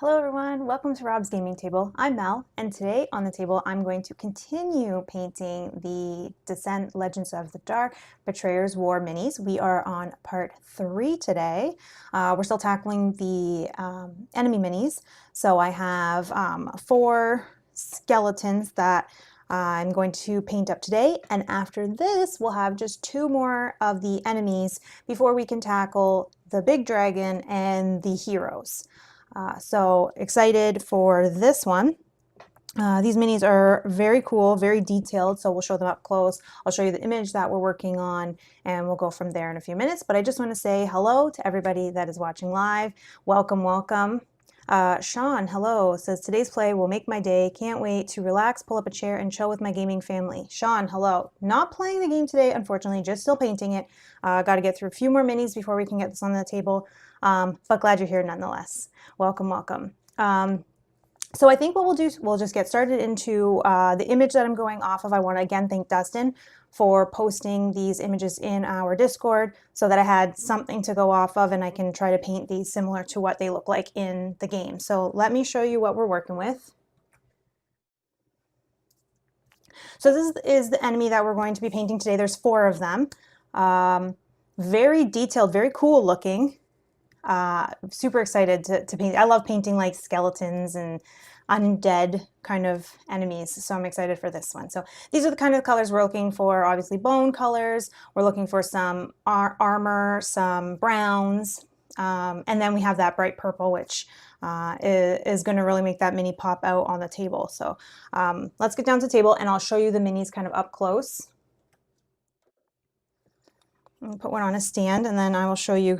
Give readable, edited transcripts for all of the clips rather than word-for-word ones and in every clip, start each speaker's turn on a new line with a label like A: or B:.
A: Hello everyone, welcome to Rob's Gaming Table. I'm Mel, and today on the table I'm going to continue painting the Descent Legends of the Dark Betrayer's War minis. We are on part 3 today. We're still tackling the enemy minis. So I have 4 skeletons that I'm going to paint up today, and after this we'll have just 2 more of the enemies before we can tackle the big dragon and the heroes. So excited for this one. These minis are very cool, very detailed, so we'll show them up close. I'll show you the image that we're working on, and we'll go from there in a few minutes. But I just want to say hello to everybody that is watching live. Welcome, welcome. Sean, hello, says today's play will make my day. Can't wait to relax, pull up a chair, and chill with my gaming family. Sean, hello. Not playing the game today, unfortunately, just still painting it. Got to get through a few more minis before we can get this on the table, but glad you're here nonetheless. Welcome, welcome. So I think what we'll do, we'll just get started into the image that I'm going off of. I want to again thank Dustin for posting these images in our Discord so that I had something to go off of and I can try to paint these similar to what they look like in the game. So let me show you what we're working with. So this is the enemy that we're going to be painting today. There's 4 of them. Very detailed, very cool looking. Super excited to paint. I love painting like skeletons and undead kind of enemies, so I'm excited for this one. So these are the kind of colors we're looking for. Obviously bone colors, we're looking for some armor, some browns, and then we have that bright purple, which is going to really make that mini pop out on the table. So let's get down to the table and I'll show you the minis kind of up close. I'll put one on a stand and then I will show you.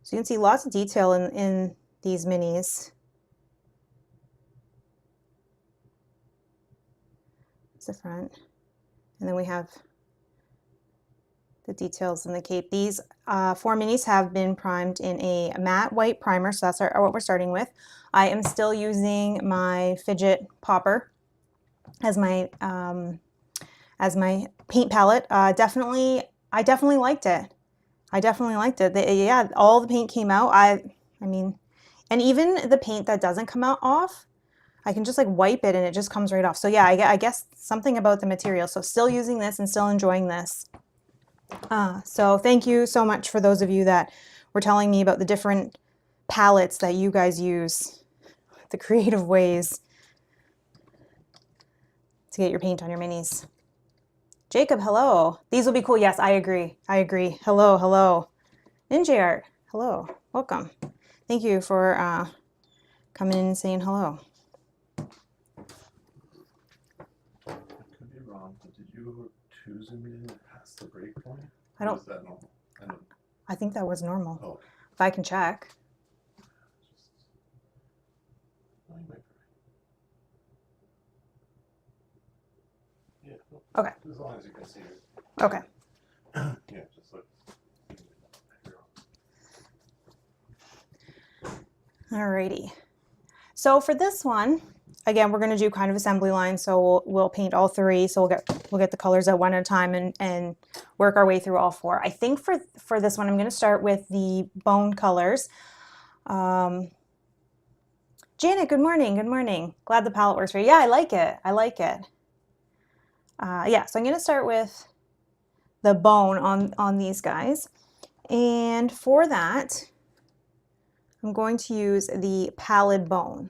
A: So you can see lots of detail in these minis. It's the front. And then we have the details in the cape. These 4 minis have been primed in a matte white primer, so that's what we're starting with. I am still using my fidget popper as my paint palette. I definitely liked it. I definitely liked it. Yeah, all the paint came out. I mean, and even the paint that doesn't come out off, I can just like wipe it and it just comes right off. So yeah, I guess something about the material. So still using this and still enjoying this. So thank you so much for those of you that were telling me about the different palettes that you guys use, the creative ways to get your paint on your minis. Jacob, hello. These will be cool. Yes, I agree. I agree. Hello, hello. Ninja Art, hello. Welcome. Thank you for coming in and saying hello.
B: I could be wrong, but did you choose a meeting past the break point?
A: I don't.
B: Is that normal?
A: I think that was normal.
B: Oh.
A: If I can check.
B: No, you might be right. Yeah. No,
A: Okay.
B: As long as you can see it.
A: Okay.
B: Yeah, just look.
A: Alrighty. So for this one, again, we're going to do kind of assembly line. So we'll paint all 3. So we'll get the colors out one at a time and work our way through all 4. I think for this one, I'm going to start with the bone colors. Janet, good morning. Good morning. Glad the palette works for you. Yeah, I like it. I like it. Yeah, so I'm going to start with the bone on these guys. And for that, I'm going to use the pallid bone.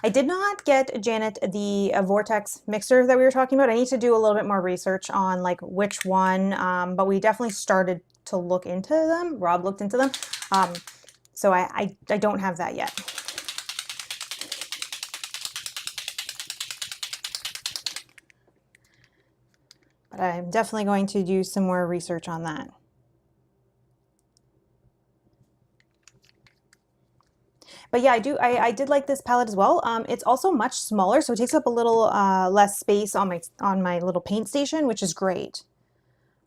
A: I did not get, Janet, the vortex mixer that we were talking about. I need to do a little bit more research on like which one, but we definitely started to look into them. Rob looked into them. So I don't have that yet. But I'm definitely going to do some more research on that. But yeah, I did like this palette as well. It's also much smaller, so it takes up a little less space on my little paint station, which is great.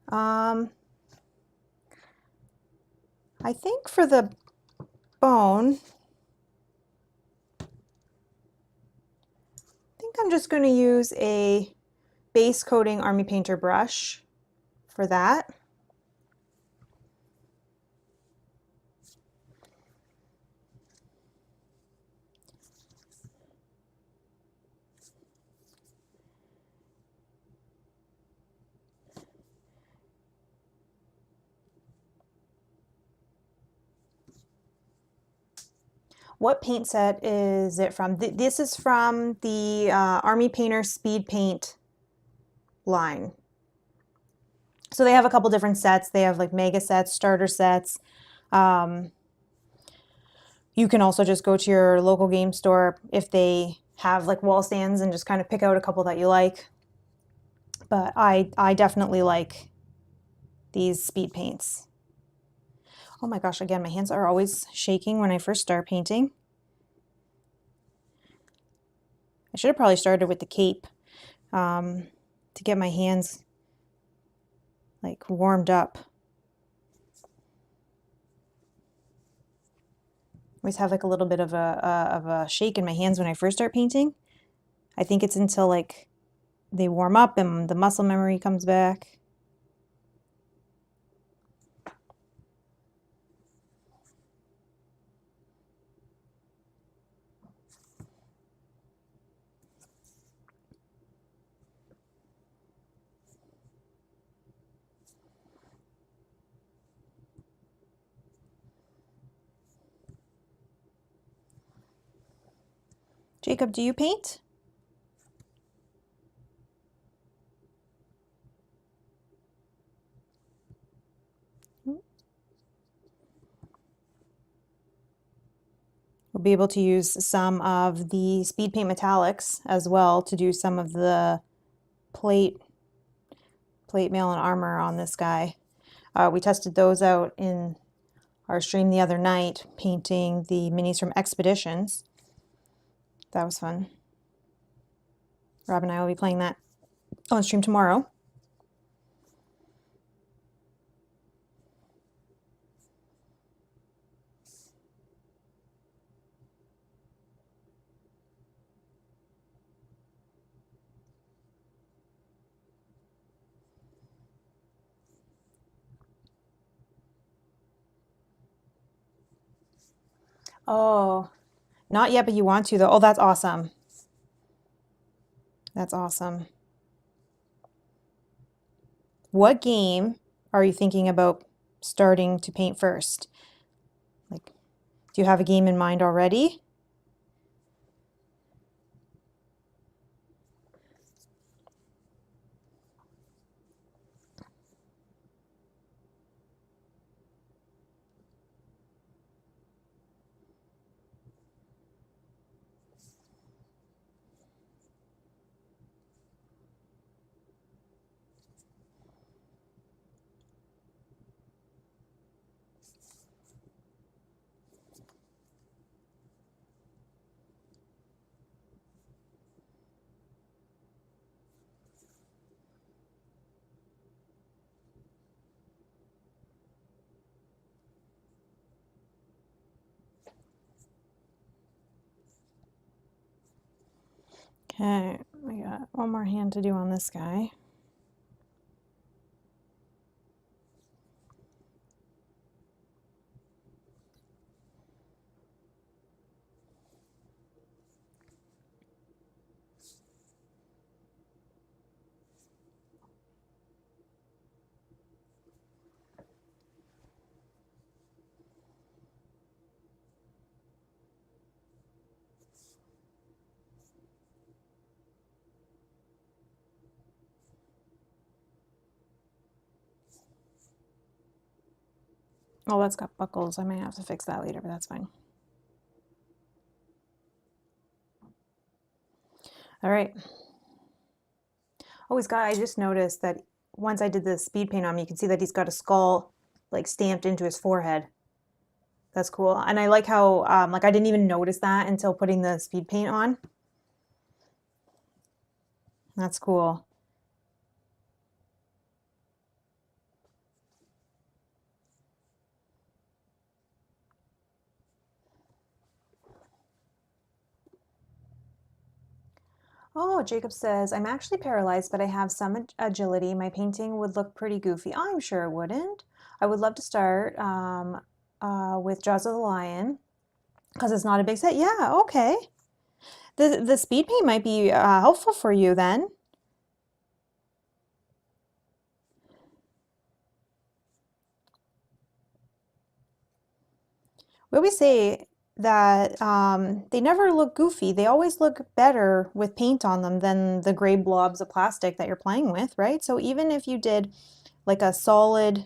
A: I think for the bone, I think I'm just going to use a base coating Army Painter brush for that. What paint set is it from? This is from the Army Painter Speed Paint line. So they have a couple different sets. They have like mega sets, starter sets. Um, you can also just go to your local game store if they have like wall stands and just kind of pick out a couple that you like. But I definitely like these speed paints. Oh my gosh, again, my hands are always shaking when I first start painting. I should have probably started with the cape to get my hands like warmed up. I always have like a little bit of a shake in my hands when I first start painting. I think it's until like they warm up and the muscle memory comes back. Jacob, do you paint? We'll be able to use some of the speed paint metallics as well to do some of the plate mail and armor on this guy. We tested those out in our stream the other night, painting the minis from Expeditions. That was fun. Rob and I will be playing that on stream tomorrow. Oh, not yet, but you want to though. Oh, that's awesome. That's awesome. What game are you thinking about starting to paint first? Like, do you have a game in mind already? Okay, we got one more hand to do on this guy. Oh, that's got buckles. I may have to fix that later, but that's fine. All right. Oh, I just noticed that once I did the speed paint on him, you can see that he's got a skull like stamped into his forehead. That's cool. And I like how, like I didn't even notice that until putting the speed paint on. That's cool. Oh, Jacob says, I'm actually paralyzed, but I have some agility. My painting would look pretty goofy. I'm sure it wouldn't. I would love to start with Jaws of the Lion because it's not a big set. Yeah, okay. The speed paint might be helpful for you then. We always say that they never look goofy. They always look better with paint on them than the gray blobs of plastic that you're playing with, right? So even if you did like a solid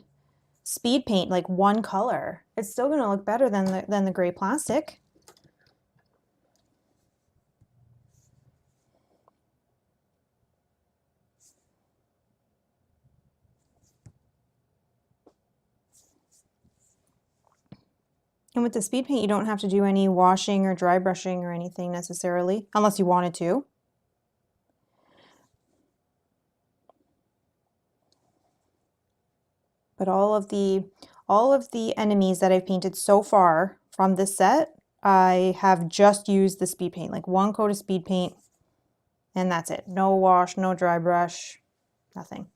A: speed paint, like one color, it's still going to look better than the gray plastic. And with the speed paint, you don't have to do any washing or dry brushing or anything necessarily, unless you wanted to. But all of the enemies that I've painted so far from this set, I have just used the speed paint, like one coat of speed paint, and that's it. No wash, no dry brush, nothing.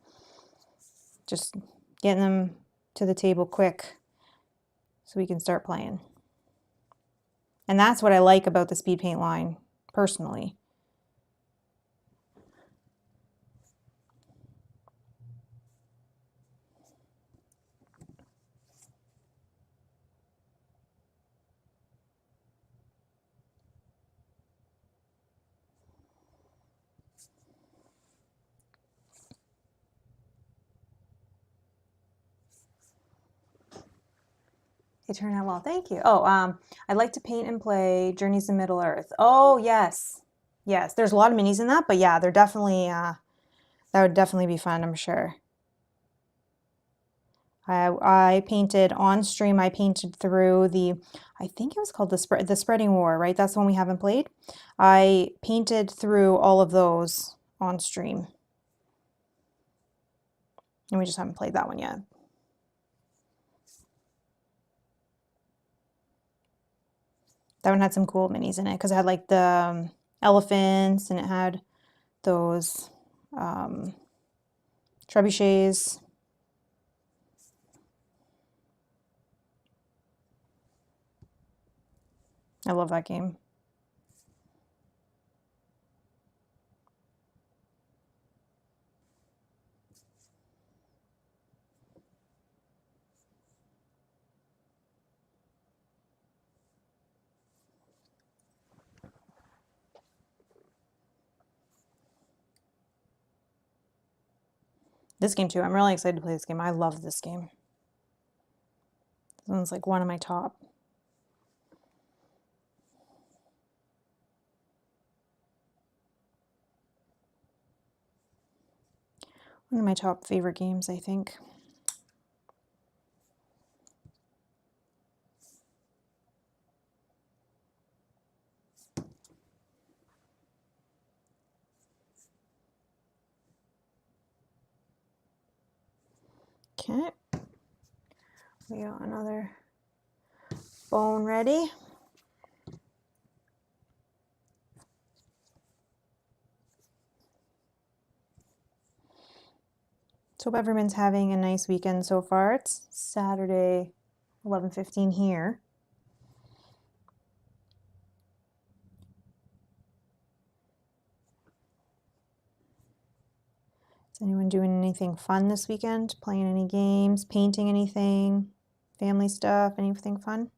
A: Just getting them to the table quick so we can start playing. And that's what I like about the speed paint line, personally. It turned out well, thank you. Oh, I'd like to paint and play Journeys to Middle Earth. Oh, yes. Yes, there's a lot of minis in that, but yeah, they're definitely, that would definitely be fun, I'm sure. I painted on stream, I painted through I think it was called the Spreading War, right? That's the one we haven't played. I painted through all of those on stream. And we just haven't played that one yet. That one had some cool minis in it because it had like the elephants and it had those trebuchets. I love that game. This game too. I'm really excited to play this game. I love this game. This one's like one of my top. One of my top favorite games, I think. Okay. We got another bone ready. So hope everyone's having a nice weekend so far. It's Saturday, 11:15 here. Is anyone doing anything fun this weekend? Playing any games? Painting anything? Family stuff? Anything fun?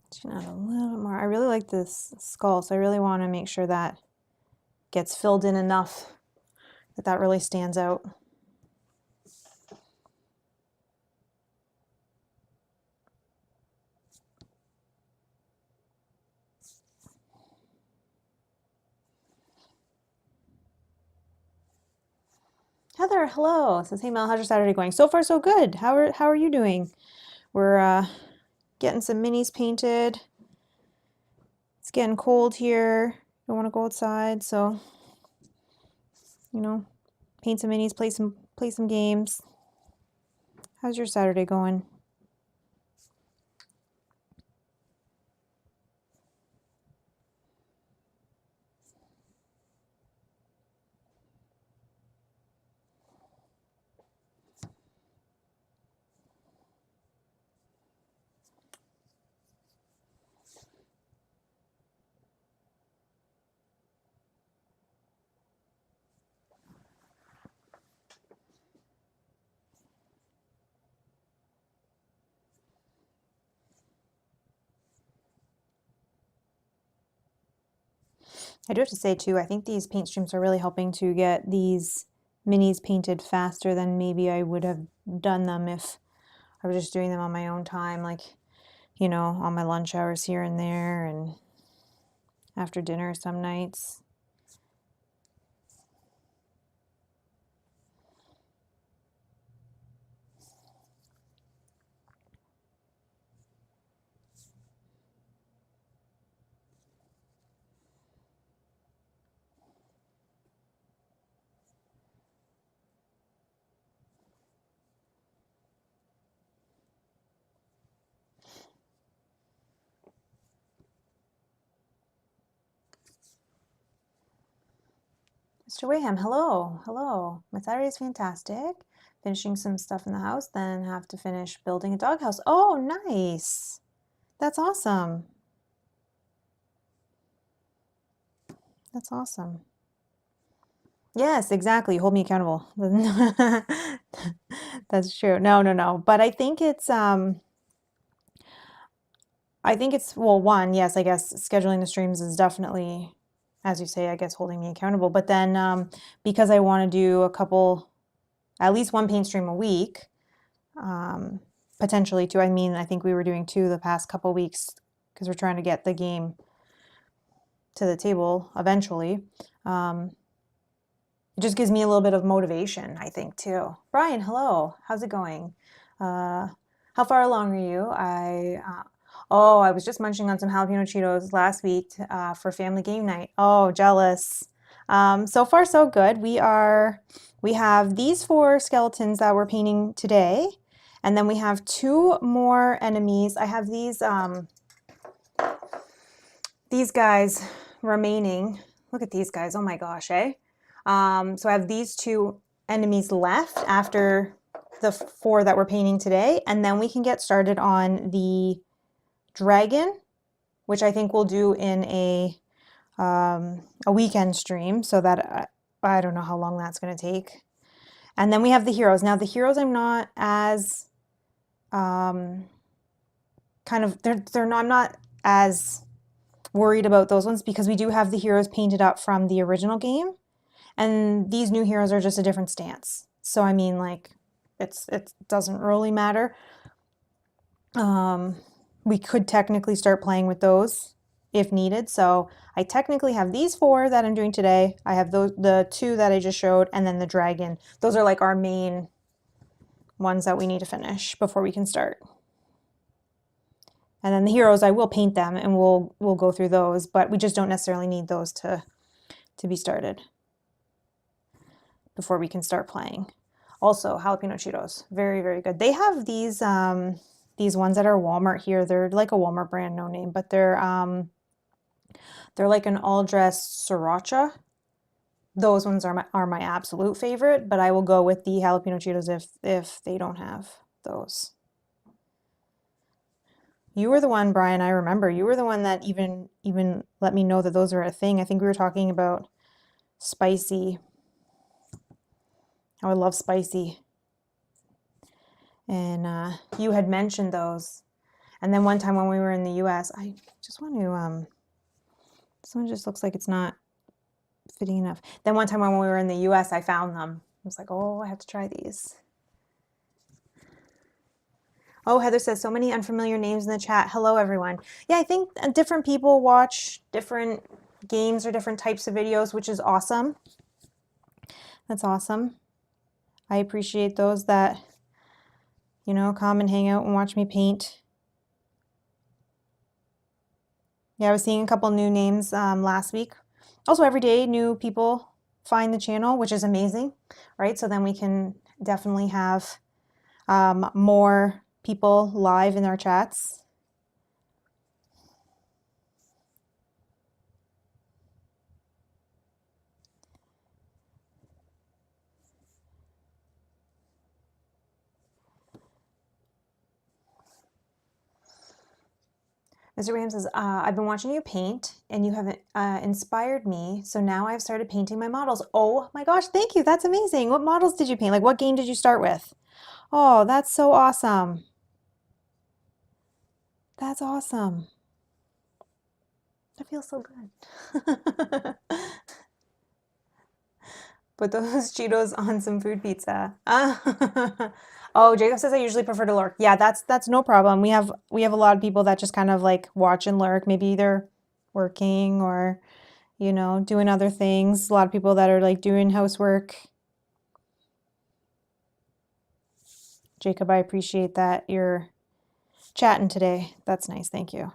A: Just gonna add a little bit more. I really like this skull, so I really want to make sure that gets filled in enough that really stands out. Heather, hello. Says, hey Mel, how's your Saturday going? So far, so good. How are you doing? We're getting some minis painted. It's getting cold here. Don't want to go outside, so paint some minis, play some games. How's your Saturday going? I do have to say too, I think these paint streams are really helping to get these minis painted faster than maybe I would have done them if I was just doing them on my own time, like, you know, on my lunch hours here and there and after dinner some nights. Mr. Wayham, hello, hello. My Saturday is fantastic. Finishing some stuff in the house, then have to finish building a doghouse. Oh, nice. That's awesome. That's awesome. Yes, exactly. Hold me accountable. That's true. No, no, no. But I think it's well, one, yes, I guess scheduling the streams is definitely, as you say, I guess holding me accountable. But then because I want to do a couple, at least one paint stream a week, potentially two. I mean, I think we were doing two the past couple weeks because we're trying to get the game to the table eventually. It just gives me a little bit of motivation, I think, too. Brian, hello. How's it going? How far along are you? Oh, I was just munching on some jalapeno Cheetos last week for family game night. Oh, jealous. So far, so good. We have these four skeletons that we're painting today, and then we have two more enemies. I have these guys remaining. Look at these guys. Oh my gosh, eh? So I have these two enemies left after the four that we're painting today, and then we can get started on the dragon, which I think we'll do in a weekend stream, so that I don't know how long that's going to take. And then we have the heroes. Now the heroes, I'm not as kind of they're not I'm not as worried about those ones because we do have the heroes painted up from the original game. And these new heroes are just a different stance. So I mean, like, it doesn't really matter. We could technically start playing with those if needed. So I technically have these four that I'm doing today. I have the two that I just showed, and then the dragon. Those are like our main ones that we need to finish before we can start. And then the heroes, I will paint them and we'll go through those, but we just don't necessarily need those to be started before we can start playing. Also, jalapeno Cheetos, very, very good. They have these ones that are Walmart here. They're like a Walmart brand, no name, but they're like an all-dressed sriracha. Those ones are my absolute favorite, but I will go with the jalapeno Cheetos if they don't have those. You were the one, Brian, I remember. You were the one that even let me know that those are a thing. I think we were talking about spicy. I would love spicy. And you had mentioned those. And then one time when we were in the US, I just want to, this one just looks like it's not fitting enough. Then one time when we were in the US, I found them. I was like, oh, I have to try these. Oh, Heather says, so many unfamiliar names in the chat. Hello, everyone. Yeah, I think different people watch different games or different types of videos, which is awesome. That's awesome. I appreciate those that, you know, come and hang out and watch me paint. Yeah, I was seeing a couple new names last week. Also, every day, new people find the channel, which is amazing, right? So then we can definitely have more people live in our chats. Mr. Graham says, I've been watching you paint and you have inspired me. So now I've started painting my models. Oh my gosh, thank you. That's amazing. What models did you paint? Like, what game did you start with? Oh, that's so awesome. That's awesome. That feels so good. Put those Cheetos on some food pizza. Oh, Jacob says I usually prefer to lurk. Yeah, that's no problem. We have a lot of people that just kind of like watch and lurk. Maybe they're working or, doing other things. A lot of people that are like doing housework. Jacob, I appreciate that you're chatting today. That's nice. Thank you.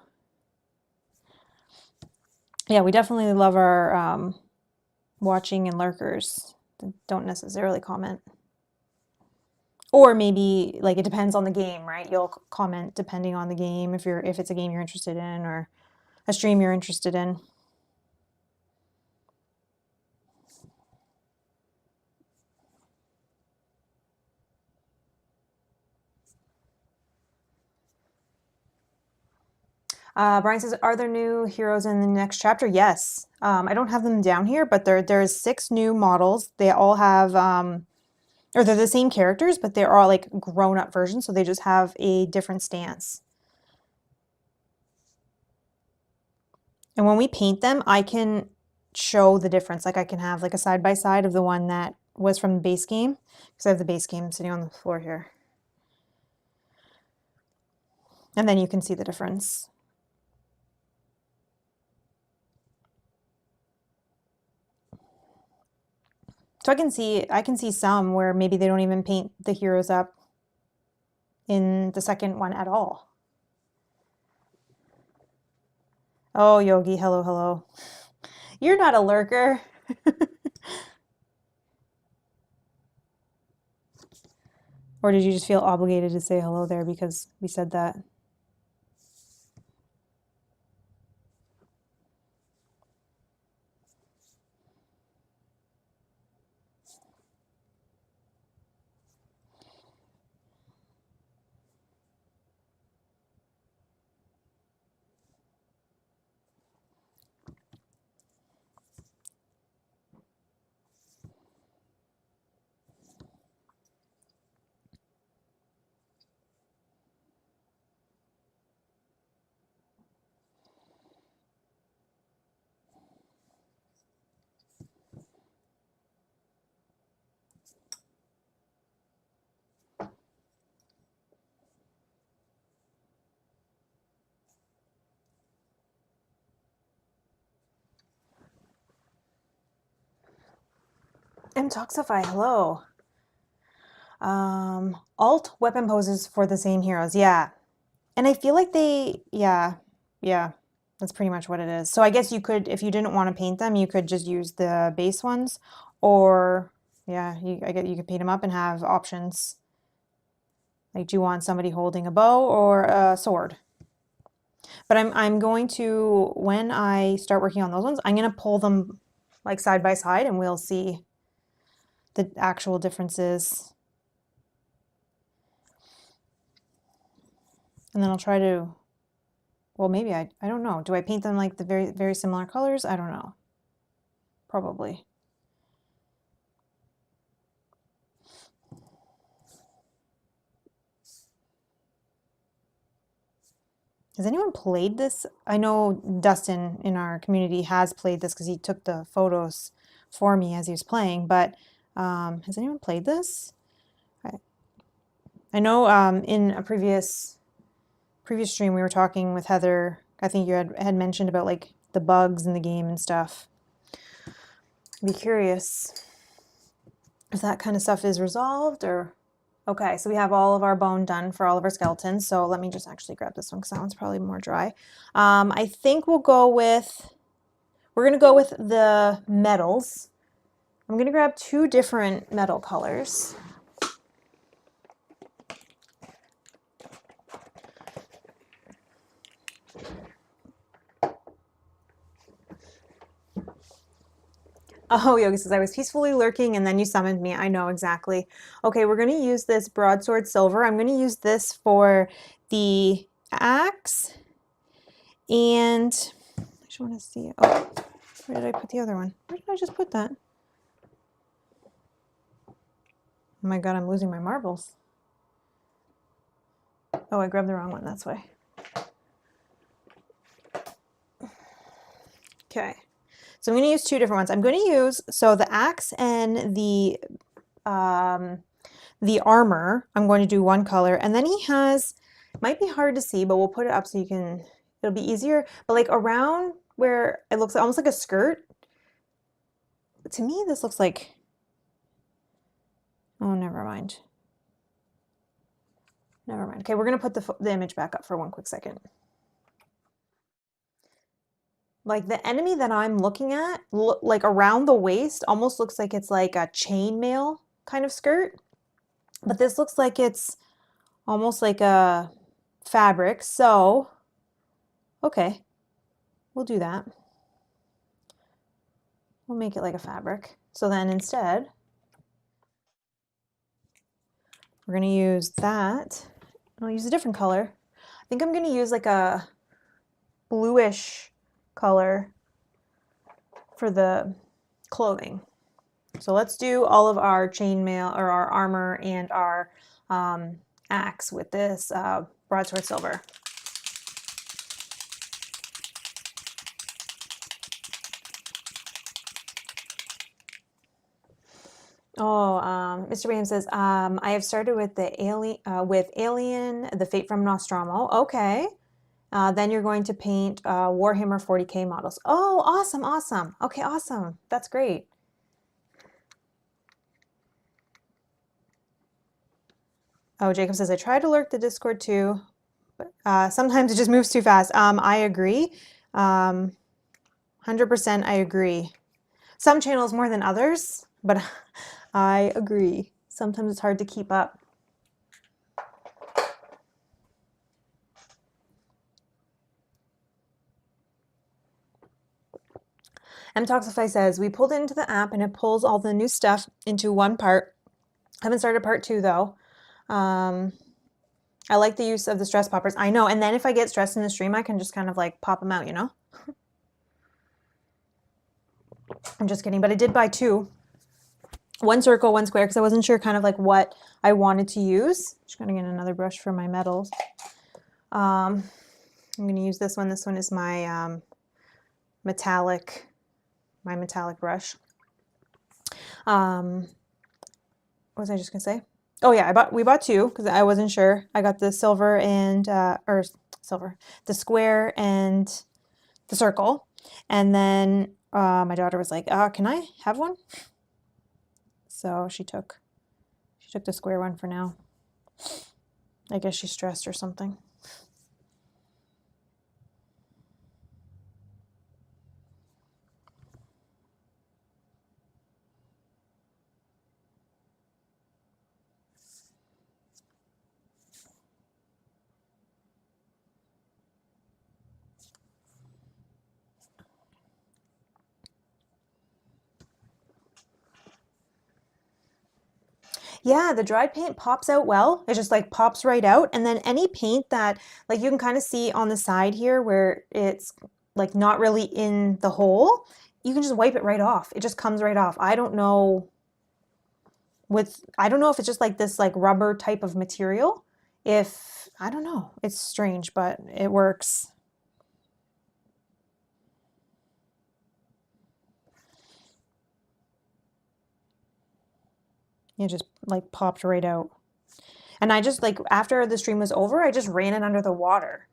A: Yeah, we definitely love our watching and lurkers that don't necessarily comment. Or maybe like it depends on the game, right? You'll comment depending on the game if it's a game you're interested in or a stream you're interested in. Brian says, "Are there new heroes in the next chapter?" Yes. I don't have them down here, but there's 6 new models. They all have, or they're the same characters, but they're all like grown-up versions, so they just have a different stance. And when we paint them, I can show the difference. Like I can have like a side by side of the one that was from the base game, because I have the base game sitting on the floor here. And then you can see the difference. So I can see some where maybe they don't even paint the heroes up in the second one at all. Oh, Yogi, hello, hello. You're not a lurker. Or did you just feel obligated to say hello there because we said that? Toxify, hello. Alt weapon poses for the same heroes. Yeah. And I feel like yeah, that's pretty much what it is. So I guess you could, if you didn't want to paint them, you could just use the base ones, or yeah, I get you could paint them up and have options. Like, do you want somebody holding a bow or a sword? But I'm going to, when I start working on those ones, I'm going to pull them like side by side and we'll see the actual differences. And then I'll try to, well, maybe I don't know. Do I paint them like the very, very similar colors? I don't know. Probably. Has anyone played this? I know Dustin in our community has played this because he took the photos for me as he was playing, but has anyone played this? I know in a previous stream we were talking with Heather. I think you had mentioned about like the bugs in the game and stuff. I'd be curious if that kind of stuff is resolved or... Okay, so we have all of our bone done for all of our skeletons. So let me just actually grab this one because that one's probably more dry. I think we're going to go with the metals. I'm going to grab 2 different metal colors. Oh, Yogi says, I was peacefully lurking and then you summoned me. I know, exactly. Okay, we're going to use this broadsword silver. I'm going to use this for the axe. And I just want to see it. Oh, where did I put the other one? Where did I just put that? Oh my God, I'm losing my marbles. Oh, I grabbed the wrong one, that's why. Okay, so I'm going to use two different ones. I'm going to use, so the axe and the armor, I'm going to do one color, and then he has, might be hard to see, but we'll put it up so you can, it'll be easier, but like around where it looks almost like a skirt, to me this looks like, oh, never mind. Never mind. Okay, we're going to put the image back up for one quick second. Like the enemy that I'm looking at, like around the waist, almost looks like it's like a chainmail kind of skirt. But this looks like it's almost like a fabric. So, okay, we'll do that. We'll make it like a fabric. So then instead, we're going to use that. I'll use a different color. I think I'm going to use like a bluish color for the clothing. So let's do all of our chainmail or our armor and our axe with this broadsword silver. Oh, Mr. Williams says, I have started with the Alien, the Fate from Nostromo. Okay. Then you're going to paint Warhammer 40K models. Oh, awesome, awesome. Okay, awesome. That's great. Oh, Jacob says, I try to lurk the Discord too, but sometimes it just moves too fast. I agree. 100% I agree. Some channels more than others, but I agree. Sometimes it's hard to keep up. Mtoxify says, we pulled it into the app and it pulls all the new stuff into one part. I haven't started part 2 though. I like the use of the stress poppers. I know, and then if I get stressed in the stream, I can just kind of like pop them out, you know? I'm just kidding, but I did buy 2. One circle, one square, because I wasn't sure kind of like what I wanted to use. Just gonna get another brush for my metals. I'm gonna use this one. This one is my metallic brush. What was I just gonna say? Oh yeah, we bought 2 because I wasn't sure. I got the silver and the square and the circle, and then my daughter was like, "Can I have one?" So she took the square one for now. I guess she's stressed or something. Yeah, the dried paint pops out well. It just like pops right out. And then any paint that like you can kind of see on the side here where it's like not really in the hole, you can just wipe it right off. It just comes right off. I don't know if it's just like this like rubber type of material. I don't know. It's strange, but it works. It just like popped right out. And I just like after the stream was over, I just ran it under the water.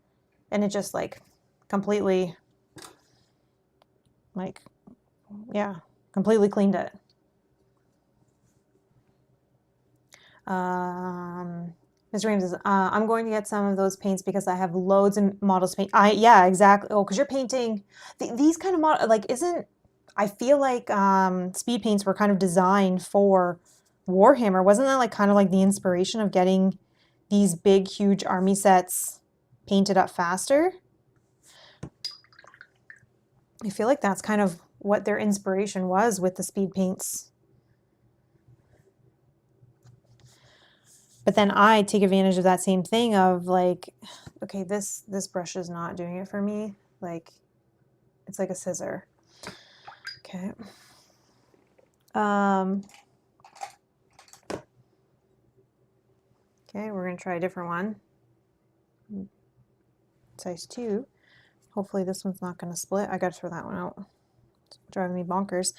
A: And it just like completely like yeah, completely cleaned it. Ms. Reams says, I'm going to get some of those paints because I have loads of models to paint. Yeah, exactly. Oh, because you're painting these kind of models, like I feel like speed paints were kind of designed for Warhammer. Wasn't that like kind of like the inspiration of getting these big, huge army sets painted up faster? I feel like that's kind of what their inspiration was with the speed paints. But then I take advantage of that same thing of like, okay, this brush is not doing it for me. Like, it's like a scissor. Okay. Okay, we're gonna try a different one. Size 2. Hopefully this one's not going to split. I got to throw that one out. It's driving me bonkers.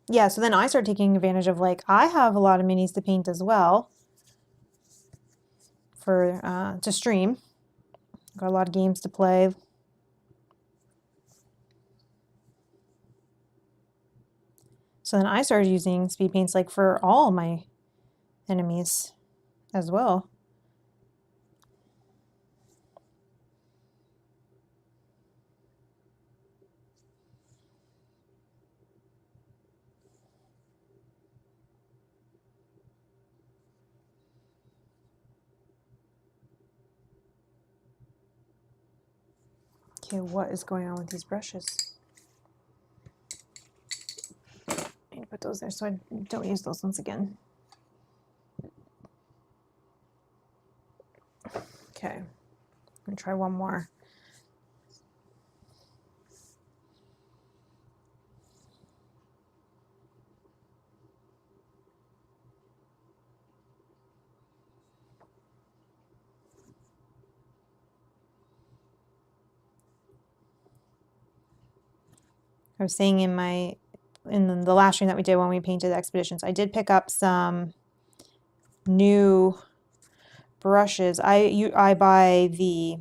A: Yeah, so then I start taking advantage of, like, I have a lot of minis to paint as well for to stream. Got a lot of games to play. So then I started using speed paints like for all my enemies as well. Okay, what is going on with these brushes? I need to put those there so I don't use those ones again. Okay, I'm gonna try one more. I was saying in the last stream that we did when we painted expeditions, I did pick up some new brushes. I buy the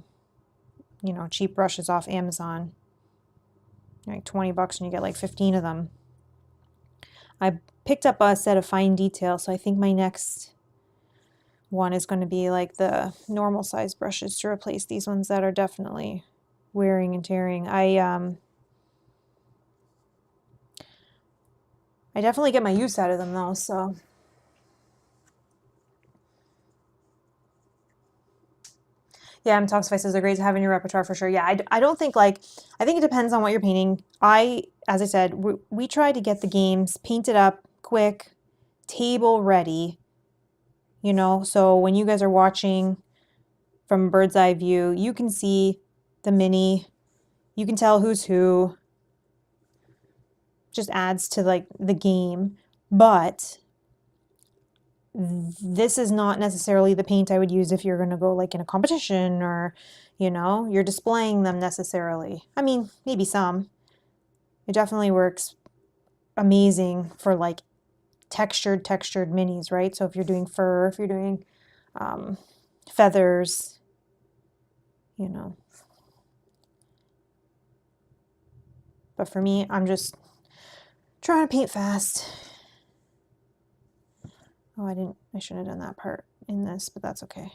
A: cheap brushes off Amazon, like 20 bucks, and you get like 15 of them. I picked up a set of fine detail, so I think my next one is going to be like the normal size brushes to replace these ones that are definitely wearing and tearing. I definitely get my use out of them though, so. Yeah, Toxify says they're great to have in your repertoire for sure. Yeah, I don't think I think it depends on what you're painting. As I said, we try to get the games painted up quick, table ready, so when you guys are watching from a bird's eye view, you can see the mini, you can tell who's who, just adds to like the game, but this is not necessarily the paint I would use if you're going to go like in a competition or, you're displaying them necessarily. I mean, maybe some. It definitely works amazing for like textured minis, right? So if you're doing fur, if you're doing feathers, But for me, I'm just trying to paint fast. Oh, I shouldn't have done that part in this, but that's okay.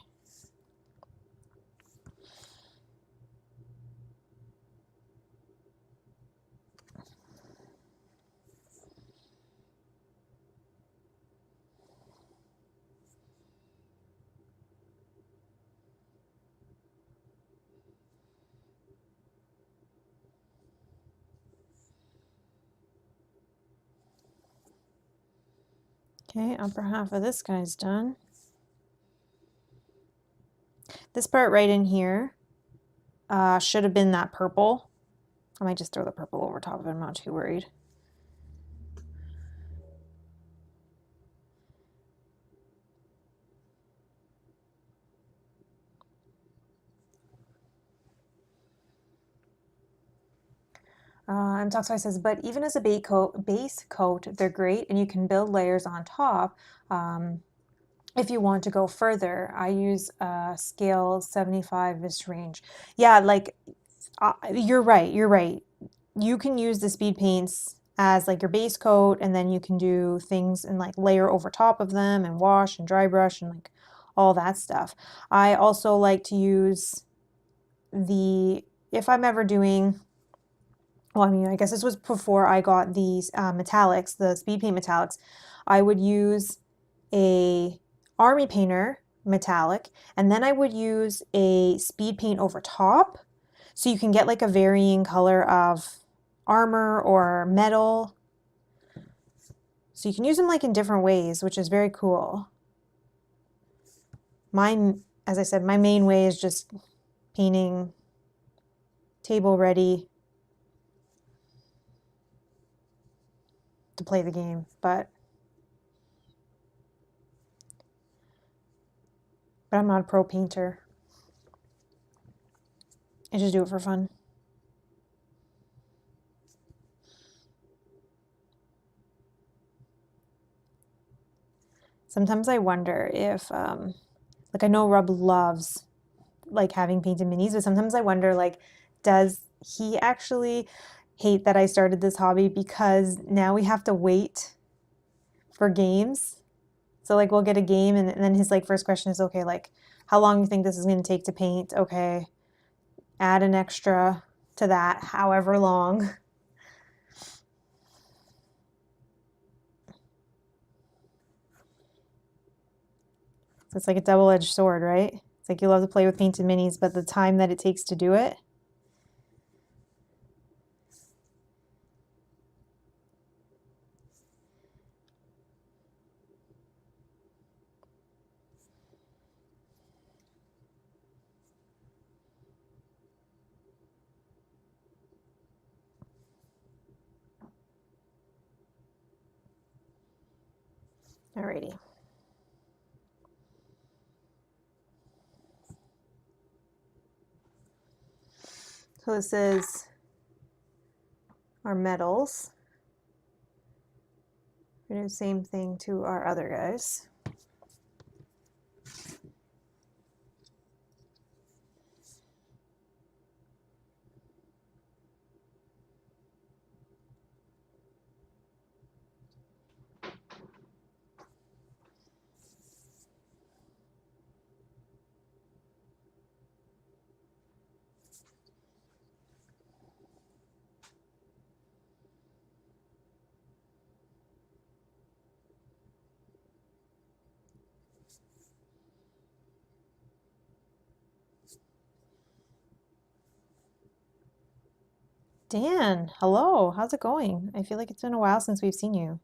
A: Okay, upper half of this guy's done. This part right in here should have been that purple. I might just throw the purple over top of it. I'm not too worried. And Toxify says, but even as a base coat, they're great, and you can build layers on top if you want to go further. I use scale 75-ish range. Yeah, you're right. You can use the speed paints as like your base coat, and then you can do things and like layer over top of them and wash and dry brush and like all that stuff. I also like to use if I'm ever doing, well, I mean, I guess this was before I got these metallics, the speed paint metallics, I would use a army painter metallic, and then I would use a speed paint over top, so you can get like a varying color of armor or metal. So you can use them like in different ways, which is very cool. As I said, my main way is just painting table ready to play the game, but I'm not a pro painter. I just do it for fun. Sometimes I wonder if, like I know Rob loves like having painted minis, but sometimes I wonder like, does he actually hate that I started this hobby because now we have to wait for games? So like we'll get a game and then his like first question is, okay, like how long do you think this is going to take to paint? Okay, add an extra to that, however long. So it's like a double-edged sword, right? It's like you love to play with painted minis, but the time that it takes to do it. Alrighty. So this is our metals. We're gonna do the same thing to our other guys. Dan, hello. How's it going? I feel like it's been a while since we've seen you.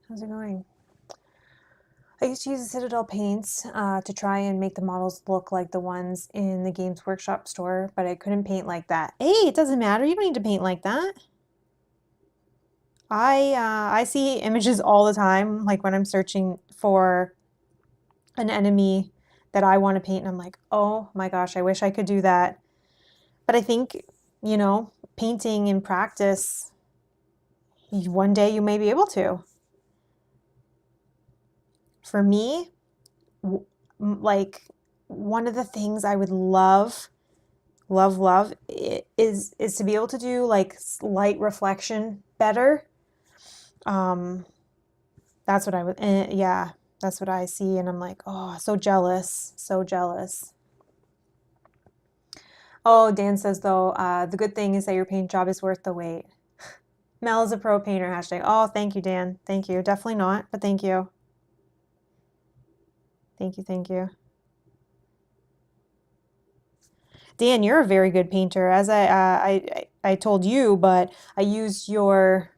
A: How's it going? I used to use the Citadel paints to try and make the models look like the ones in the Games Workshop store, but I couldn't paint like that. Hey, it doesn't matter. You don't need to paint like that. I see images all the time, like when I'm searching for an enemy that I want to paint, and I'm like, oh my gosh, I wish I could do that. But I think, painting in practice, one day you may be able to. For me, like one of the things I would love is to be able to do like light reflection better. Um, that's what I would, yeah, that's what I see, and I'm like, oh, so jealous, so jealous. Oh, Dan says though, the good thing is that your paint job is worth the wait. Mel is a pro painter, hashtag. Oh, thank you, Dan. Thank you. Definitely not, but thank you. Thank you, thank you. Dan, you're a very good painter. As I told you, but I used your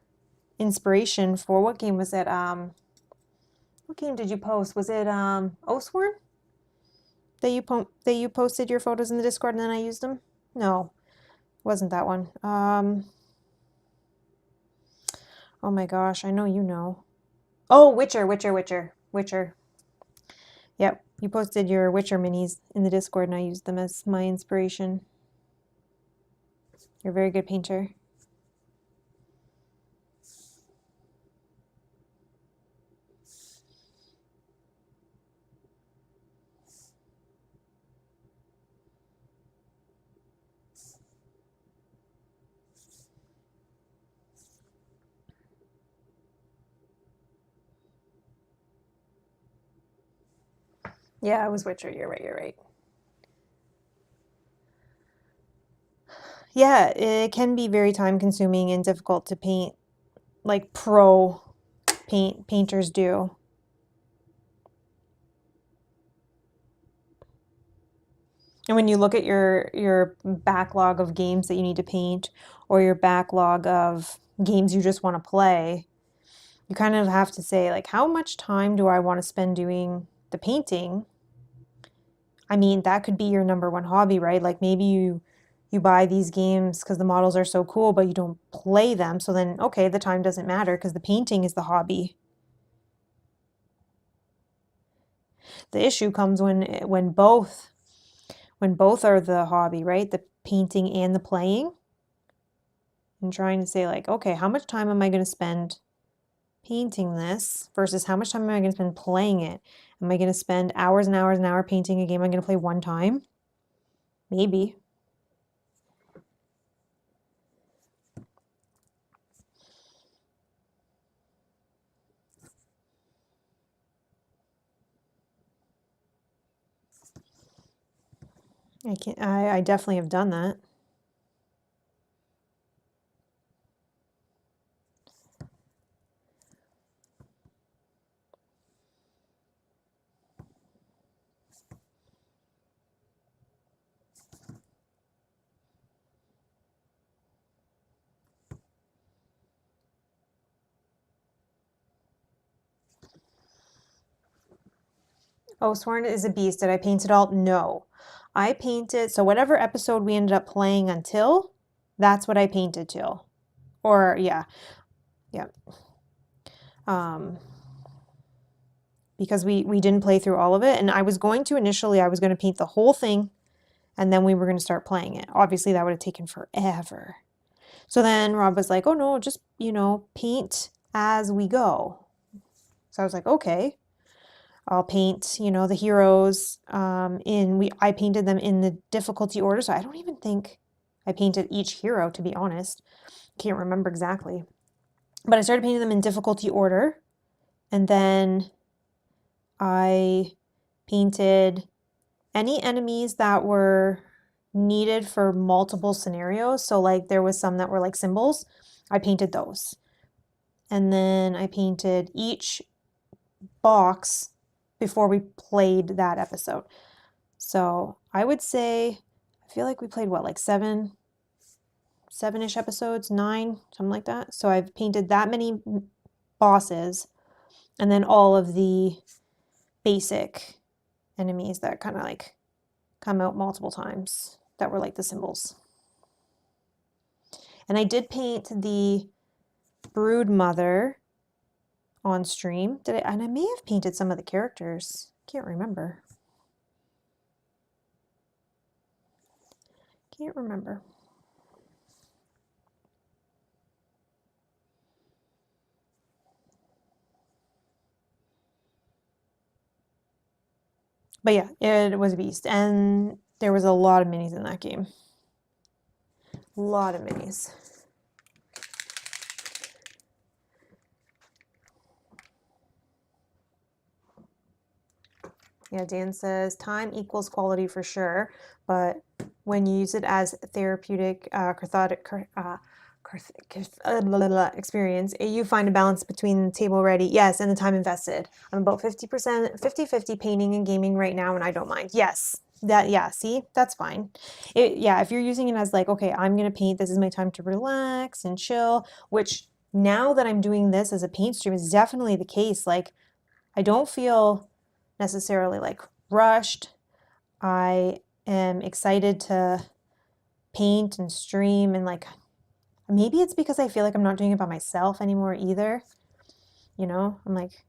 A: inspiration for what game was it? What game did you post? Was it Oathsworn? That you posted your photos in the Discord and then I used them? No, it wasn't that one. Oh my gosh, I know you know. Oh, Witcher. Yep, you posted your Witcher minis in the Discord and I used them as my inspiration. You're a very good painter. Yeah, it was Witcher. You're right. Yeah, it can be very time consuming and difficult to paint like pro painters do. And when you look at your backlog of games that you need to paint or your backlog of games you just want to play, you kind of have to say like how much time do I want to spend doing the painting? I mean, that could be your number one hobby, right? Like maybe you buy these games because the models are so cool, but you don't play them. So then, okay, the time doesn't matter because the painting is the hobby. The issue comes when when both are the hobby, right? The painting and the playing. And trying to say like, okay, how much time am I going to spend painting this versus how much time am I going to spend playing it? Am I going to spend hours and hours and hours painting a game I'm going to play one time? Maybe. I definitely have done that. Oh, Sworn is a Beast. Did I paint it all? No. I painted, so whatever episode we ended up playing until, that's what I painted till. Or yeah. Yeah. Um because we didn't play through all of it, and I was going to initially I was going to paint the whole thing and then we were going to start playing it. Obviously that would have taken forever. So then Rob was like, "Oh no, just, paint as we go." So I was like, "Okay." I'll paint, the heroes I painted them in the difficulty order. So I don't even think I painted each hero, to be honest. Can't remember exactly. But I started painting them in difficulty order. And then I painted any enemies that were needed for multiple scenarios. So like there was some that were like symbols. I painted those. And then I painted each box before we played that episode. So I would say, I feel like we played what, like seven-ish episodes, nine, something like that. So I've painted that many bosses, and then all of the basic enemies that kind of like come out multiple times that were like the symbols. And I did paint the Brood Mother on stream. Did I? And I may have painted some of the characters. Can't remember. Can't remember. But yeah, it was a beast. And there was a lot of minis in that game. A lot of minis. Yeah, Dan says time equals quality for sure, but when you use it as therapeutic, cathartic experience, you find a balance between the table ready, yes, and the time invested. I'm about 50%, 50-50 painting and gaming right now, and I don't mind. Yes, yeah, see, that's fine. Yeah, if you're using it as like, okay, I'm gonna paint, this is my time to relax and chill, which now that I'm doing this as a paint stream is definitely the case. Like, I don't feel necessarily like rushed. I am excited to paint and stream, and like maybe it's because I feel like I'm not doing it by myself anymore either. I'm like,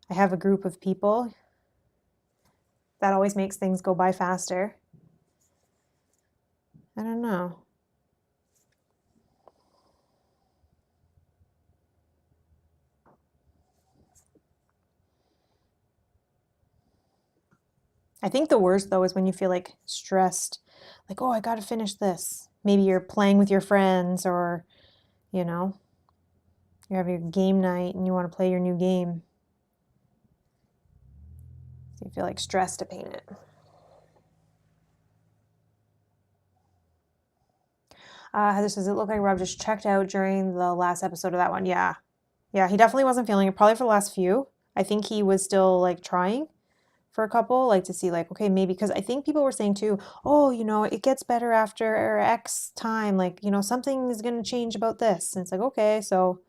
A: I have a group of people. That always makes things go by faster. I don't know. I think the worst though is when you feel like stressed, like, oh, I got to finish this. Maybe you're playing with your friends, or, you know, you have your game night and you want to play your new game. So you feel like stressed to paint it. Heather says, it looked like Rob just checked out during the last episode of that one. Yeah. Yeah, he definitely wasn't feeling it, probably for the last few. I think he was still like trying for a couple, like to see like, okay, maybe, because I think people were saying too, oh, it gets better after X time, like, something is going to change about this. And it's like, okay, so,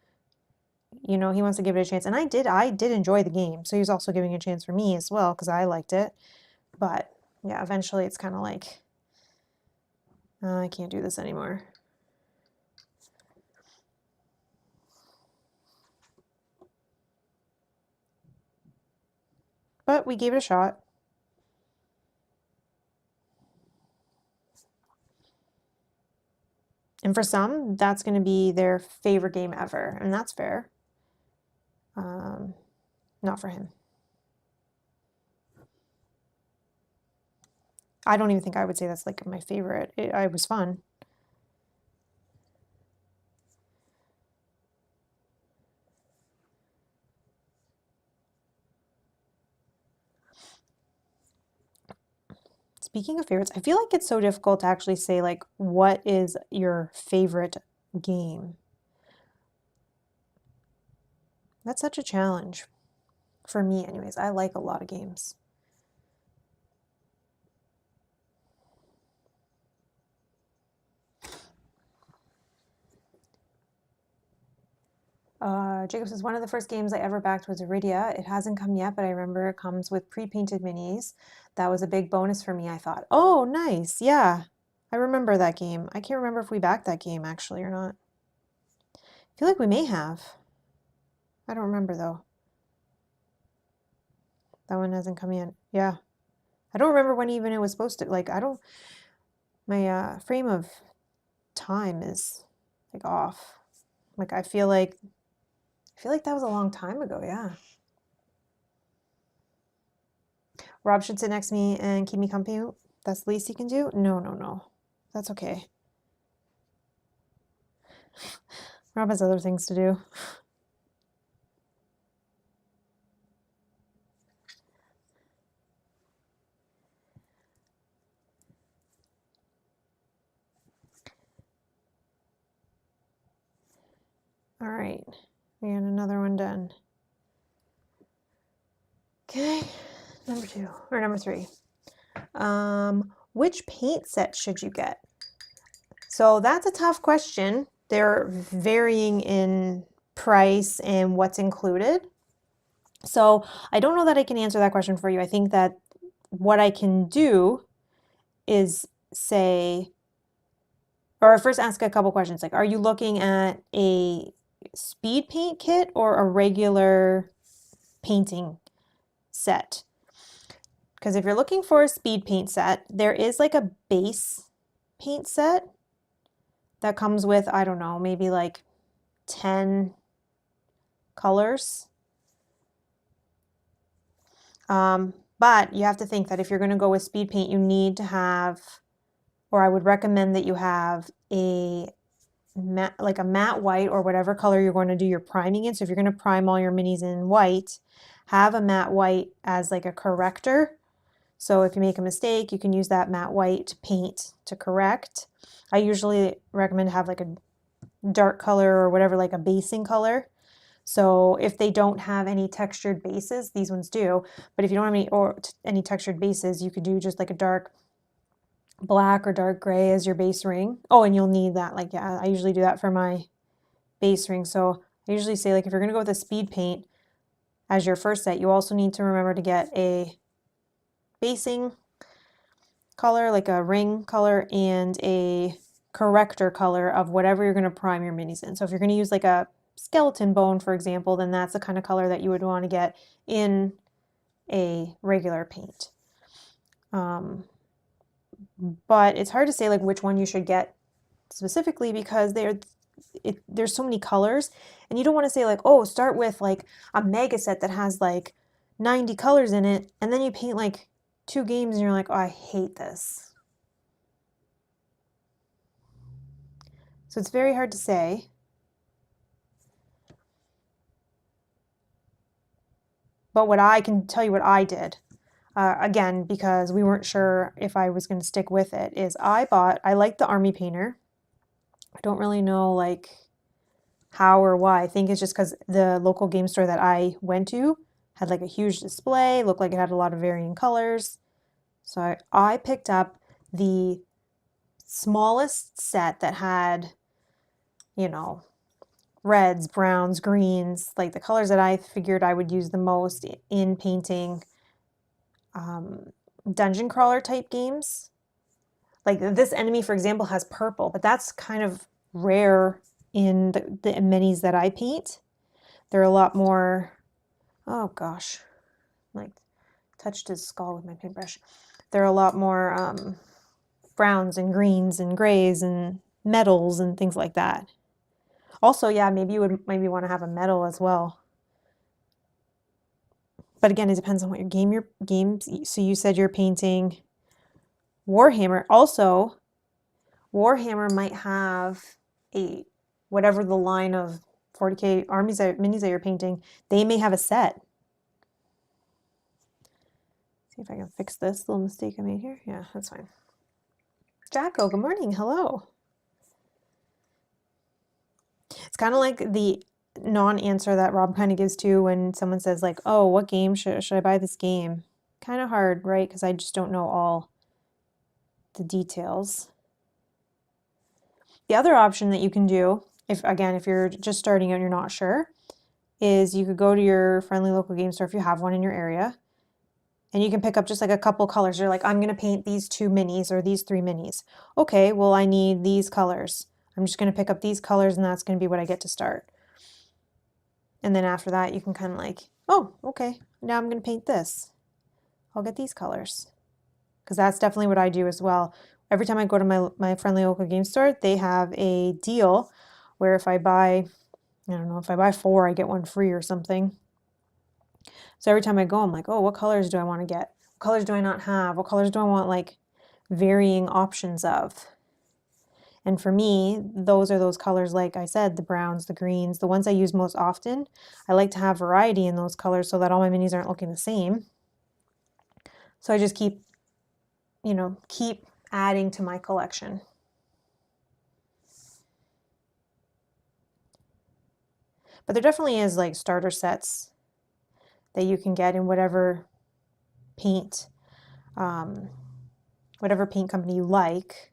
A: he wants to give it a chance. And I did enjoy the game. So he was also giving a chance for me as well, because I liked it. But yeah, eventually it's kind of like, I can't do this anymore. But we gave it a shot. And for some, that's going to be their favorite game ever, and that's fair. Not for him. I don't even think I would say that's like my favorite. It was fun. Speaking of favorites, I feel like it's so difficult to actually say like what is your favorite game. That's such a challenge for me anyways. I like a lot of games. Jacob says, one of the first games I ever backed was Iridia. It hasn't come yet, but I remember it comes with pre-painted minis. That was a big bonus for me, I thought. Oh, nice. Yeah, I remember that game. I can't remember if we backed that game actually or not. I feel like we may have. I don't remember though. That one hasn't come yet. Yeah. I don't remember when even it was supposed to, like, I don't, my frame of time is like off. Like, I feel like that was a long time ago, yeah. Rob should sit next to me and keep me company. That's the least he can do? No, no, no. That's okay. Rob has other things to do. All right, we got another one done. Okay, number 2 or number 3. Which paint set should you get? So that's a tough question. They're varying in price and what's included. So I don't know that I can answer that question for you. I think that what I can do is say, or first ask a couple questions like, are you looking at a speed paint kit or a regular painting set? Because if you're looking for a speed paint set, there is like a base paint set that comes with, I don't know, maybe like 10 colors. But you have to think that if you're going to go with speed paint, you need to have, or I would recommend that you have a matte, like a matte white or whatever color you're going to do your priming in. So if you're going to prime all your minis in white, have a matte white as like a corrector. So if you make a mistake, you can use that matte white paint to correct. I usually recommend have like a dark color or whatever, like a basing color. So if they don't have any textured bases, these ones do, but if you don't have any textured bases, you could do just like a dark black or dark gray as your base ring. Oh, and you'll need that, like, yeah, I usually do that for my base ring. So I usually say, like, if you're going to go with a speed paint as your first set, you also need to remember to get a basing color, like a ring color, and a corrector color of whatever you're going to prime your minis in. So if you're going to use like a skeleton bone, for example, then that's the kind of color that you would want to get in a regular paint. But it's hard to say like which one you should get specifically because there's so many colors, and you don't want to say like, oh, start with like a mega set that has like 90 colors in it, and then you paint like 2 games and you're like, oh, I hate this. So it's very hard to say. But what I can tell you what I did, again, because we weren't sure if I was going to stick with it, is I like the Army Painter. I don't really know like how or why. I think it's just because the local game store that I went to had like a huge display, looked like it had a lot of varying colors. So I picked up the smallest set that had, you know, reds, browns, greens, like the colors that I figured I would use the most in painting dungeon crawler type games. Like this enemy, for example, has purple, but that's kind of rare in the minis that I paint. They're a lot more, oh gosh, like touched his skull with my paintbrush. They're a lot more browns and greens and grays and medals and things like that. Also, yeah, maybe you would maybe want to have a medal as well. But again, it depends on what your games. So you said you're painting Warhammer. Also, Warhammer might have a whatever the line of 40K armies minis that you're painting, they may have a set. See if I can fix this little mistake I made here. Yeah, that's fine. Jacko, good morning. Hello. It's kind of like the non-answer that Rob kind of gives to when someone says like, oh, what game should I buy this game? Kind of hard, right? Because I just don't know all the details. The other option that you can do, if you're just starting out and you're not sure, is you could go to your friendly local game store if you have one in your area, and you can pick up just like a couple colors. You're like, I'm going to paint these 2 minis or these 3 minis. Okay, well, I need these colors. I'm just going to pick up these colors, and that's going to be what I get to start. And then after that, you can kind of like, oh, okay, now I'm going to paint this. I'll get these colors. Because that's definitely what I do as well. Every time I go to my friendly local game store, they have a deal where if I buy, I don't know, if I buy 4, I get 1 free or something. So every time I go, I'm like, oh, what colors do I want to get? What colors do I not have? What colors do I want like varying options of? And for me, those are those colors, like I said, the browns, the greens, the ones I use most often. I like to have variety in those colors so that all my minis aren't looking the same. So I just keep adding to my collection. But there definitely is like starter sets that you can get in whatever paint company you like.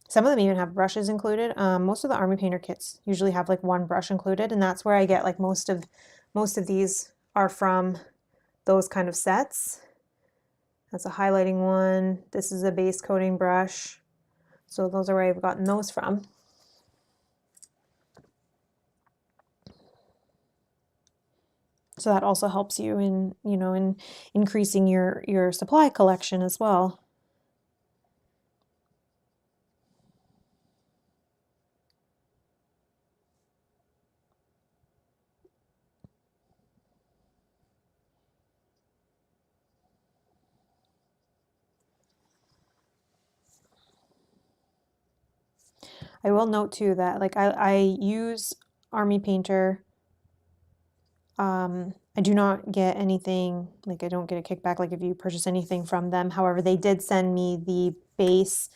A: Some of them even have brushes included. Most of the Army Painter kits usually have like 1 brush included, and that's where I get like most of these are from those kind of sets. That's a highlighting one. This is a base coating brush. So those are where I've gotten those from. So that also helps you in increasing your supply collection as well. I will note too that like I use Army Painter. I do not get anything, like I don't get a kickback like if you purchase anything from them. However, they did send me the base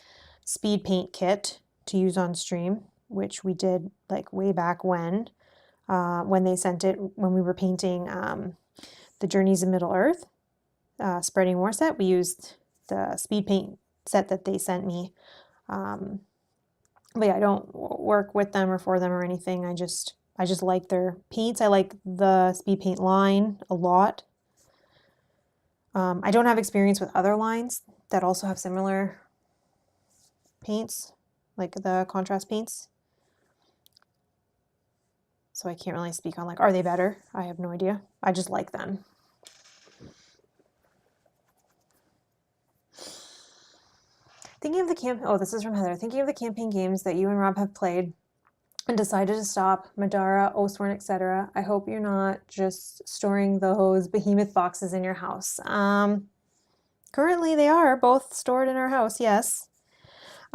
A: speed paint kit to use on stream, which we did like way back when they sent it when we were painting the Journeys of Middle Earth Spreading War set. We used the speed paint set that they sent me. But yeah, I don't work with them or for them or anything. I just like their paints. I like the speed paint line a lot. I don't have experience with other lines that also have similar paints, like the contrast paints. So I can't really speak on like, are they better? I have no idea. I just like them. Thinking of the oh, this is from Heather. Thinking of the campaign games that you and Rob have played and decided to stop, Madara, Oathsworn, etc. I hope you're not just storing those behemoth boxes in your house. Currently they are both stored in our house, yes.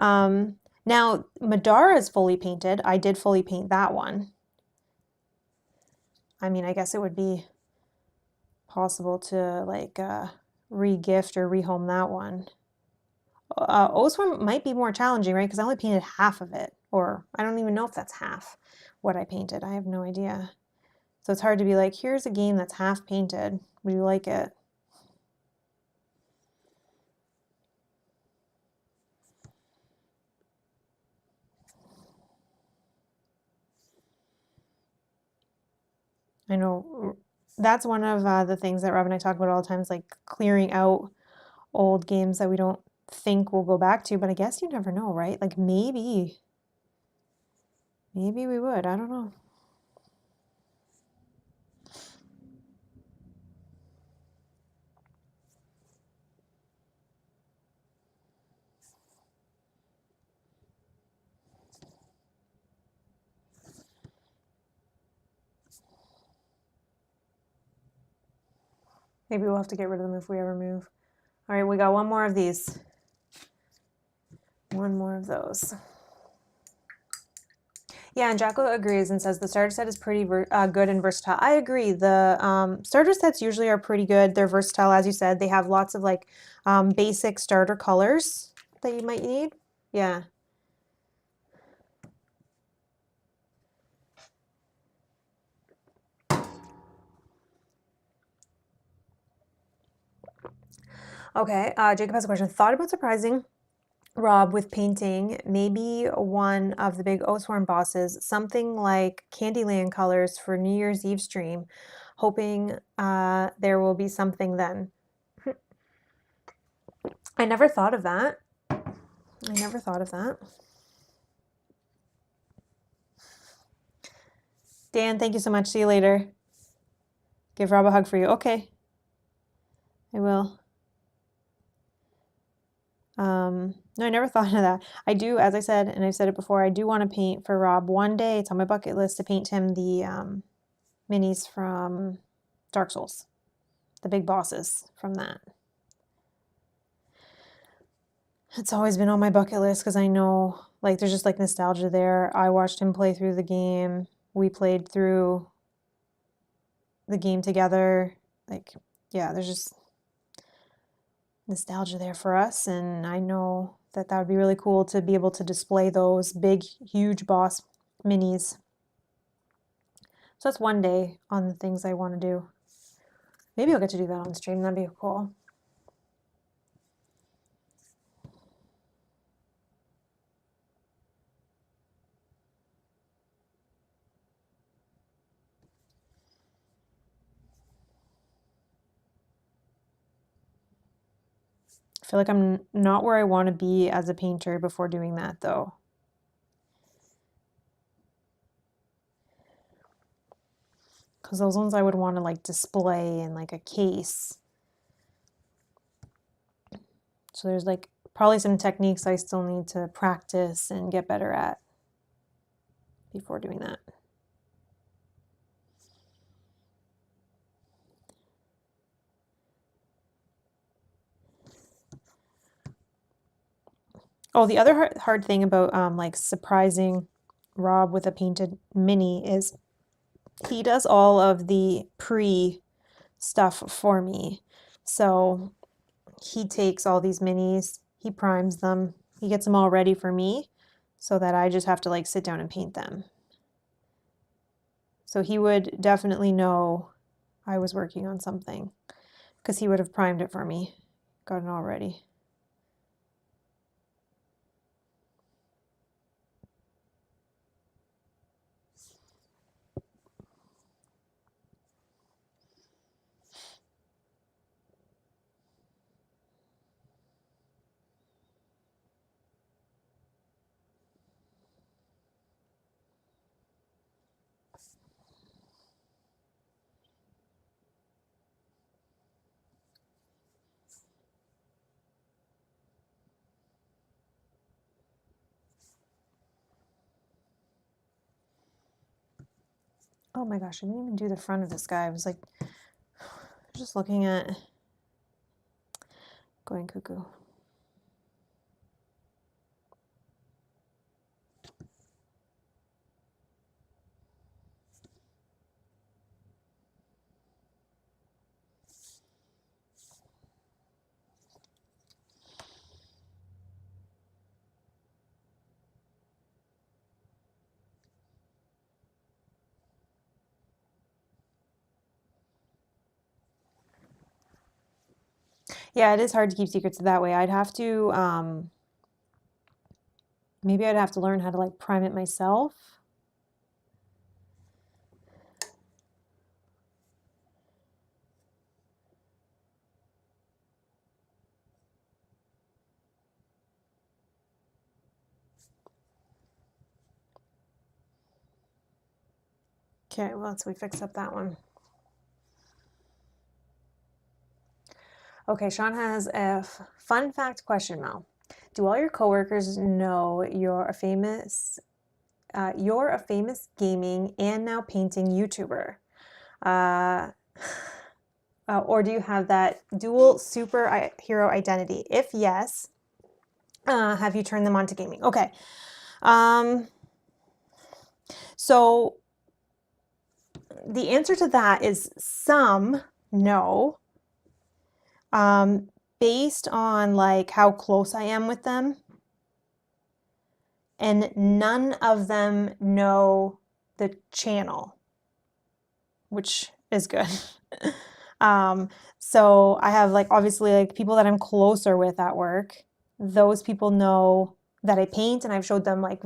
A: Now, Madara is fully painted. I did fully paint that one. I mean, I guess it would be possible to like re-gift or rehome that one. Oathsworn might be more challenging, right? Because I only painted half of it, or I don't even know if that's half what I painted. I have no idea. So it's hard to be like, here's a game that's half painted. Would you like it? I know that's one of the things that Rob and I talk about all the time is like clearing out old games that we don't think we'll go back to, but I guess you never know, right? Like maybe we would. I don't know. Maybe we'll have to get rid of them if we ever move. All right, we got one more of these. One more of those. Yeah, and Jacko agrees and says the starter set is pretty good and versatile. I agree. The starter sets usually are pretty good. They're versatile, as you said. They have lots of like basic starter colors that you might need. Yeah. Okay, Jacob has a question. Thought about surprising Rob with painting maybe one of the big Oathsworn bosses, something like Candyland colors for New Year's Eve stream, hoping there will be something then. I never thought of that. I never thought of that. Dan, thank you so much. See you later. Give Rob a hug for you. Okay, I will. No, I never thought of that. I do, as I said, and I've said it before, I do want to paint for Rob one day. It's on my bucket list to paint him the minis from Dark Souls, the big bosses from that. It's always been on my bucket list because I know, like, there's just like nostalgia there. I watched him play through the game. We played through the game together. Like, yeah, there's just nostalgia there for us, and I know that that would be really cool to be able to display those big, huge boss minis. So that's one day on the things I want to do. Maybe I'll get to do that on stream. That'd be cool. I feel like I'm not where I want to be as a painter before doing that, though. Because those ones I would want to like display in like a case. So there's like probably some techniques I still need to practice and get better at before doing that. Oh, the other hard thing about like surprising Rob with a painted mini is he does all of the pre stuff for me. So he takes all these minis, he primes them, he gets them all ready for me so that I just have to like sit down and paint them. So he would definitely know I was working on something because he would have primed it for me, got it all ready. Oh my gosh, I didn't even do the front of this guy. I was like, just looking at going cuckoo. Yeah, it is hard to keep secrets that way. I'd have to, maybe I'd have to learn how to like prime it myself. Okay, well, so we fix up that one. Okay, Sean has a fun fact question, Mel. Do all your coworkers know you're a famous gaming and now painting YouTuber? Uh, or do you have that dual superhero identity? If yes, have you turned them on to gaming? Okay. So the answer to that is some no. Based on like how close I am with them, and none of them know the channel, which is good. So I have like obviously like people that I'm closer with at work. Those people know that I paint, and I've showed them like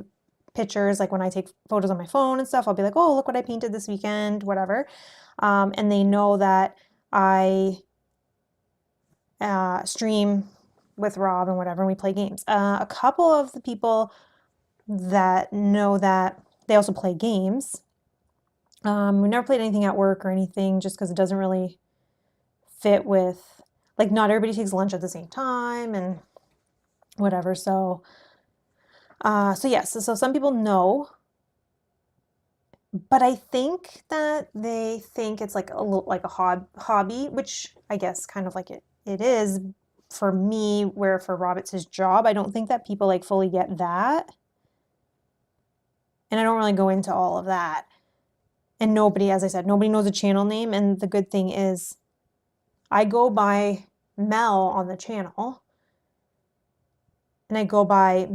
A: pictures, like when I take photos on my phone and stuff, I'll be like, oh, look what I painted this weekend, whatever. And they know that I stream with Rob and whatever, and we play games. A couple of the people that know that they also play games. We never played anything at work or anything just because it doesn't really fit with, like, not everybody takes lunch at the same time and whatever. So, yes, so some people know, but I think that they think it's like a little like a hobby, which I guess kind of like it is for me, where for Rob it's his job. I don't think that people like fully get that. And I don't really go into all of that. And nobody, as I said, nobody knows a channel name. And the good thing is I go by Mel on the channel, and I go by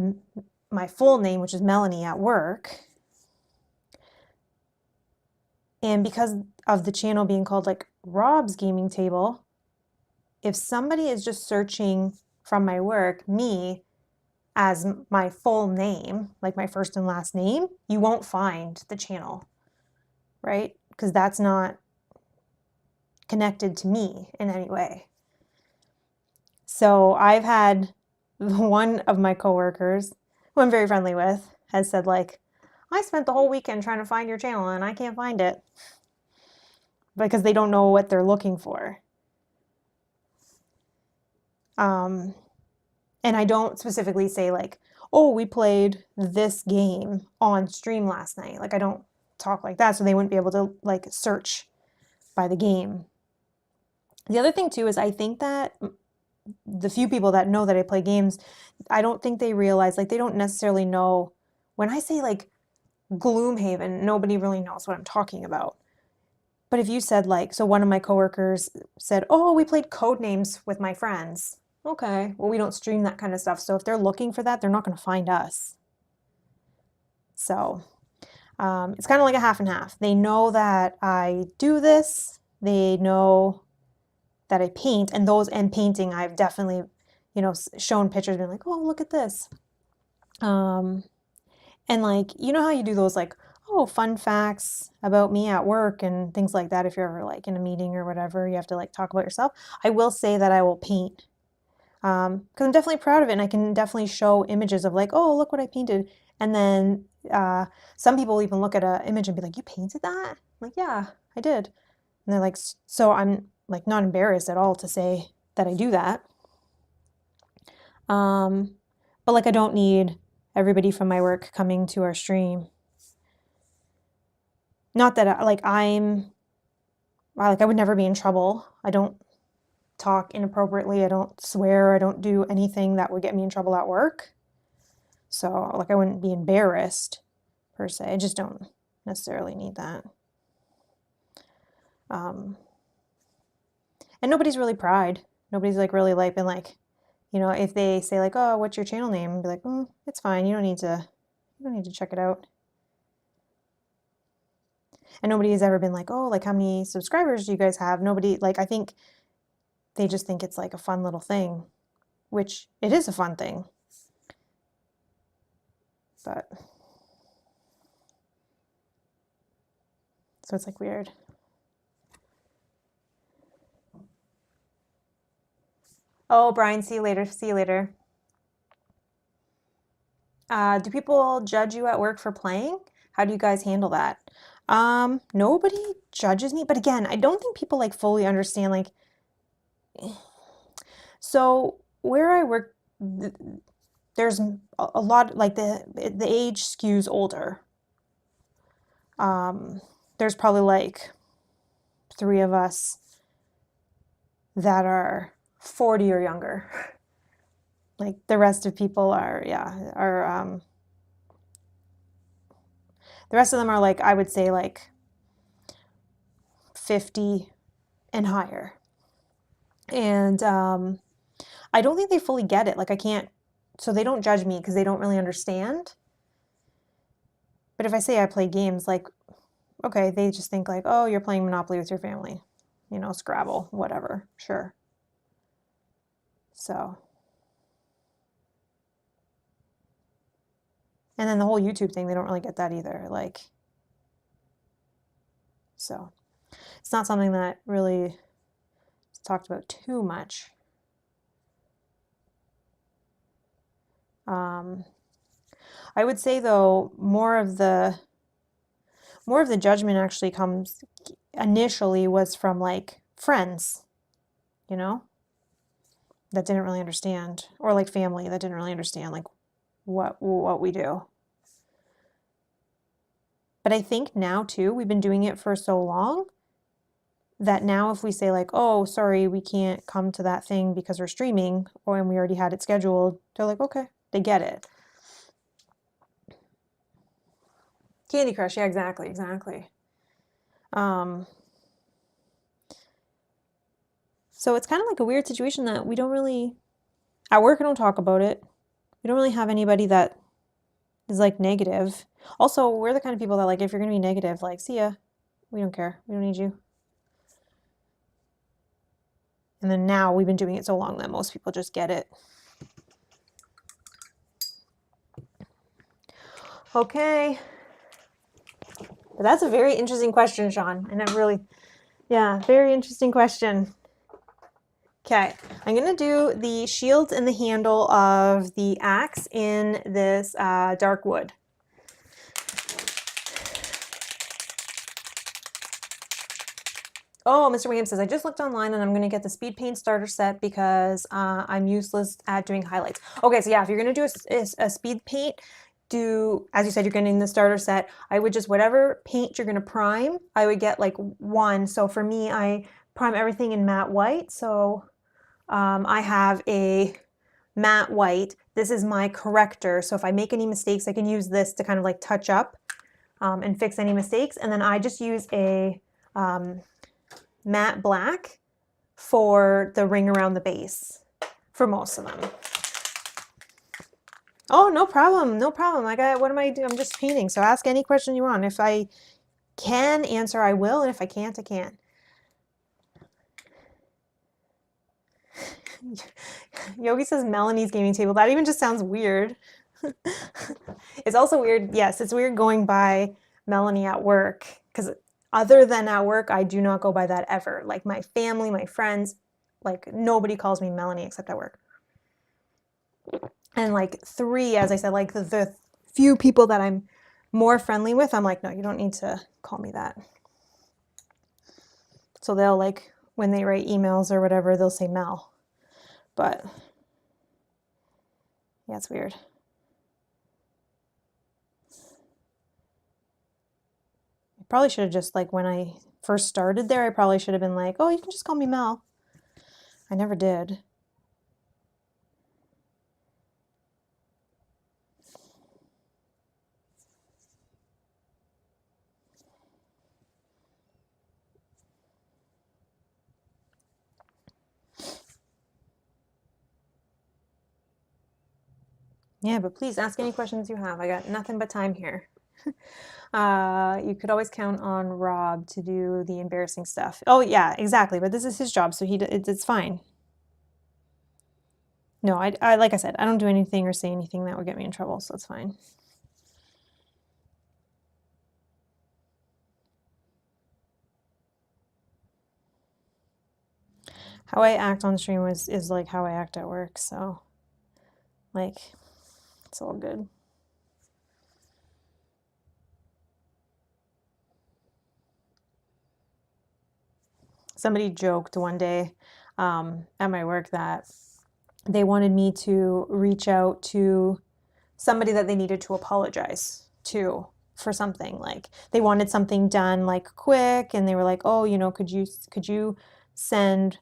A: my full name, which is Melanie at work. And because of the channel being called like Rob's Gaming Table, if somebody is just searching from my work, me, as my full name, like my first and last name, you won't find the channel, right? Because that's not connected to me in any way. So I've had one of my coworkers, who I'm very friendly with, has said like, I spent the whole weekend trying to find your channel and I can't find it because they don't know what they're looking for. And I don't specifically say like, oh, we played this game on stream last night. Like I don't talk like that, so they wouldn't be able to like search by the game. The other thing too is I think that the few people that know that I play games, I don't think they realize, like they don't necessarily know when I say like Gloomhaven, nobody really knows what I'm talking about. But if you said like, so one of my coworkers said, oh, we played Codenames with my friends. Okay, well, we don't stream that kind of stuff. So if they're looking for that, they're not going to find us. So it's kind of like a half and half. They know that I do this. They know that I paint, and painting, I've definitely, shown pictures, been like, oh, look at this. And like, you know how you do those like, oh, fun facts about me at work and things like that. If you're ever like in a meeting or whatever, you have to like talk about yourself. I will say that I will paint because I'm definitely proud of it, and I can definitely show images of like, oh, look what I painted. And then some people even look at an image and be like, you painted that? I'm like, yeah, I did. And they're like, so I'm like not embarrassed at all to say that I do that. But like I don't need everybody from my work coming to our stream. Not that I would never be in trouble. I don't talk inappropriately. I don't swear. I don't do anything that would get me in trouble at work. So like I wouldn't be embarrassed per se. I just don't necessarily need that. And nobody's really pried. Nobody's like really like been like, if they say like, oh, what's your channel name? I'd be like, it's fine. You don't need to check it out. And nobody has ever been like, oh, like how many subscribers do you guys have? Nobody, like, I think they just think it's like a fun little thing, which it is a fun thing. But so it's like weird. Oh, Brian, see you later. See you later. Do people judge you at work for playing? How do you guys handle that? Nobody judges me, but again, I don't think people like fully understand like so where I work there's a lot like the age skews older. There's probably like 3 of us that are 40 or younger. Like the rest of people are, yeah, the rest of them are like, I would say like 50 and higher. And I don't think they fully get it. Like I can't, so they don't judge me because they don't really understand. But if I say I play games, like, okay, they just think like, oh, you're playing Monopoly with your family, you know, Scrabble, whatever, sure. So, and then the whole YouTube thing, they don't really get that either. Like, so it's not something that really is talked about too much. I would say though, more of the judgment actually comes initially was from like friends, you know, that didn't really understand, or like family that didn't really understand like what we do. But I think now too, we've been doing it for so long that now if we say like, oh, sorry, we can't come to that thing because we're streaming, or and we already had it scheduled, they're like, okay, they get it. Candy Crush, yeah, exactly, exactly. So it's kind of like a weird situation that we don't really, at work, I don't talk about it. We don't really have anybody that is like negative. Also, we're the kind of people that like, if you're going to be negative, like, see ya. We don't care. We don't need you. And then now we've been doing it so long that most people just get it. Okay. But that's a very interesting question, Sean. And it really, yeah, very interesting question. Okay, I'm gonna do the shield and the handle of the axe in this dark wood. Oh, Mr. Williams says, I just looked online and I'm going to get the speed paint starter set because I'm useless at doing highlights. Okay, so yeah, if you're going to do a speed paint, as you said, you're getting the starter set. I would just, whatever paint you're going to prime, I would get like one. So for me, I prime everything in matte white. So I have a matte white. This is my corrector. So if I make any mistakes, I can use this to kind of like touch up and fix any mistakes. And then I just use a matte black for the ring around the base for most of them. Oh, no problem. No problem. What am I doing? I'm just painting. So ask any question you want. If I can answer, I will. And if I can't, I can't. Yogi says Melanie's gaming table. That even just sounds weird. It's also weird. Yes, it's weird going by Melanie at work because other than at work, I do not go by that ever. Like my family, my friends, like nobody calls me Melanie except at work. And like three, as I said, like the few people that I'm more friendly with, I'm like, no, you don't need to call me that. So they'll like, when they write emails or whatever, they'll say Mel. But yeah, it's weird. I probably should have just like, when I first started there, I probably should have been like, oh, you can just call me Mel. I never did. Yeah, but please ask any questions you have. I got nothing but time here. You could always count on Rob to do the embarrassing stuff. Oh yeah, exactly. But this is his job, so it's fine. No, I like I said, I don't do anything or say anything that would get me in trouble, so it's fine. How I act on stream is like how I act at work, so like it's all good. Somebody joked one day at my work that they wanted me to reach out to somebody that they needed to apologize to for something. Like they wanted something done like quick, and they were like, oh, you know, could you send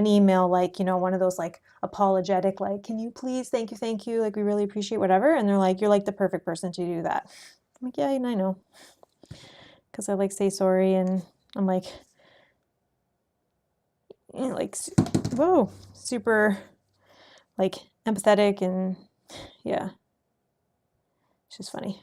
A: an email, like, you know, one of those like apologetic, like, can you please, thank you, like, we really appreciate whatever. And they're like, you're like the perfect person to do that. I'm like, yeah, I know. Because I like say sorry, and I'm like, you know, like, whoa, super like empathetic, and yeah, it's just funny.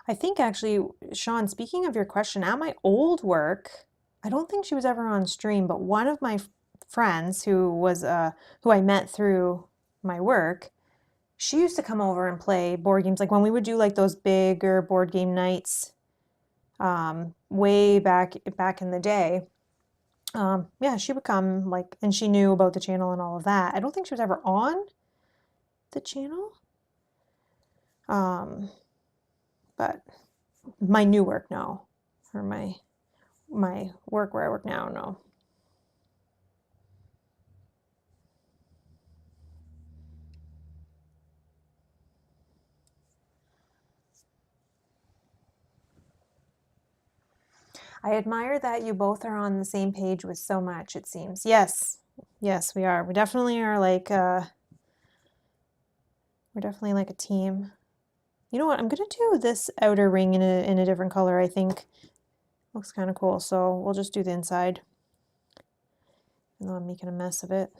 A: I think actually, Sean, speaking of your question, at my old work, I don't think she was ever on stream, but one of my friends who I met through my work, she used to come over and play board games. Like when we would do like those bigger board game nights, way back in the day. Yeah, she would come like, and she knew about the channel and all of that. I don't think she was ever on the channel. But my new work, no, or my work where I work now, no. I admire that you both are on the same page with so much, it seems. Yes, yes, we are. We definitely are like we're definitely like a team. You know what? I'm gonna do this outer ring in a different color, I think. Looks kind of cool. So we'll just do the inside. Even though I'm making a mess of it.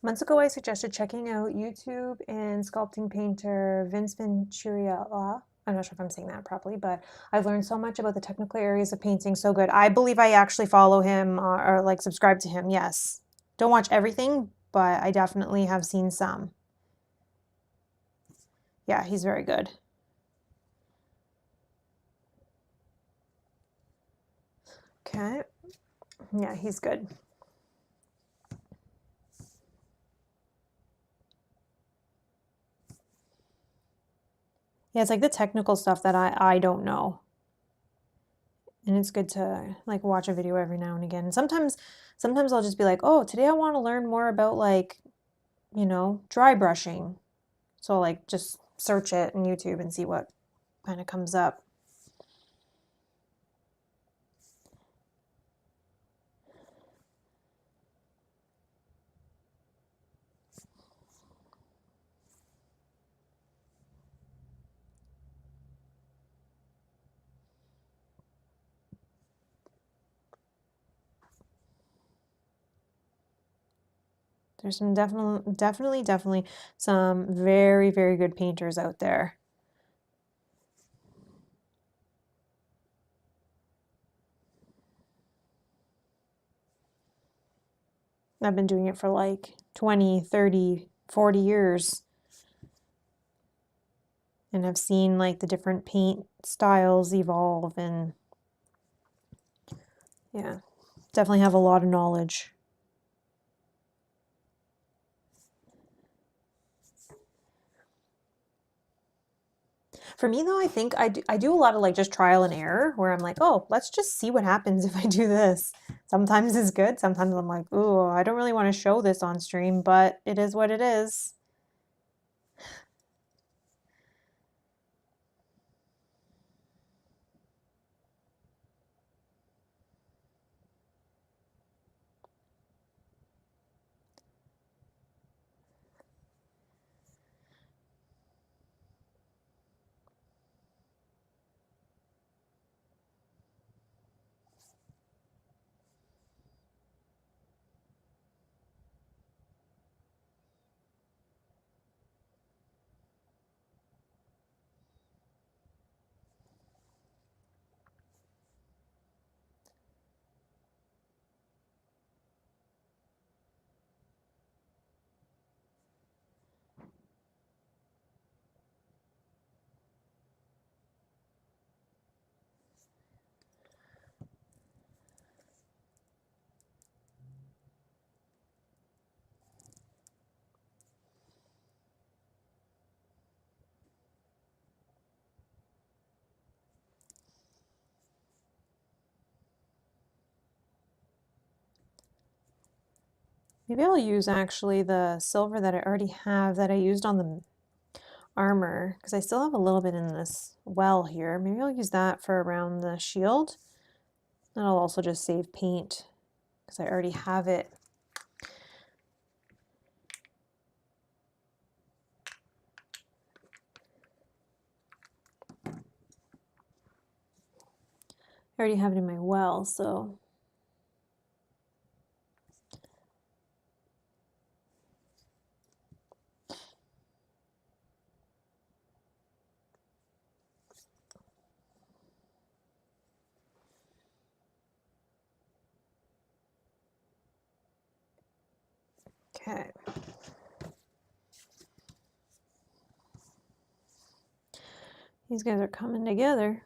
A: Months ago, I suggested checking out YouTube and sculpting painter Vince Venturiella. I'm not sure if I'm saying that properly, but I've learned so much about the technical areas of painting. So good. I believe I actually follow him or like subscribe to him. Yes. Don't watch everything, but I definitely have seen some. Yeah, he's very good. Okay. Yeah, he's good. Yeah, it's like the technical stuff that I don't know. And it's good to like watch a video every now and again. And sometimes I'll just be like, "Oh, today I want to learn more about like, you know, dry brushing." So I'll like just search it in YouTube and see what kind of comes up. There's some definitely some very, very good painters out there. I've been doing it for like 20, 30, 40 years. And I've seen like the different paint styles evolve, and yeah, definitely have a lot of knowledge. For me though, I think I do a lot of like just trial and error where I'm like, oh, let's just see what happens if I do this. Sometimes it's good. Sometimes I'm like, ooh, I don't really want to show this on stream, but it is what it is. Maybe I'll use actually the silver that I already have that I used on the armor, because I still have a little bit in this well here. Maybe I'll use that for around the shield. And I'll also just save paint because I already have it. I already have it in my well, so okay. These guys are coming together.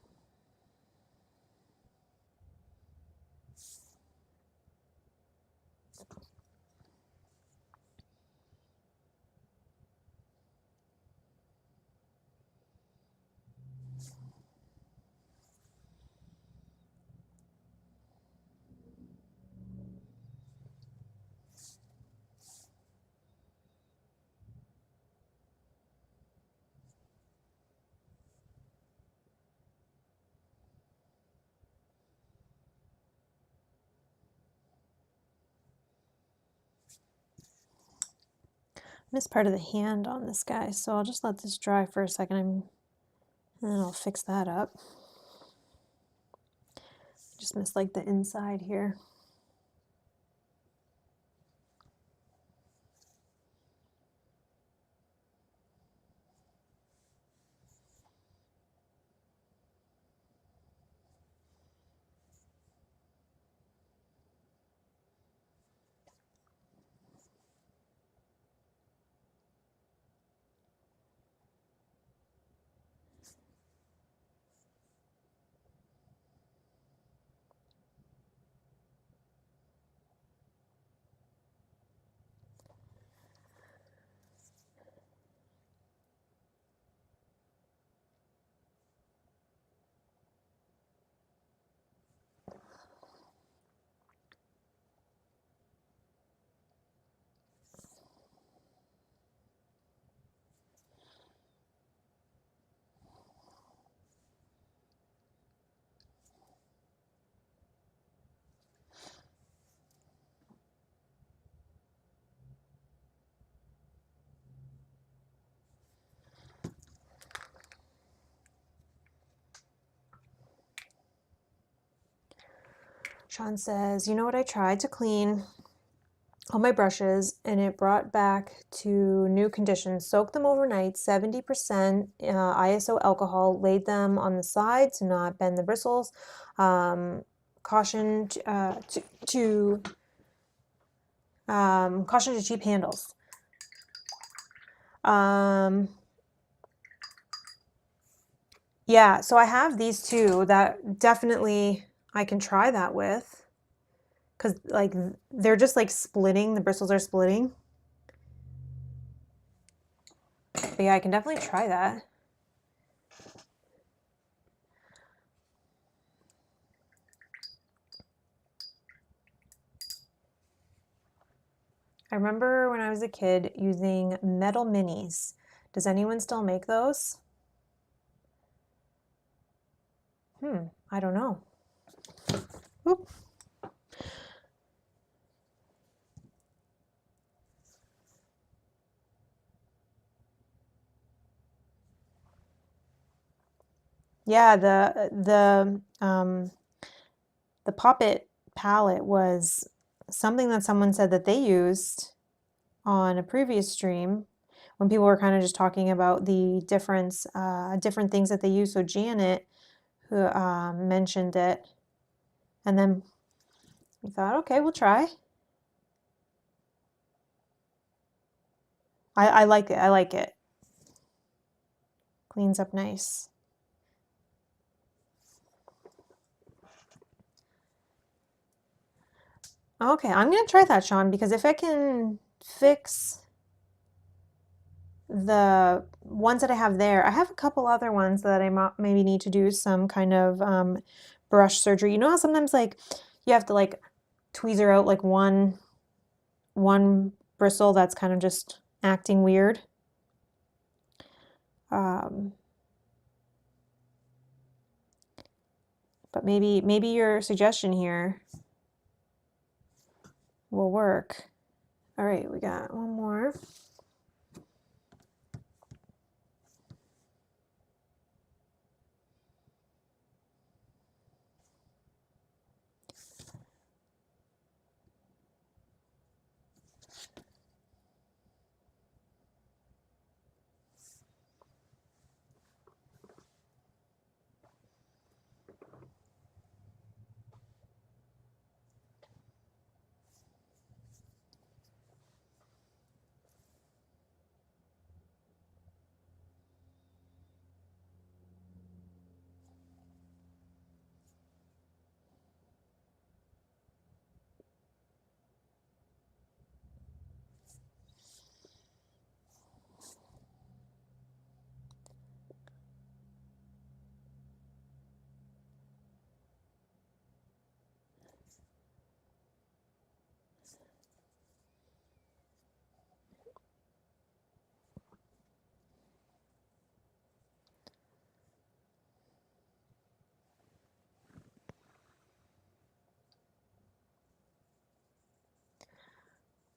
A: Missed part of the hand on this guy, so I'll just let this dry for a second and then I'll fix that up. Just missed like the inside here. Sean says, you know what, I tried to clean all my brushes and it brought back to new conditions. Soaked them overnight, 70% ISO alcohol, laid them on the side to not bend the bristles. Caution to cheap handles. Yeah, so I have these two that definitely I can try that with. Because like they're just like splitting, the bristles are splitting. But yeah, I can definitely try that. I remember when I was a kid using metal minis. Does anyone still make those? I don't know. Oop. Yeah, the Poppet palette was something that someone said that they used on a previous stream when people were kind of just talking about the different things that they use. So Janet, who mentioned it, and then we thought, okay, we'll try. I like it. I like it. Cleans up nice. Okay, I'm gonna try that, Sean, because if I can fix the ones that I have there, I have a couple other ones that I maybe need to do some kind of brush surgery. You know how sometimes like you have to like tweezer out like one one bristle that's kind of just acting weird. But maybe your suggestion here will work. All right, we got one more.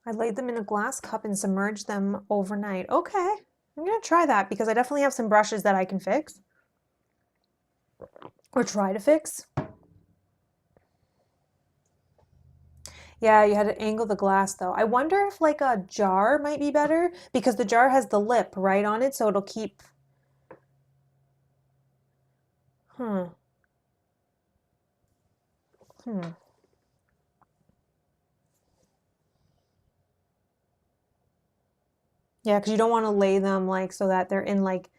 A: I laid them in a glass cup and submerged them overnight. Okay, I'm gonna try that because I definitely have some brushes that I can fix or try to fix. Yeah, you had to angle the glass though. I wonder if like a jar might be better because the jar has the lip right on it, so it'll keep. Hmm. Hmm. Yeah, because you don't want to lay them like so that they're in like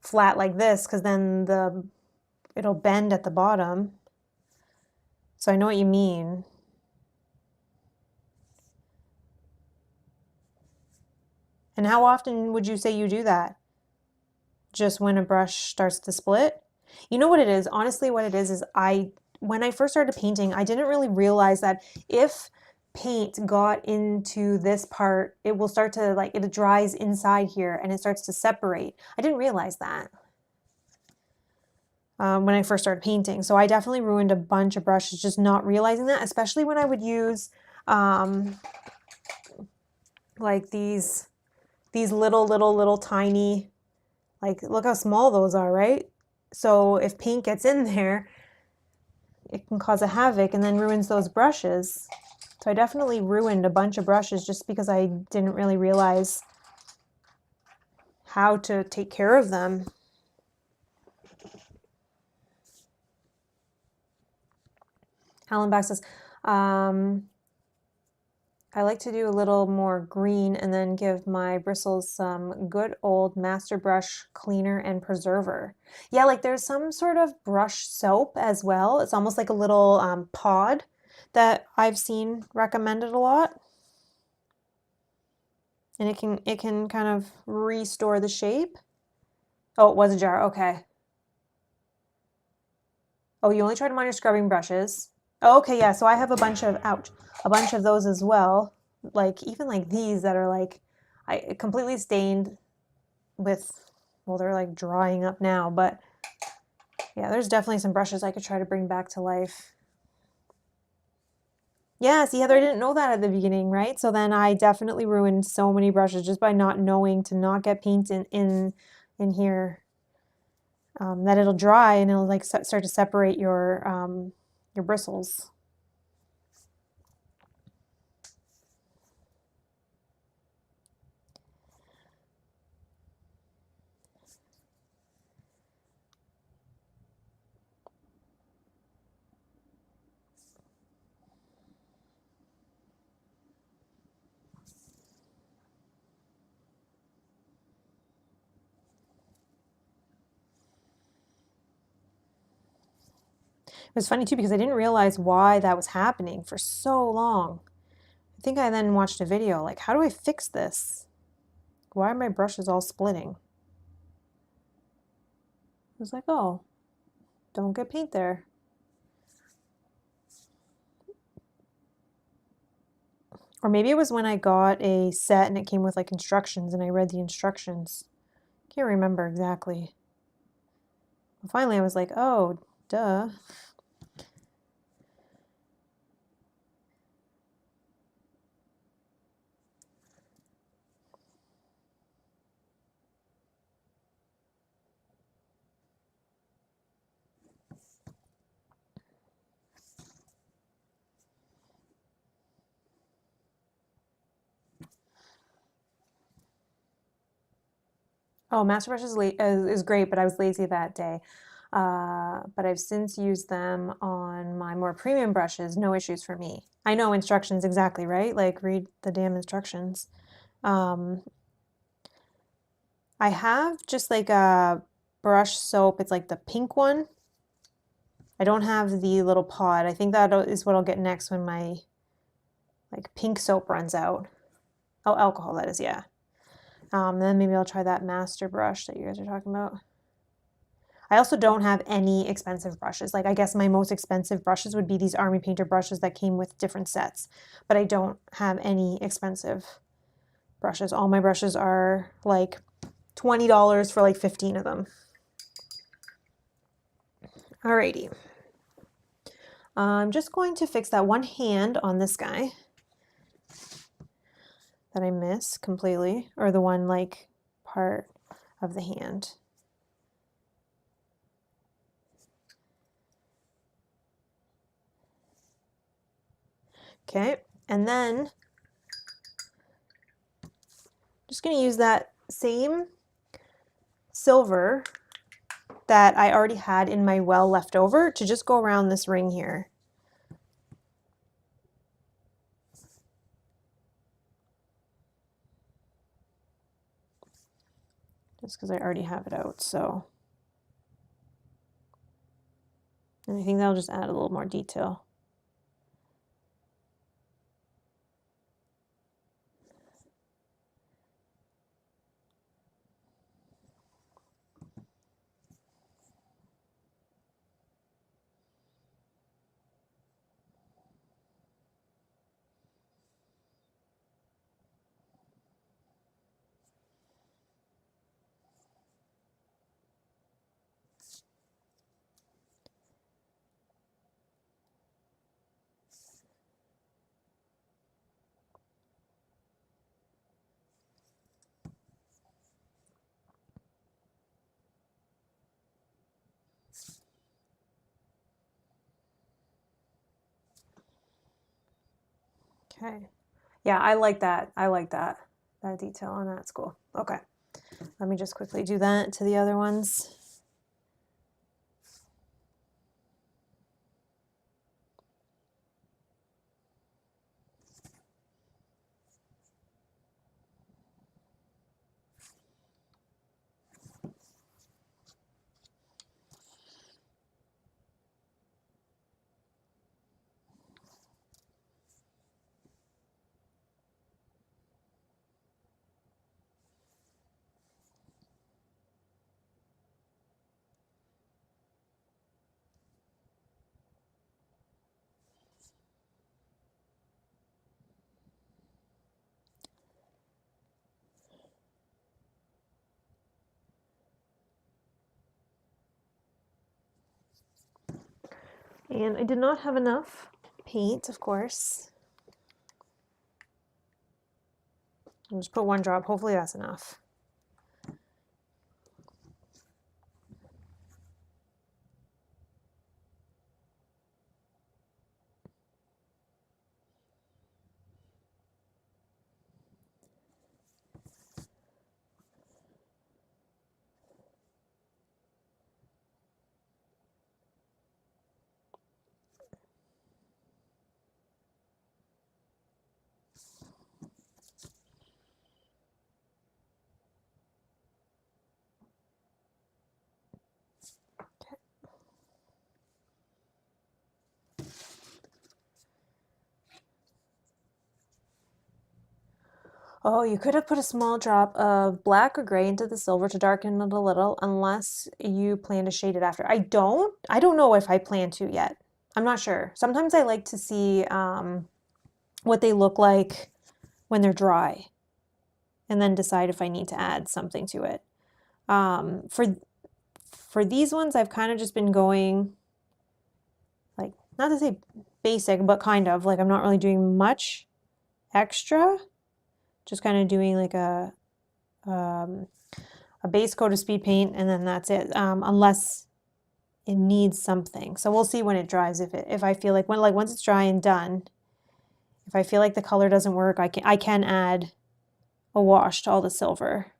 A: flat like this, because then it'll bend at the bottom. So I know what you mean. And how often would you say you do that? Just when a brush starts to split? You know what it is? Honestly, what it is when I first started painting, I didn't really realize that if paint got into this part, it will start to like it dries inside here and it starts to separate. I didn't realize that when I first started painting. So I definitely ruined a bunch of brushes just not realizing that, especially when I would use like these little tiny, like look how small those are, right? So if paint gets in there, it can cause a havoc and then ruins those brushes. So I definitely ruined a bunch of brushes just because I didn't really realize how to take care of them. Alan Back says, I like to do a little more green and then give my bristles some good old master brush cleaner and preserver. Yeah, like there's some sort of brush soap as well. It's almost like a little pod that I've seen recommended a lot. And it can kind of restore the shape. Oh, it was a jar. Okay. Oh, you only tried them on your scrubbing brushes. Oh, okay, yeah. So I have a bunch of ouch, a bunch of those as well. Like even like these that are like I completely stained with well, they're like drying up now, but yeah, there's definitely some brushes I could try to bring back to life. Yeah, see, Heather, I didn't know that at the beginning, right? So then I definitely ruined so many brushes just by not knowing to not get paint in here. That it'll dry and it'll like start to separate your bristles. It was funny too because I didn't realize why that was happening for so long. I think I then watched a video like, how do I fix this? Why are my brushes all splitting? I was like, oh, don't get paint there. Or maybe it was when I got a set and it came with like instructions and I read the instructions. Can't remember exactly. But finally I was like, oh, duh. Oh, Master Brush is great, but I was lazy that day. But I've since used them on my more premium brushes. No issues for me. I know instructions exactly, right? Like read the damn instructions. Um, I have just like a brush soap. It's like the pink one. I don't have the little pod. I think that is what I'll get next when my like pink soap runs out. Oh, alcohol, that is, yeah. Then maybe I'll try that master brush that you guys are talking about. I also don't have any expensive brushes. Like I guess my most expensive brushes would be these Army Painter brushes that came with different sets, but I don't have any expensive brushes. All my brushes are like $20 for like 15 of them. Alrighty. I'm just going to fix that one hand on this guy that I missed completely, or the one like part of the hand. Okay, and then just going to use that same silver that I already had in my well left over to just go around this ring here. Just because I already have it out, so. And I think that'll just add a little more detail. Okay. Yeah, I like that. I like that. That detail on that's cool. Okay. Let me just quickly do that to the other ones. And I did not have enough paint, of course. I'll just put one drop. Hopefully that's enough. Oh, you could have put a small drop of black or gray into the silver to darken it a little, unless you plan to shade it after. I don't know if I plan to yet. I'm not sure. Sometimes I like to see what they look like when they're dry, and then decide if I need to add something to it. For these ones, I've kind of just been going, like, not to say basic, but kind of, like, I'm not really doing much extra, just kind of doing like a base coat of speed paint, and then that's it, unless it needs something. So we'll see when it dries, if I feel like, once it's dry and done, if I feel like the color doesn't work, I can add a wash to all the silver.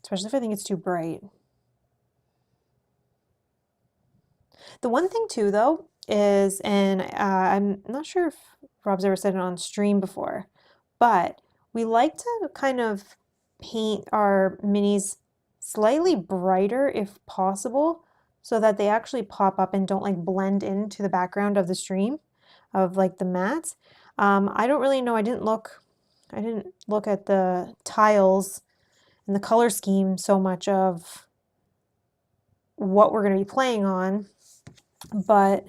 A: Especially if I think it's too bright. The one thing too, though, is, and I'm not sure if Rob's ever said it on stream before, but we like to kind of paint our minis slightly brighter if possible, so that they actually pop up and don't like blend into the background of the stream of like the mats. I don't really know. I didn't look at the tiles and the color scheme so much of what we're going to be playing on, but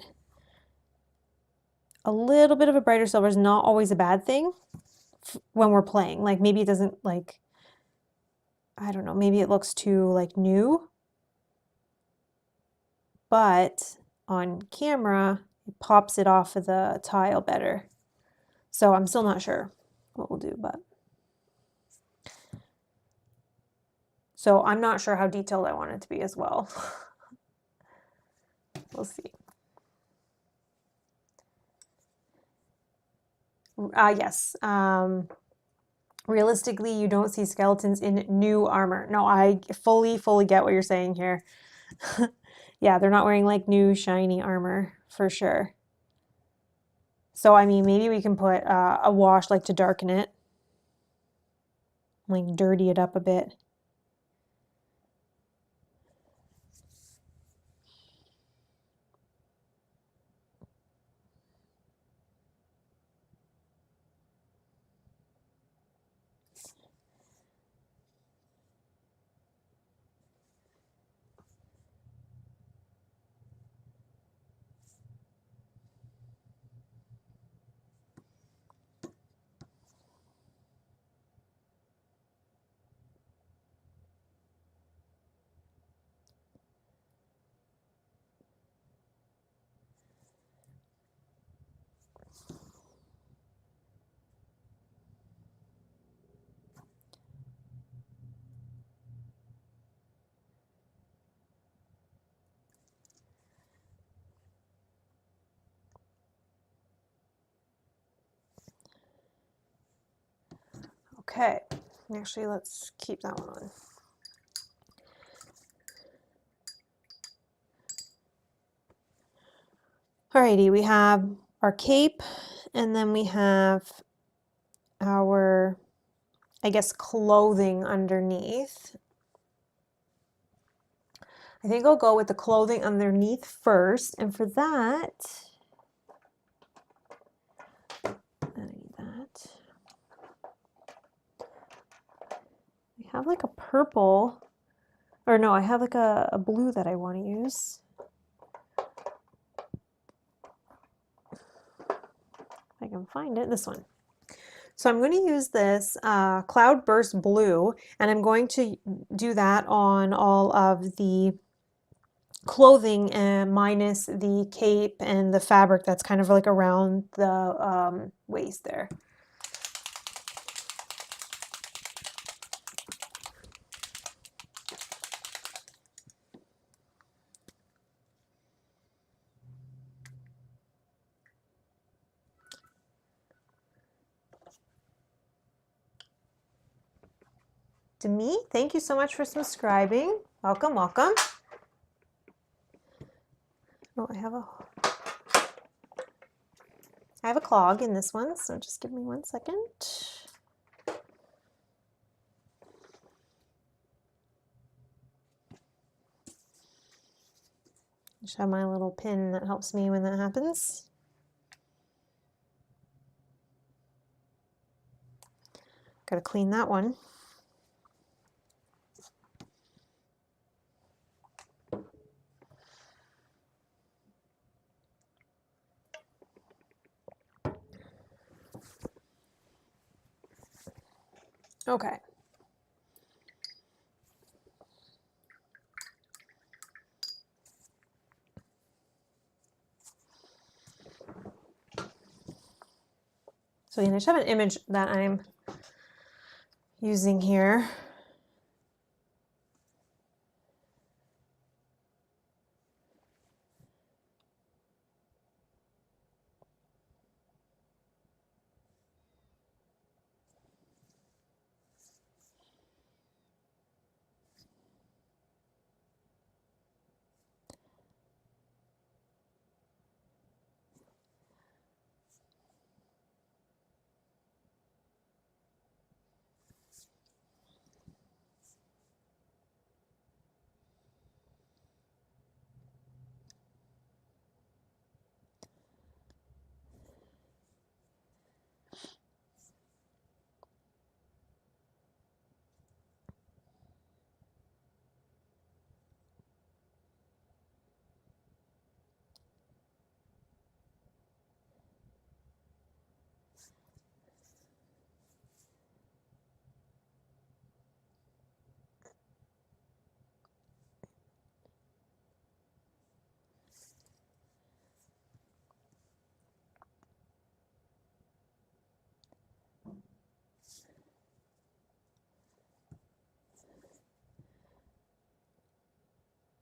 A: a little bit of a brighter silver is not always a bad thing when we're playing. Like, maybe it doesn't, like, I don't know, maybe it looks too like new, but on camera it pops it off of the tile better. So I'm still not sure what we'll do, but so I'm not sure how detailed I want it to be as well. We'll see. Yes. Realistically, you don't see skeletons in new armor. No, I fully get what you're saying here. Yeah, they're not wearing like new shiny armor for sure. So, I mean, maybe we can put a wash like to darken it, like dirty it up a bit. Okay, actually, let's keep that one on. Alrighty, we have our cape, and then we have our, I guess, clothing underneath. I think I'll go with the clothing underneath first, and for that, I need that. I have like a purple, or no, I have like a blue that I want to use. If I can find it, this one. So I'm going to use this Cloudburst Blue, and I'm going to do that on all of the clothing, and minus the cape and the fabric that's kind of like around the waist there. Demi, thank you so much for subscribing. Welcome, welcome. Oh, I have a clog in this one, so just give me 1 second. Just have my little pin that helps me when that happens. Gotta clean that one. Okay. So again, I just have an image that I'm using here.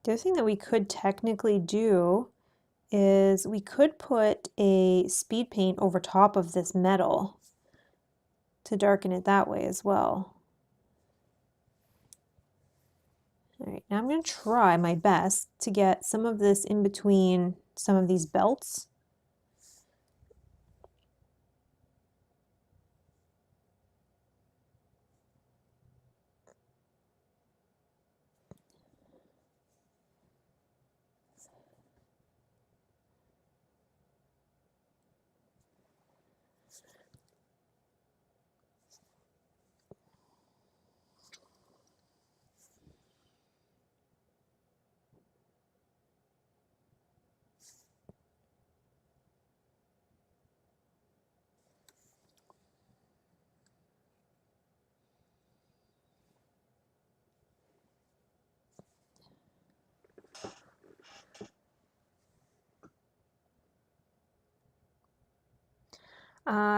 A: The other thing that we could technically do is we could put a speed paint over top of this metal to darken it that way as well. All right, now I'm going to try my best to get some of this in between some of these belts.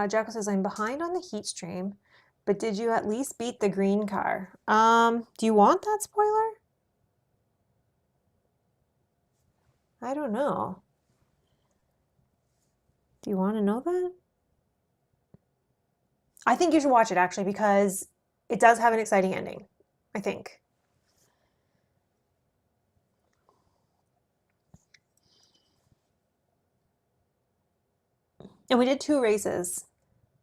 A: Jacko says, I'm behind on the heat stream, but did you at least beat the green car? Do you want that spoiler? I don't know. Do you want to know that? I think you should watch it actually because it does have an exciting ending, I think. And we did 2 races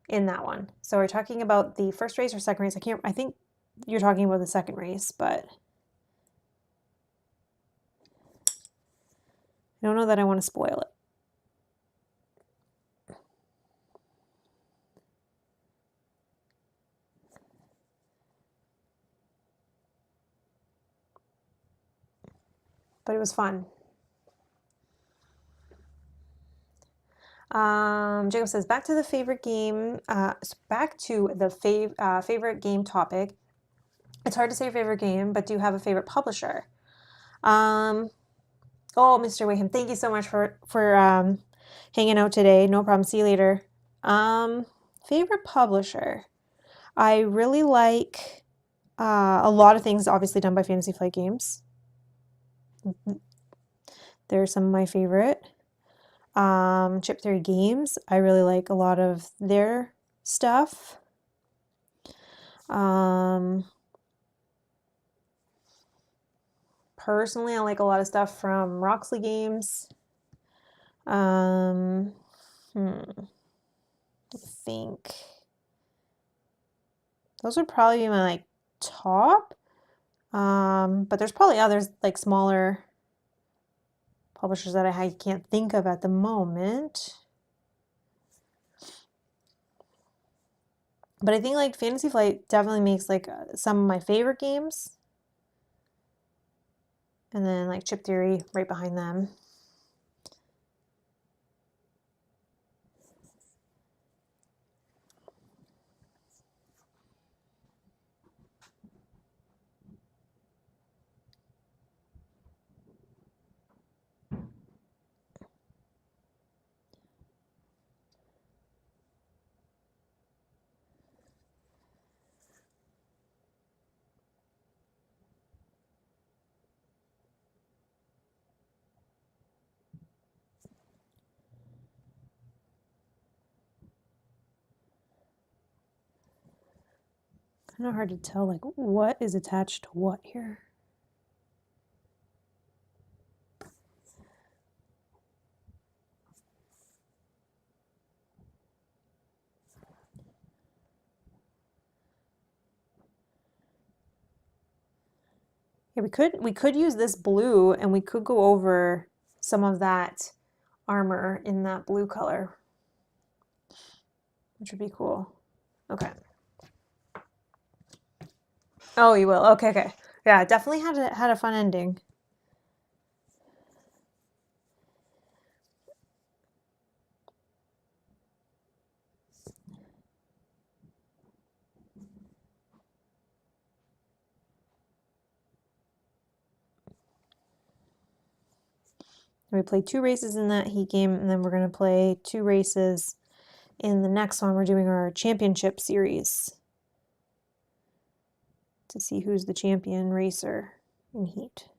A: in that one. So we're talking about the first race or second race. I think you're talking about the second race, but I don't know that I want to spoil it. But it was fun. Jacob says, back to the favorite game, favorite game topic. It's hard to say favorite game, but do you have a favorite publisher? Oh, Mr. Wayham, thank you so much for hanging out today. No problem. See you later. Favorite publisher. I really like a lot of things obviously done by Fantasy Flight Games. They're some of my favorite. Chip Theory Games, I really like a lot of their stuff. Personally, I like a lot of stuff from Roxley Games. I think those would probably be my like top. But there's probably others like smaller publishers that I can't think of at the moment. But I think like Fantasy Flight definitely makes like some of my favorite games. And then like Chip Theory right behind them. kind of hard to tell like what is attached to what here. Yeah, we could use this blue and we could go over some of that armor in that blue color, which would be cool. Okay. Oh, you will. Okay, okay. Yeah, definitely had a fun ending. We played 2 races in that heat game, and then we're going to play 2 races in the next one. We're doing our championship series to see who's the champion racer in heat.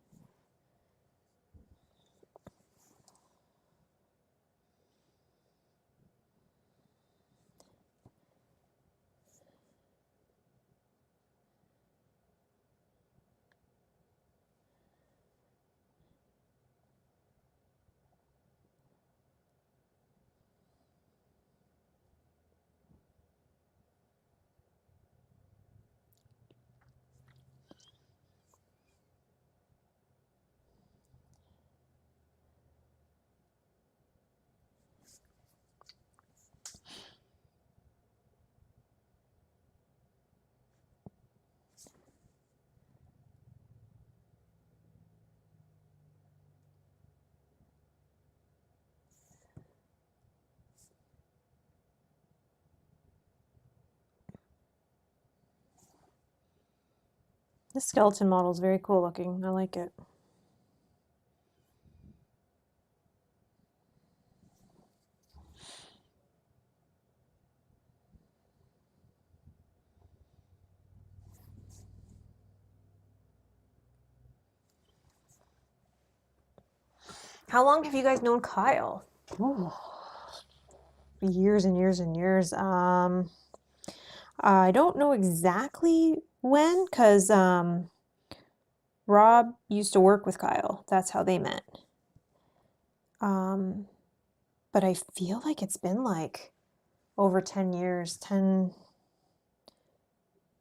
A: This skeleton model is very cool looking. I like it. How long have you guys known Kyle? Ooh, years and years and years. I don't know exactly when, because Rob used to work with Kyle. That's how they met. But I feel like it's been like over 10 years, 10,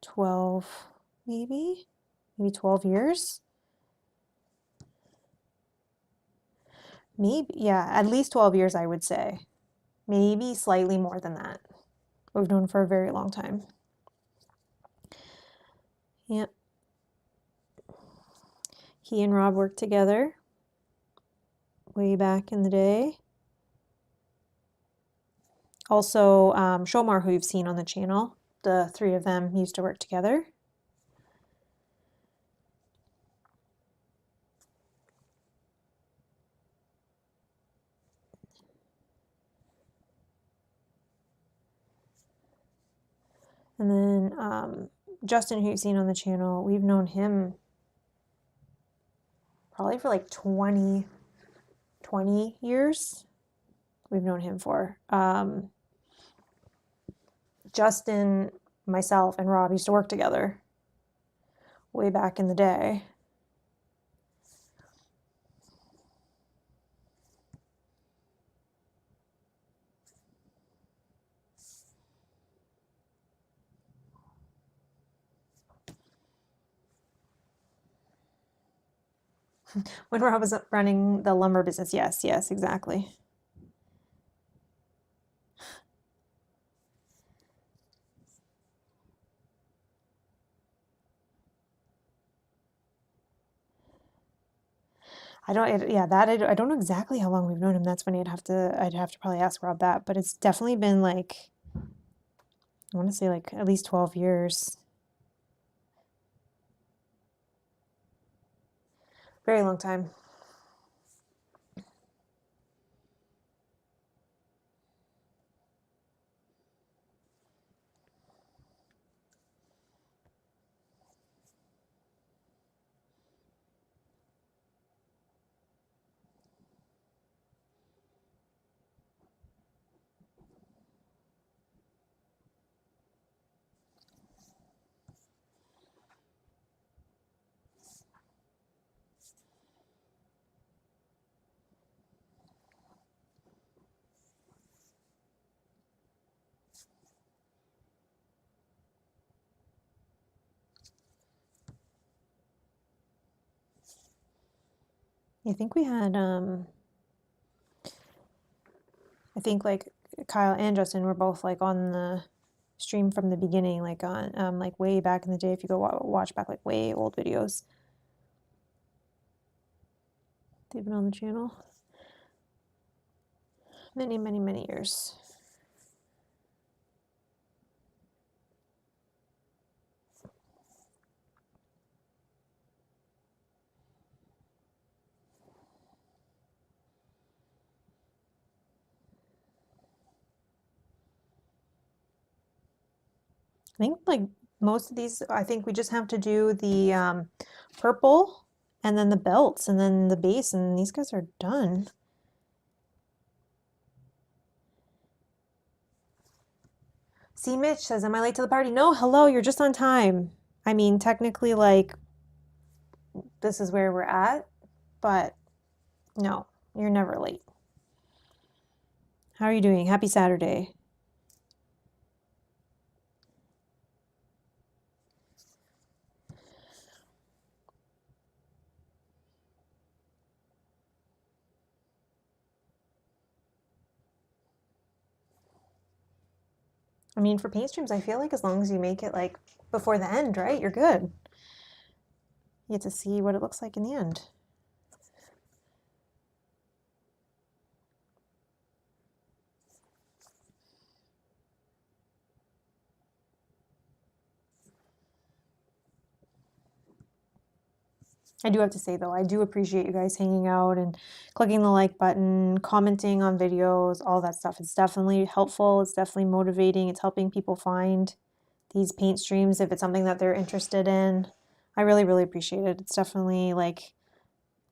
A: 12, maybe 12 years. Maybe, yeah, at least 12 years, I would say. Maybe slightly more than that. We've known for a very long time. Yep. He and Rob worked together way back in the day. Also, Shomar, who you've seen on the channel, the 3 of them used to work together. And then Justin, who you've seen on the channel, we've known him probably for like 20 years. We've known him for. Justin, myself, and Rob used to work together way back in the day. When Rob was running the lumber business. Yes, yes, exactly. I don't, yeah, that I don't know exactly how long we've known him. That's when I'd have to probably ask Rob that, but it's definitely been like, I want to say like at least 12 years. Very long time. I think we had I think like Kyle and Justin were both like on the stream from the beginning, like on like way back in the day. If you go watch back like way old videos, they've been on the channel many, many, many years. I think like most of these, I think we just have to do the purple and then the belts and then the base, and these guys are done. See, Mitch says, am I late to the party? No, hello, you're just on time. I mean, technically, like, this is where we're at, but no, you're never late. How are you doing? Happy Saturday. I mean, for paint streams, I feel like as long as you make it like before the end, right? You're good. You get to see what it looks like in the end. I do have to say though, I do appreciate you guys hanging out and clicking the like button, commenting on videos, all that stuff. It's definitely helpful. It's definitely motivating. It's helping people find these paint streams if it's something that they're interested in. I really, really appreciate it. It's definitely like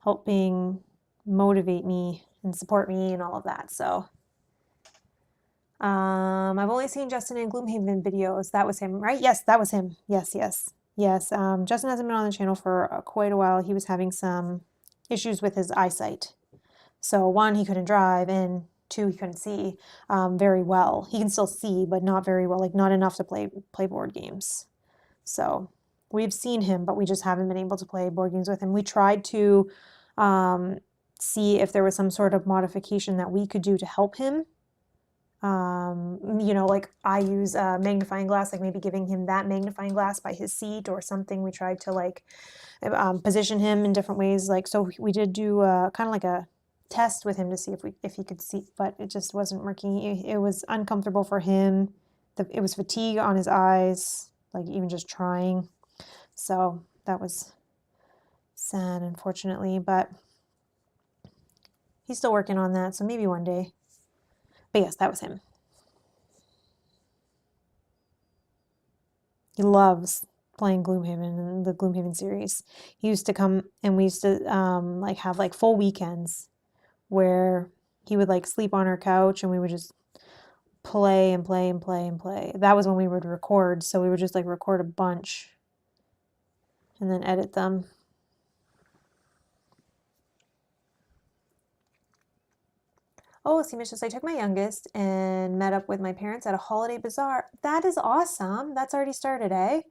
A: helping motivate me and support me and all of that. So I've only seen Justin in Gloomhaven videos. That was him, right? Yes, that was him. Yes, yes, yes. Justin hasn't been on the channel for quite a while. He was having some issues with his eyesight. So one, he couldn't drive, and two, he couldn't see very well. He can still see, but not very well, like not enough to play board games. So we've seen him, but we just haven't been able to play board games with him. We tried to see if there was some sort of modification that we could do to help him. You know, like I use a magnifying glass, like maybe giving him that magnifying glass by his seat or something. We tried to like position him in different ways. Like, so we did do kind of like a test with him to see if he could see, but it just wasn't working. It was uncomfortable for him. It was fatigue on his eyes, like even just trying. So that was sad, unfortunately, but he's still working on that. So maybe one day. But yes, that was him. He loves playing Gloomhaven and the Gloomhaven series. He used to come and we used to like have like full weekends where he would like sleep on our couch and we would just play and play and play and play. That was when we would record, so we would just like record a bunch and then edit them. Oh, Seamish says, I took my youngest and met up with my parents at a holiday bazaar. That is awesome. That's already started, eh?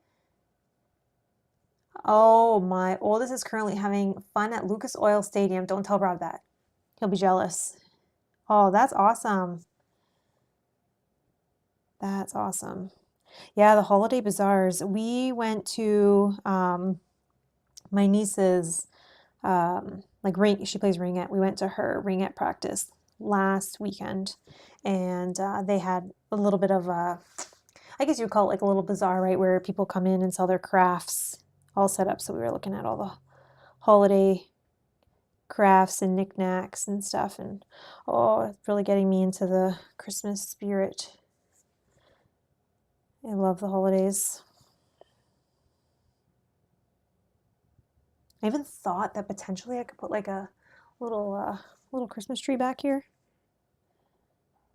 A: Oh, my oldest is currently having fun at Lucas Oil Stadium. Don't tell Rob that. He'll be jealous. Oh, that's awesome. That's awesome. Yeah, the holiday bazaars. We went to my niece's like ring. She plays ringette. We went to her ringette practice last weekend, and they had a little bit of a, I guess you would call it like a little bazaar, right, where people come in and sell their crafts all set up. So we were looking at all the holiday crafts and knickknacks and stuff, and oh, it's really getting me into the Christmas spirit. I love the holidays. I even thought that potentially I could put like a little Christmas tree back here.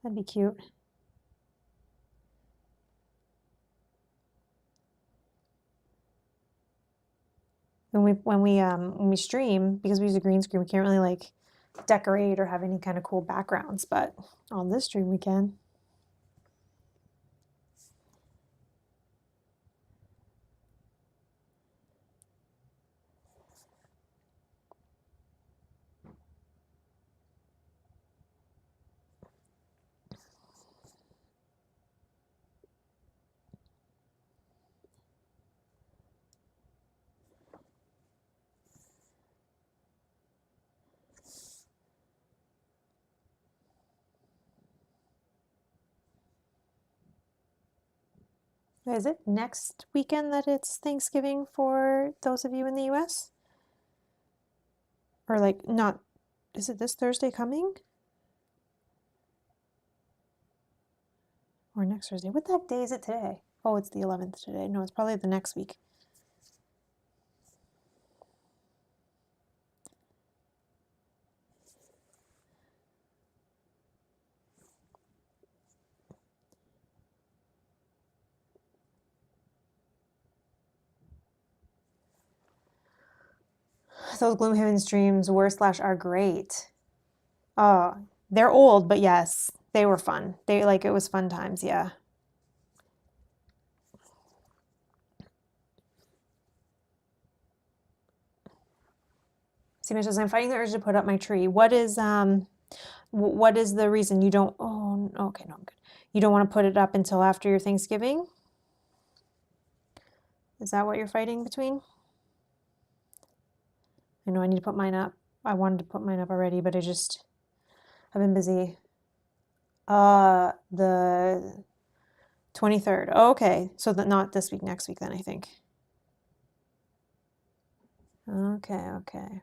A: That'd be cute. When we stream, because we use a green screen, we can't really like decorate or have any kind of cool backgrounds, but on this stream we can. Is it next weekend that it's Thanksgiving for those of you in the US? Or like not, is it this Thursday coming? Or next Thursday? What the heck day is it today? Oh, it's the 11th today. No, it's probably the next week. Those Gloomhaven streams were slash are great. Oh, they're old, but yes, they were fun. They like it was fun times, yeah. See, says I'm fighting the urge to put up my tree. What is the reason you don't? Oh, okay, no, I'm good. You don't want to put it up until after your Thanksgiving? Is that what you're fighting between? I know I need to put mine up. I wanted to put mine up already, but I've been busy. The 23rd. Oh, okay, so that not this week, next week then, I think. Okay, okay.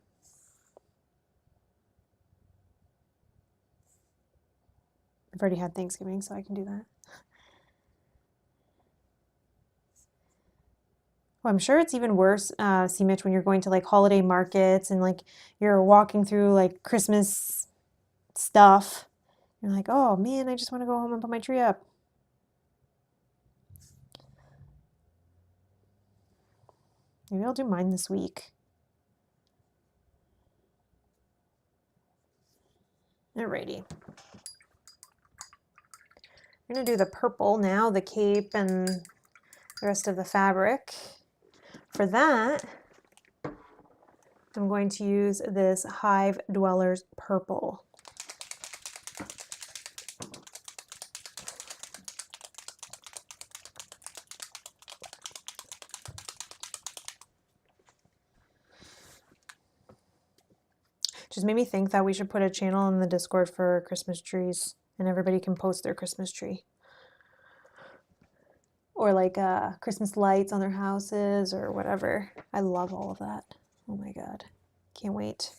A: I've already had Thanksgiving, so I can do that. Well, I'm sure it's even worse, see Mitch, when you're going to like holiday markets and like you're walking through like Christmas stuff. You're like, oh man, I just want to go home and put my tree up. Maybe I'll do mine this week. Alrighty. I'm gonna do the purple now, the cape and the rest of the fabric. For that, I'm going to use this Hive Dwellers purple. Just made me think that we should put a channel in the Discord for Christmas trees and everybody can post their Christmas tree. Or like Christmas lights on their houses or whatever. I love all of that. Oh my God. Can't wait.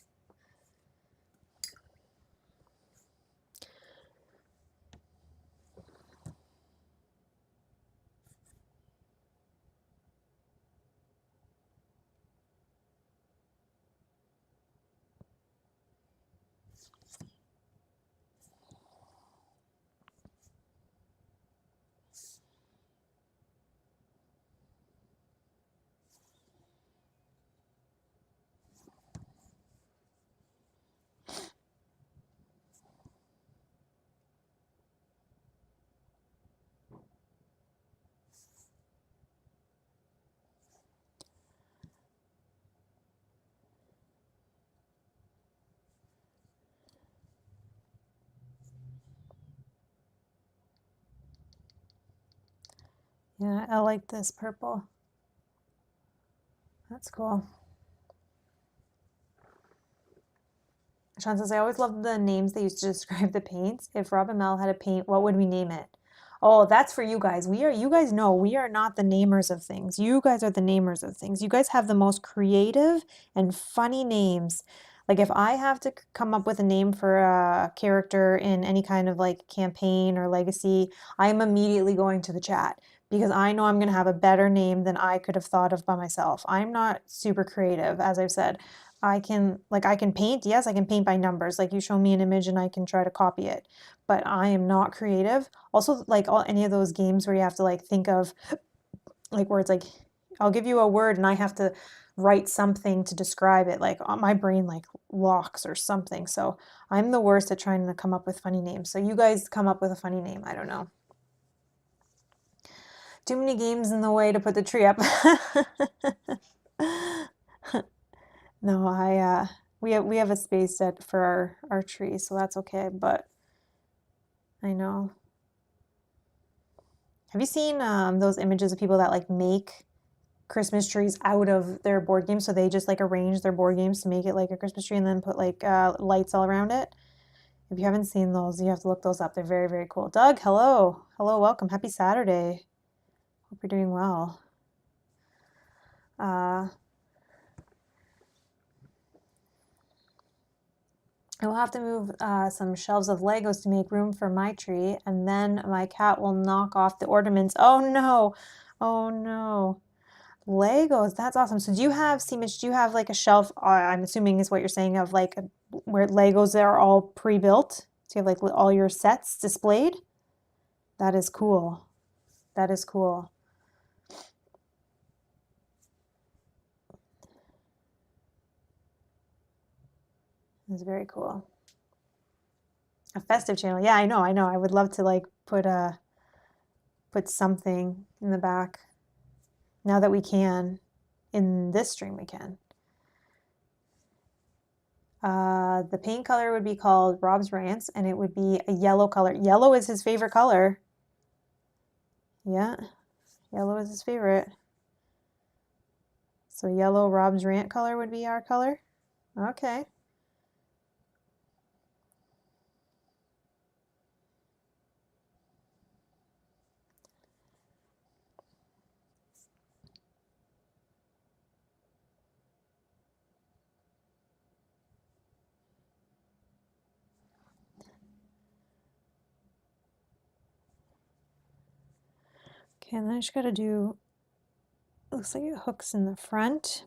A: Yeah, I like this purple. That's cool. Sean says, I always loved the names they used to describe the paints. If Rob and Mel had a paint, what would we name it? Oh, that's for you guys. You guys know we are not the namers of things. You guys are the namers of things. You guys have the most creative and funny names. Like if I have to come up with a name for a character in any kind of like campaign or legacy, I am immediately going to the chat because I know I'm going to have a better name than I could have thought of by myself. I'm not super creative, as I've said. I can paint. Yes, I can paint by numbers. Like you show me an image and I can try to copy it, but I am not creative. Also, like any of those games where you have to like think of like words like I'll give you a word and I have to write something to describe it. Like my brain like locks or something. So I'm the worst at trying to come up with funny names. So you guys come up with a funny name. I don't know. Too many games in the way to put the tree up. No, we have a space set for our tree, so that's okay, but I know. Have you seen those images of people that like make Christmas trees out of their board games? So they just like arrange their board games to make it like a Christmas tree and then put like lights all around it. If you haven't seen those, you have to look those up. They're very, very cool. Doug, hello. Hello, welcome. Happy Saturday. Hope you're doing well. I will have to move some shelves of Legos to make room for my tree, and then my cat will knock off the ornaments. Oh no! Oh no! Legos, that's awesome. So do you have, Seemich, do you have like a shelf, I'm assuming is what you're saying, of like where Legos are all pre-built? Do you have like all your sets displayed? That is cool. That is cool. That's very cool. A festive channel. Yeah, I know, I know. I would love to like put something in the back. Now that we can, in this stream we can. The paint color would be called Rob's Rants, and it would be a yellow color. Yellow is his favorite color. Yeah, yellow is his favorite. So yellow Rob's Rant color would be our color. Okay. Okay, and then I just gotta do, looks like it hooks in the front.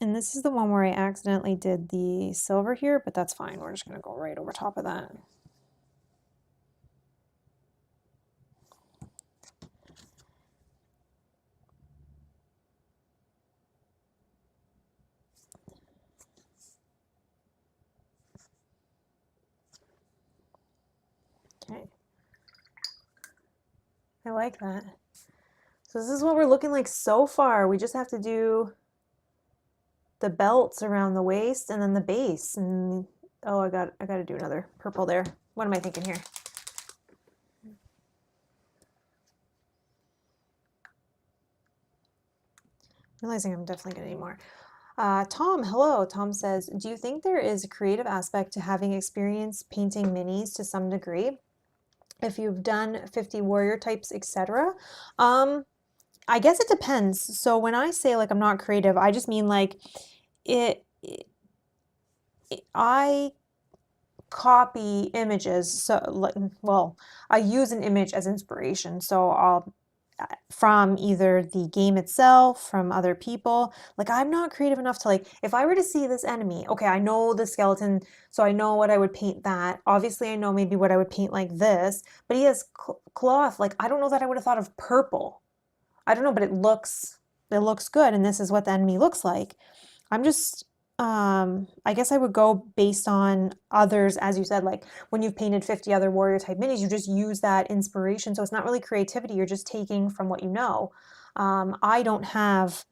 A: And this is the one where I accidentally did the silver here, but that's fine. We're just gonna go right over top of that. Okay. I like that. So this is what we're looking like so far. We just have to do the belts around the waist and then the base. And oh, I got to do another purple there. What am I thinking here? Realizing I'm definitely gonna need more. Tom, hello. Tom says, do you think there is a creative aspect to having experience painting minis to some degree? If you've done 50 warrior types, etc. I guess it depends. So when I say like I'm not creative, I just mean like I copy images. So like, well, I use an image as inspiration. So I'll from either the game itself, from other people. Like I'm not creative enough to like, if I were to see this enemy, okay, I know the skeleton, so I know what I would paint that. Obviously, I know maybe what I would paint like this, but he has cloth. Like I don't know that I would have thought of purple. I don't know, but it looks good, and this is what the enemy looks like. I'm just I guess I would go based on others, as you said, like when you've painted 50 other warrior type minis, you just use that inspiration. So it's not really creativity, you're just taking from what you know. I don't have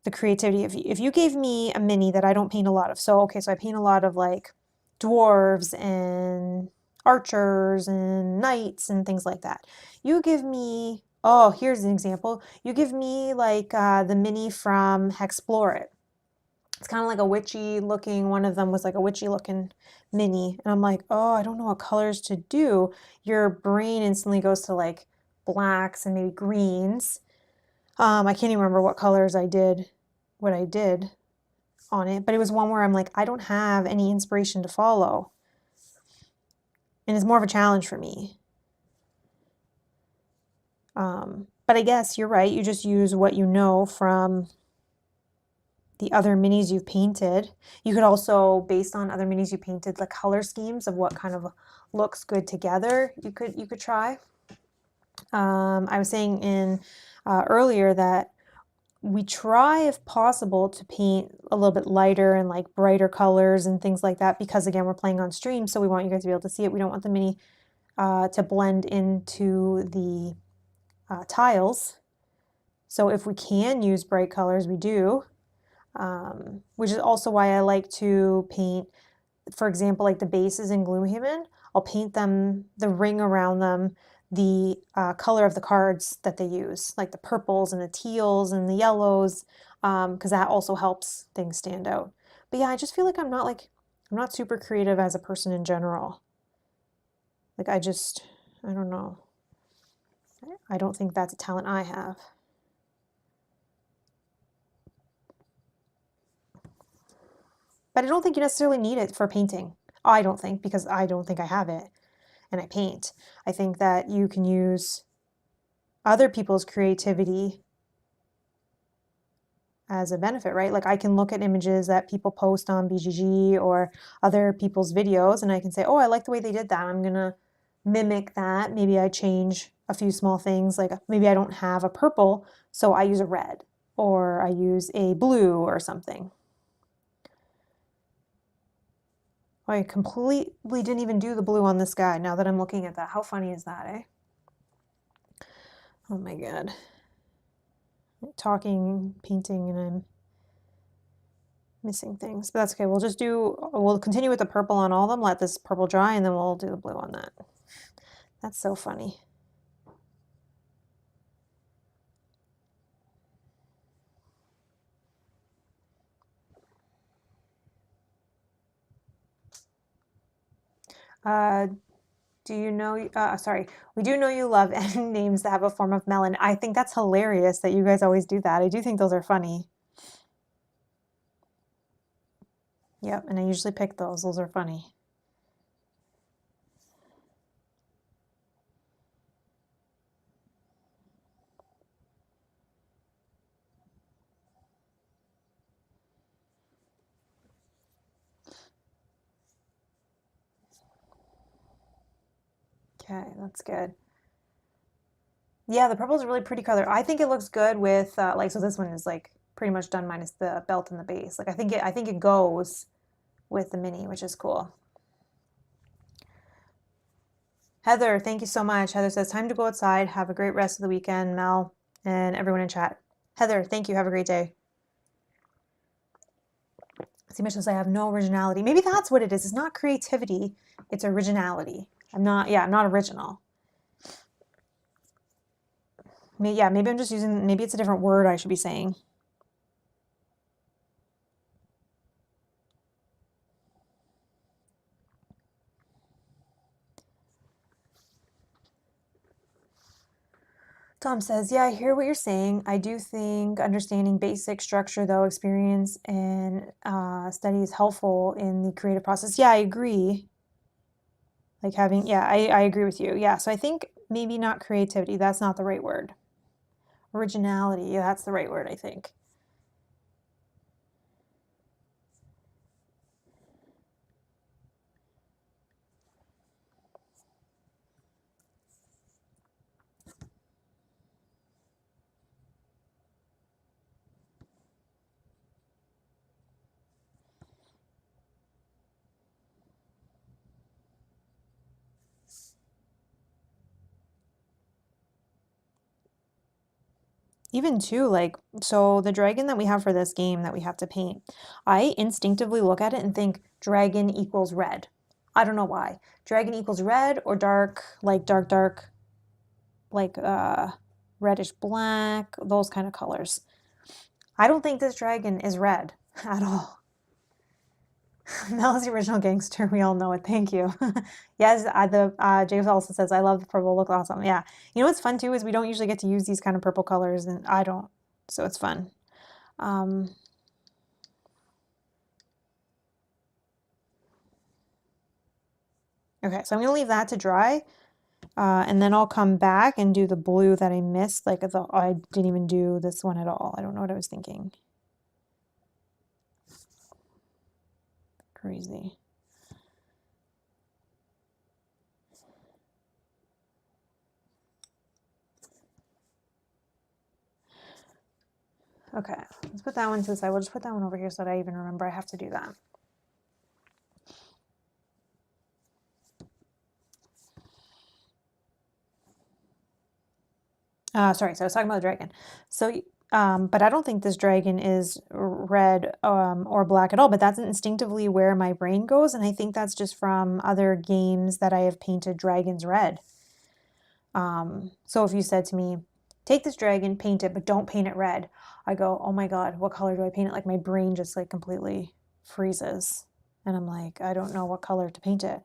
A: the creativity. If you gave me a mini that I don't paint a lot of, so okay, so I paint a lot of like dwarves and archers and knights and things like that. You give me, oh, here's an example. You give me like the mini from Hexplore It. It's kind of like a witchy looking, one of them was like a witchy looking mini. And I'm like, oh, I don't know what colors to do. Your brain instantly goes to like blacks and maybe greens. I can't even remember what colors I did, what I did on it, but it was one where I'm like, I don't have any inspiration to follow. And it's more of a challenge for me. But I guess you're right. You just use what you know from the other minis you've painted. You could also, based on other minis you painted, the color schemes of what kind of looks good together, you could try. I was saying in earlier that we try, if possible, to paint a little bit lighter and like brighter colors and things like that, because again, we're playing on stream, so we want you guys to be able to see it. We don't want the mini to blend into the tiles. So if we can use bright colors, we do. Which is also why I like to paint, for example, like the bases in Gloomhaven. I'll paint them, the ring around them, the color of the cards that they use, like the purples and the teals and the yellows, because that also helps things stand out. But yeah, I just feel like I'm not super creative as a person in general. Like I don't know. I don't think that's a talent I have. But I don't think you necessarily need it for painting. I don't think, because I don't think I have it and I paint. I think that you can use other people's creativity as a benefit, right? Like I can look at images that people post on BGG or other people's videos and I can say, oh, I like the way they did that. I'm gonna mimic that. Maybe I change a few small things, like maybe I don't have a purple, so I use a red or I use a blue or something. I completely didn't even do the blue on this guy now that I'm looking at that. How funny is that, eh? Oh my God. Talking, painting, and I'm missing things. But that's okay. We'll continue with the purple on all of them, let this purple dry, and then we'll do the blue on that. That's so funny. Do you know, sorry, we do know you love names that have a form of melon. I think that's hilarious that you guys always do that. I do think those are funny. Yep, and I usually pick those. Those are funny. Okay, that's good. Yeah, the purple is a really pretty color. I think it looks good with like, so this one is like pretty much done minus the belt and the base. Like I think it goes with the mini, which is cool. Heather, thank you so much. Heather says, time to go outside. Have a great rest of the weekend, Mel, and everyone in chat. Heather, thank you. Have a great day. Seema says, I have no originality. Maybe that's what it is. It's not creativity, it's originality. I'm not original. Maybe I'm just using, maybe it's a different word I should be saying. Tom says, yeah, I hear what you're saying. I do think understanding basic structure, though, experience and study is helpful in the creative process. Yeah, I agree. Like having, yeah, I agree with you. Yeah, so I think maybe not creativity. That's not the right word. Originality. Yeah, that's the right word, I think. Even too, like, so the dragon that we have for this game that we have to paint, I instinctively look at it and think dragon equals red. I don't know why. Dragon equals red or dark, like dark, like reddish black, those kind of colors. I don't think this dragon is red at all. Mel is the original gangster. We all know it. Thank you. Yes, James also says I love the purple. Look awesome. Yeah. You know what's fun too is we don't usually get to use these kind of purple colors, and I don't, so it's fun. Okay, so I'm gonna leave that to dry, and then I'll come back and do the blue that I missed. Like I didn't even do this one at all. I don't know what I was thinking. Crazy. Okay, let's put that one to the side. We'll just put that one over here so that I even remember I have to do that. Sorry, so I was talking about the dragon. So, but I don't think this dragon is red or black at all, but that's instinctively where my brain goes, and I think that's just from other games that I have painted dragons red. So if you said to me, take this dragon, paint it, but don't paint it red, I go, oh my God, what color do I paint it? Like my brain just like completely freezes, and I'm like, I don't know what color to paint it.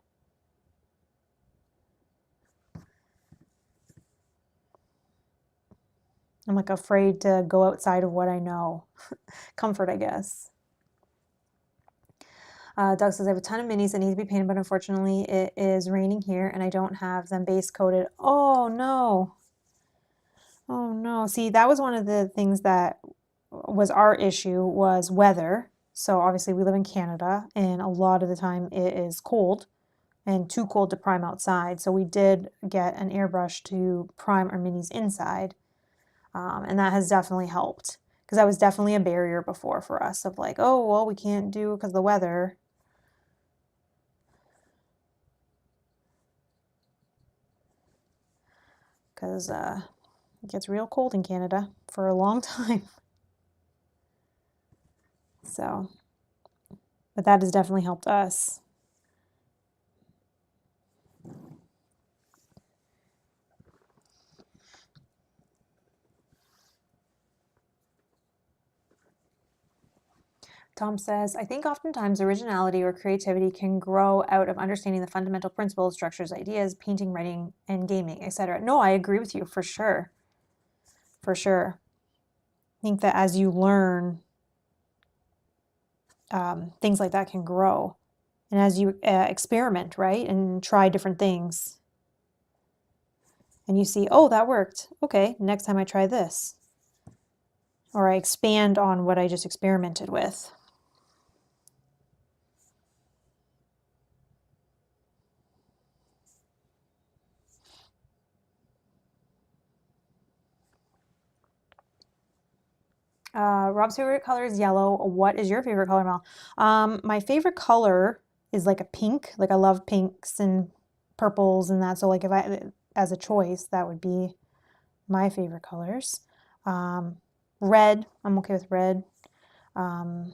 A: I'm like afraid to go outside of what I know. Comfort, I guess. Doug says, I have a ton of minis that need to be painted, but unfortunately it is raining here and I don't have them base coated. Oh no. Oh no. See, that was one of the things that was our issue was weather. So obviously we live in Canada and a lot of the time it is cold and too cold to prime outside. So we did get an airbrush to prime our minis inside. And that has definitely helped because that was definitely a barrier before for us of like, oh, well, we can't do because of the weather. Because it gets real cold in Canada for a long time. So, but that has definitely helped us. Tom says, I think oftentimes originality or creativity can grow out of understanding the fundamental principles, structures, ideas, painting, writing, and gaming, etc. No, I agree with you for sure. For sure. I think that as you learn, things like that can grow. And as you experiment, right, and try different things, and you see, oh, that worked. Okay, next time I try this. Or I expand on what I just experimented with. Rob's favorite color is yellow. What is your favorite color, Mel? My favorite color is like a pink. Like I love pinks and purples and that. So like if I, as a choice, that would be my favorite colors. Red, I'm okay with red. But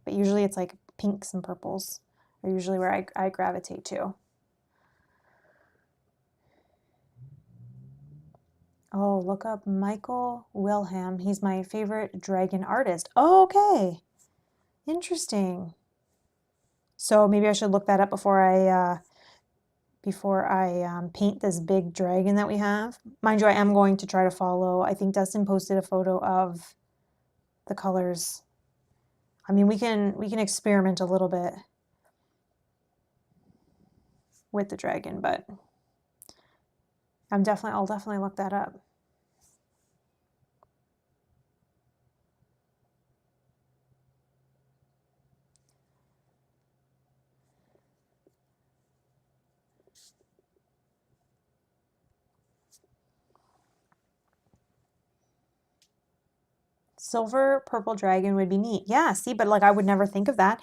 A: usually it's like pinks and purples are usually where I gravitate to. Oh, look up Michael Wilhelm. He's my favorite dragon artist. Oh, okay. Interesting. So maybe I should look that up before I paint this big dragon that we have. Mind you, I am going to try to follow. I think Dustin posted a photo of the colors. I mean, we can experiment a little bit with the dragon, but I'll definitely look that up. Silver purple dragon would be neat. Yeah, see, but like I would never think of that.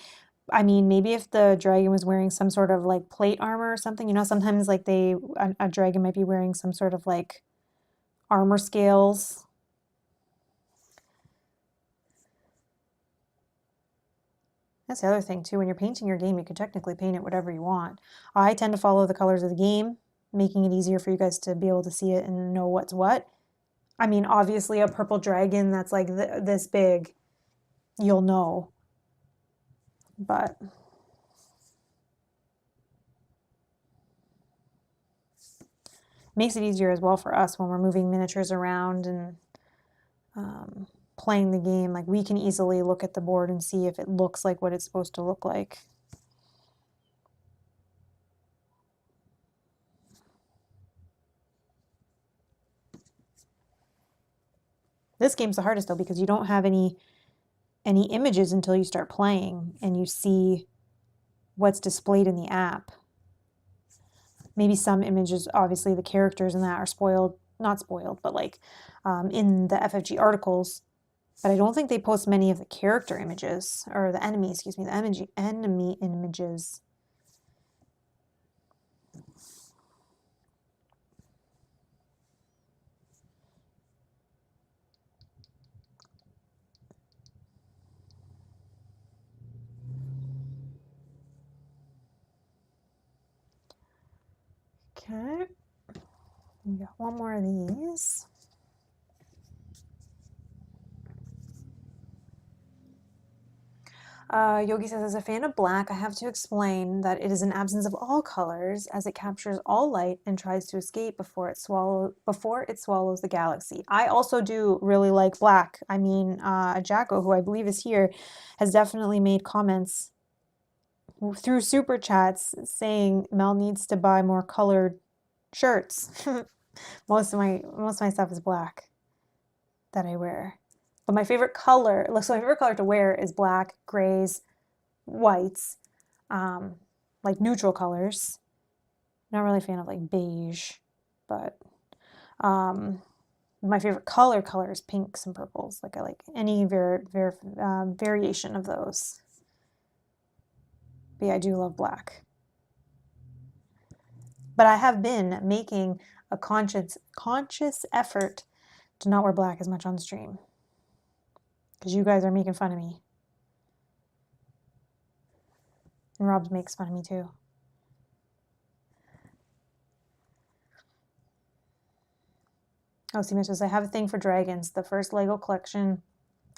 A: I mean, maybe if the dragon was wearing some sort of like plate armor or something, sometimes like a dragon might be wearing some sort of like armor scales. That's the other thing too. When you're painting your game, you can technically paint it whatever you want. I tend to follow the colors of the game, making it easier for you guys to be able to see it and know what's what. I mean, obviously a purple dragon that's like this big, you'll know. But makes it easier as well for us when we're moving miniatures around and playing the game. Like we can easily look at the board and see if it looks like what it's supposed to look like. This game's the hardest though because you don't have any images until you start playing and you see what's displayed in the app. Maybe some images, obviously the characters in that are spoiled, not spoiled, but like in the FFG articles. But I don't think they post many of the character images, or the enemy, excuse me, the enemy images. Okay, we got one more of these. Yogi says, as a fan of black, I have to explain that it is an absence of all colors as it captures all light and tries to escape before it swallows the galaxy. I also do really like black. I mean, Jacko, who I believe is here, has definitely made comments through super chats saying Mel needs to buy more colored shirts. Most of my stuff is black that I wear. But my favorite color, so my favorite color to wear is black, grays, whites, like neutral colors. Not really a fan of like beige, but my favorite color is pinks and purples. Like I like any variation of those. But yeah, I do love black. But I have been making a conscious effort to not wear black as much on stream because you guys are making fun of me. And Rob makes fun of me too. Oh, Seema says, I have a thing for dragons. The first Lego collection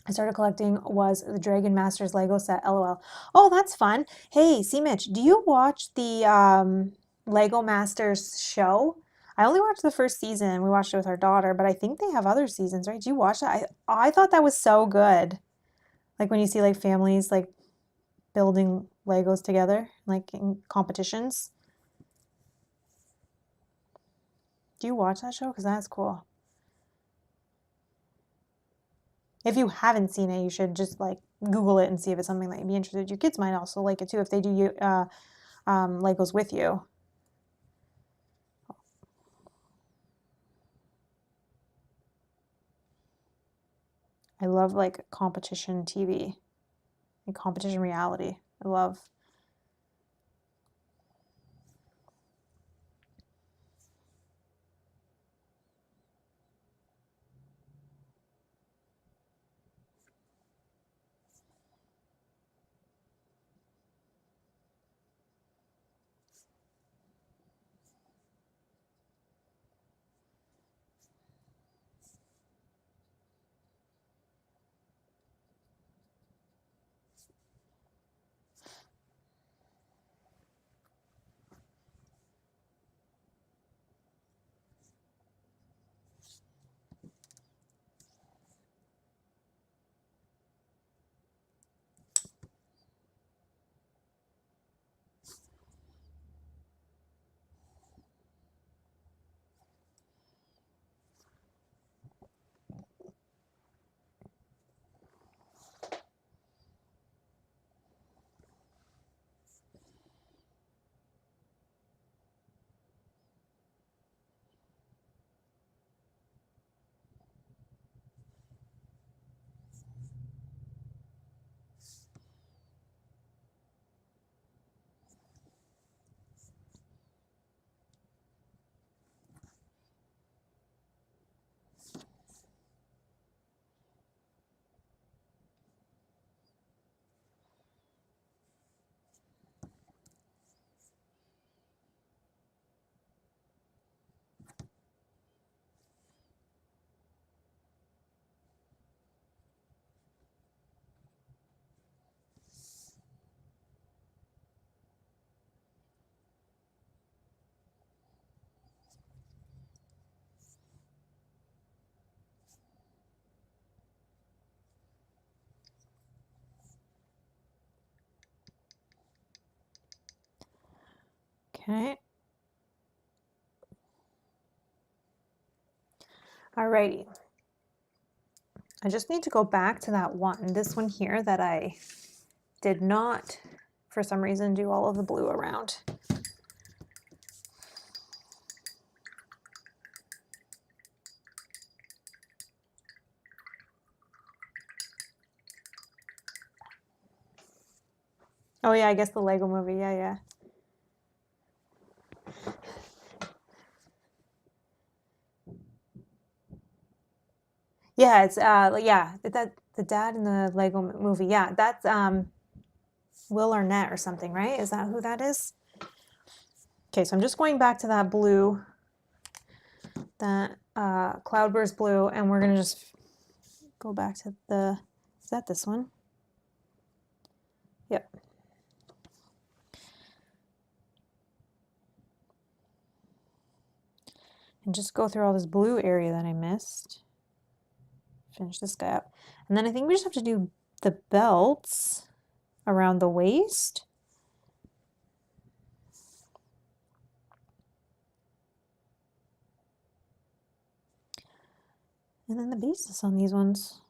A: I started collecting was the Dragon Masters Lego set, LOL. Oh, that's fun. Hey, Seemich, do you watch the Lego Masters show? I only watched the first season. We watched it with our daughter, but I think they have other seasons, right? Do you watch that? I thought that was so good. Like when you see like families like building Legos together, like in competitions. Do you watch that show? Because that's cool. If you haven't seen it, you should just like Google it and see if it's something that you'd be interested. Your kids might also like it too if they do Legos with you. I love like competition TV, like competition reality. I love. Okay. Alrighty. I just need to go back to that one, this one here that I did not, for some reason, do all of the blue around. Oh yeah, I guess the Lego movie. Yeah, yeah. Yeah, it's yeah, that the dad in the Lego movie. Yeah, that's Will Arnett or something, right? Is that who that is? Okay, so I'm just going back to that blue, that Cloudburst blue, and we're gonna just go back to the, is that this one? and just go through all this blue area that I missed. Finish this guy up. And then I think we just have to do the belts around the waist. And then the bases on these ones.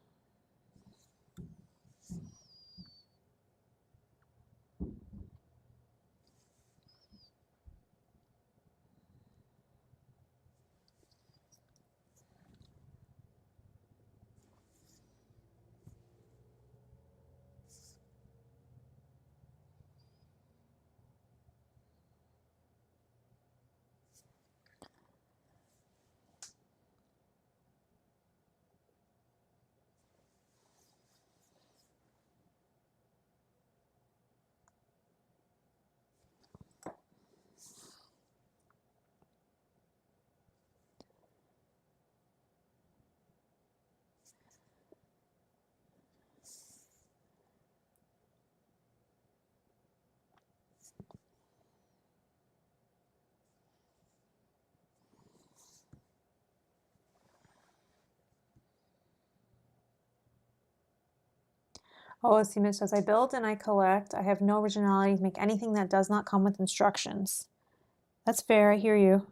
A: Oh, Seema says, I build and I collect. I have no originality to make anything that does not come with instructions. That's fair, I hear you.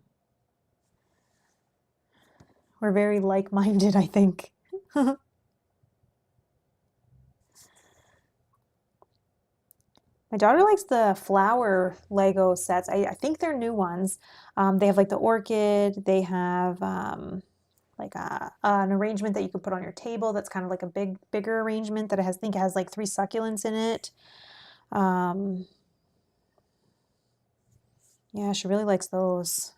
A: We're very like-minded, I think. My daughter likes the flower Lego sets. I think they're new ones. They have like the orchid. They have like an arrangement that you can put on your table that's kind of like a bigger arrangement that it has, I think it has like 3 succulents in it. Yeah, she really likes those.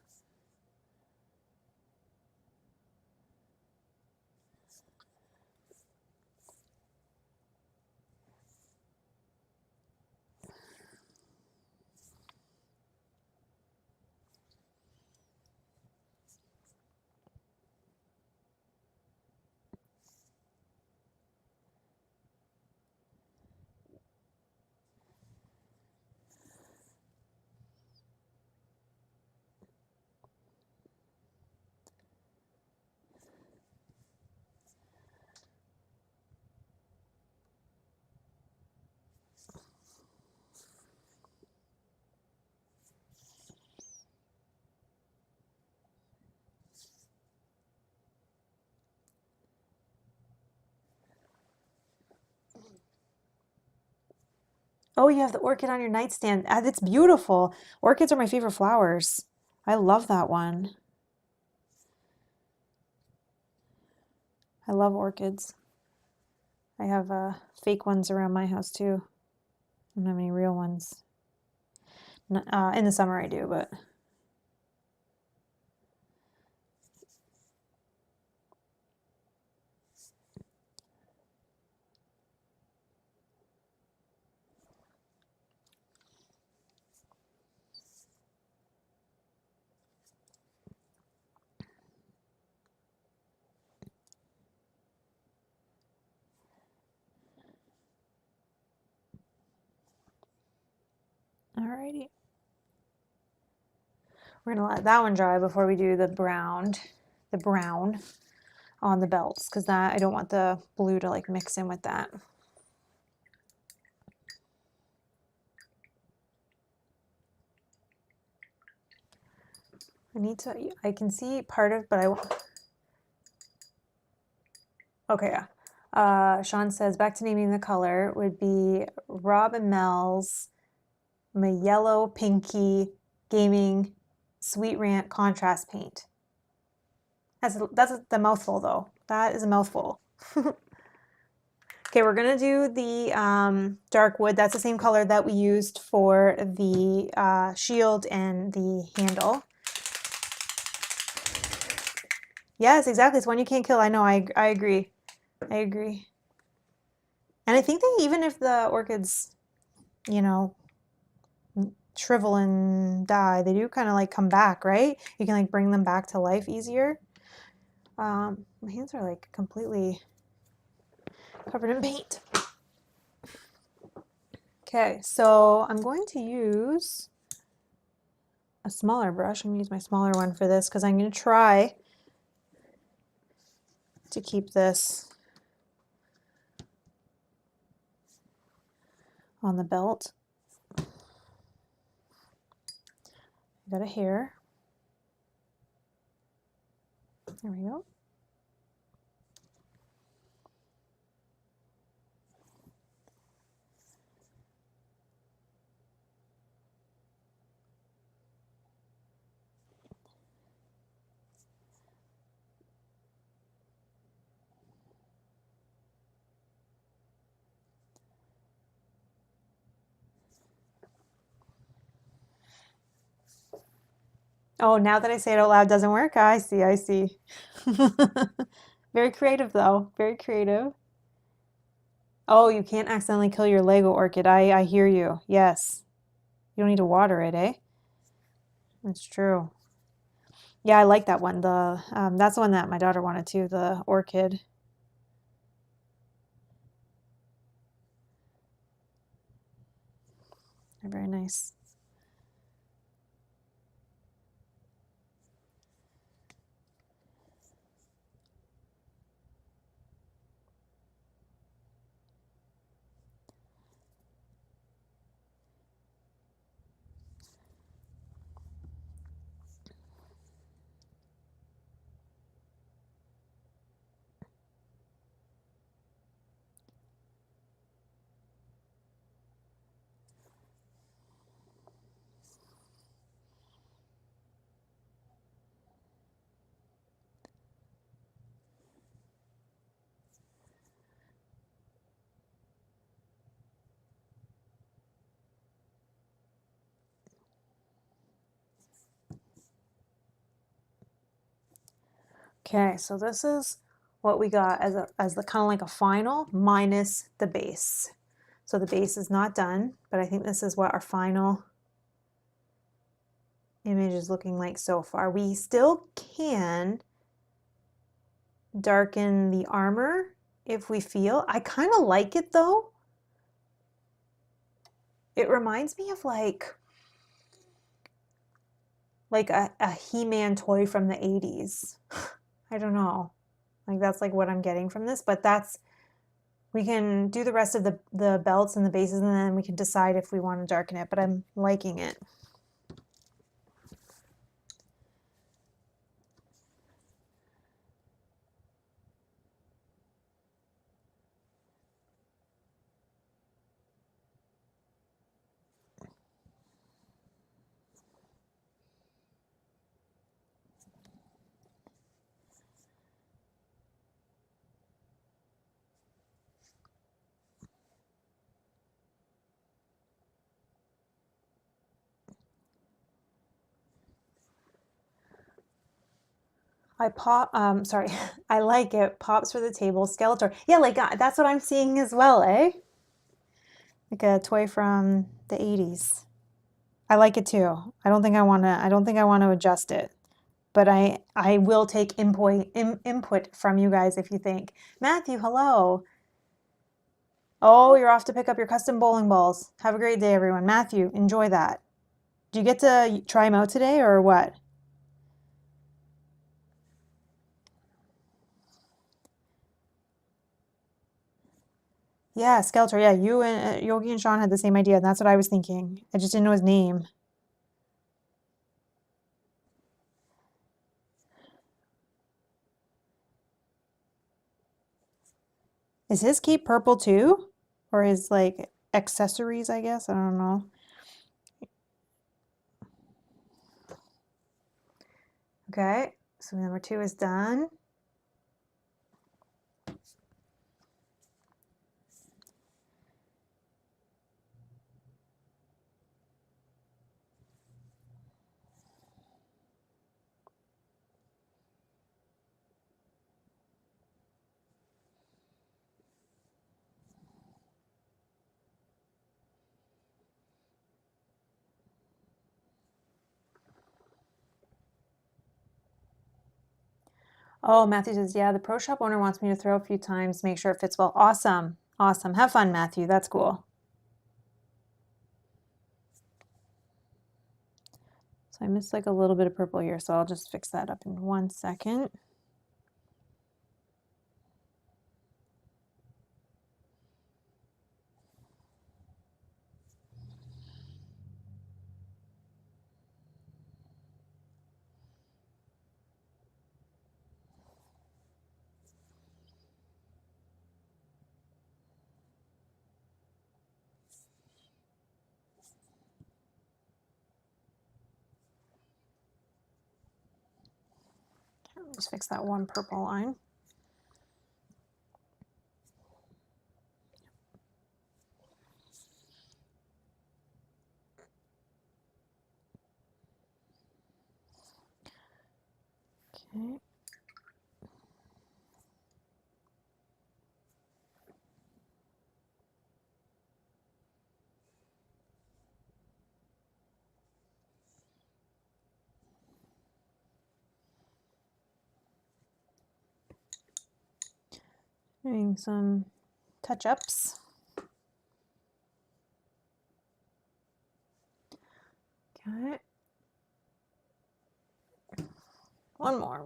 A: Oh, you have the orchid on your nightstand. That's beautiful. Orchids are my favorite flowers. I love that one. I love orchids. I have fake ones around my house too. I don't have any real ones. In the summer I do, but alrighty. We're gonna let that one dry before we do the brown on the belts, because that I don't want the blue to like mix in with that. I can see part of, but I won't. Okay, yeah. Sean says, back to naming the color would be Rob and Mel's my yellow pinky gaming sweet rant contrast paint. That's the mouthful though. That is a mouthful. Okay, we're gonna do the dark wood. That's the same color that we used for the shield and the handle. Yes, exactly. It's one you can't kill. I know. I agree. I agree. And I think that even if the orchids, you know, shrivel and die, they do kind of like come back, right? You can like bring them back to life easier. My hands are like completely covered in paint. Okay, so I'm going to use a smaller brush. I'm gonna use my smaller one for this because I'm gonna try to keep this on the belt. Got a hair. There we go. Oh, now that I say it out loud, doesn't work? I see, I see. Very creative though, very creative. Oh, you can't accidentally kill your Lego orchid. I hear you. Yes. You don't need to water it, eh? That's true. Yeah, I like that one. That's the one that my daughter wanted too, the orchid. They're very nice. Okay, so this is what we got as the kind of like a final minus the base. So the base is not done, but I think this is what our final image is looking like so far. We still can darken the armor if we feel. I kind of like it though. It reminds me of like a He-Man toy from the 80s. I don't know. Like that's like what I'm getting from this, but we can do the rest of the belts and the bases and then we can decide if we want to darken it, but I'm liking it. Sorry, I like it. Pops for the table, Skeletor. Yeah, like that's what I'm seeing as well, eh? Like a toy from the 80s. I like it too. I don't think I want to adjust it. But I will take input from you guys if you think. Matthew, hello. Oh, you're off to pick up your custom bowling balls. Have a great day, everyone. Matthew, enjoy that. Do you get to try them out today or what? Yeah, Skeletor. Yeah, you and Yogi and Sean had the same idea, and that's what I was thinking. I just didn't know his name. Is his cape purple too? Or his like accessories, I guess? I don't know. Okay, so number 2 is done. Oh, Matthew says, yeah, the pro shop owner wants me to throw a few times, make sure it fits well. Awesome. Awesome. Have fun, Matthew. That's cool. So I missed like a little bit of purple here, so I'll just fix that up in 1 second. Just fix that one purple line. Okay. Doing some touch-ups. Okay. One more.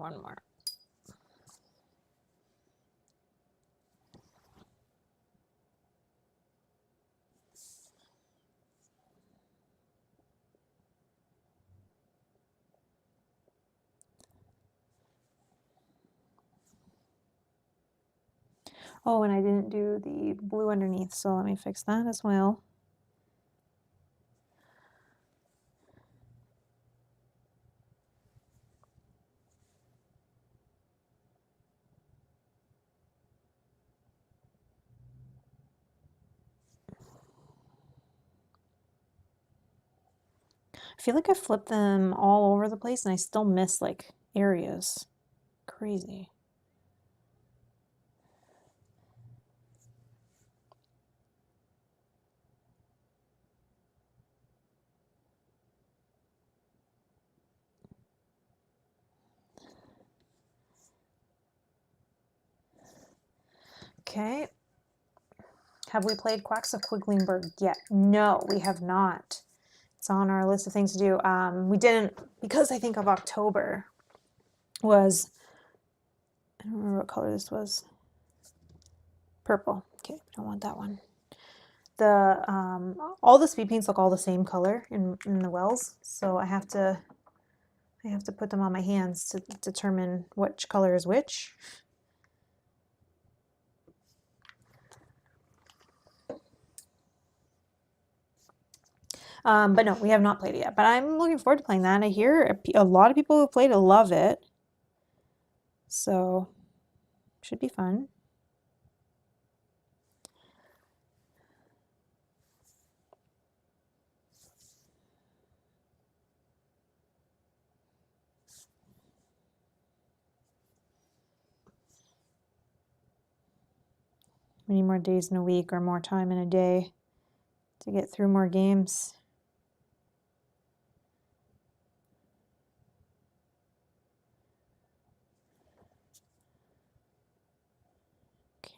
A: Oh, and I didn't do the blue underneath, so let me fix that as well. I feel like I flipped them all over the place and I still miss like areas. Crazy. Okay. Have we played Quacks of Quedlinburg yet? No, we have not. It's on our list of things to do. We didn't, because I think of October was, I don't remember what color this was. Purple. Okay, we don't want that one. All the speed paints look all the same color in the wells, so I have to put them on my hands to determine which color is which. But no, we have not played it yet. But I'm looking forward to playing that. I hear a lot of people who played it love it, so should be fun. Many more days in a week or more time in a day to get through more games.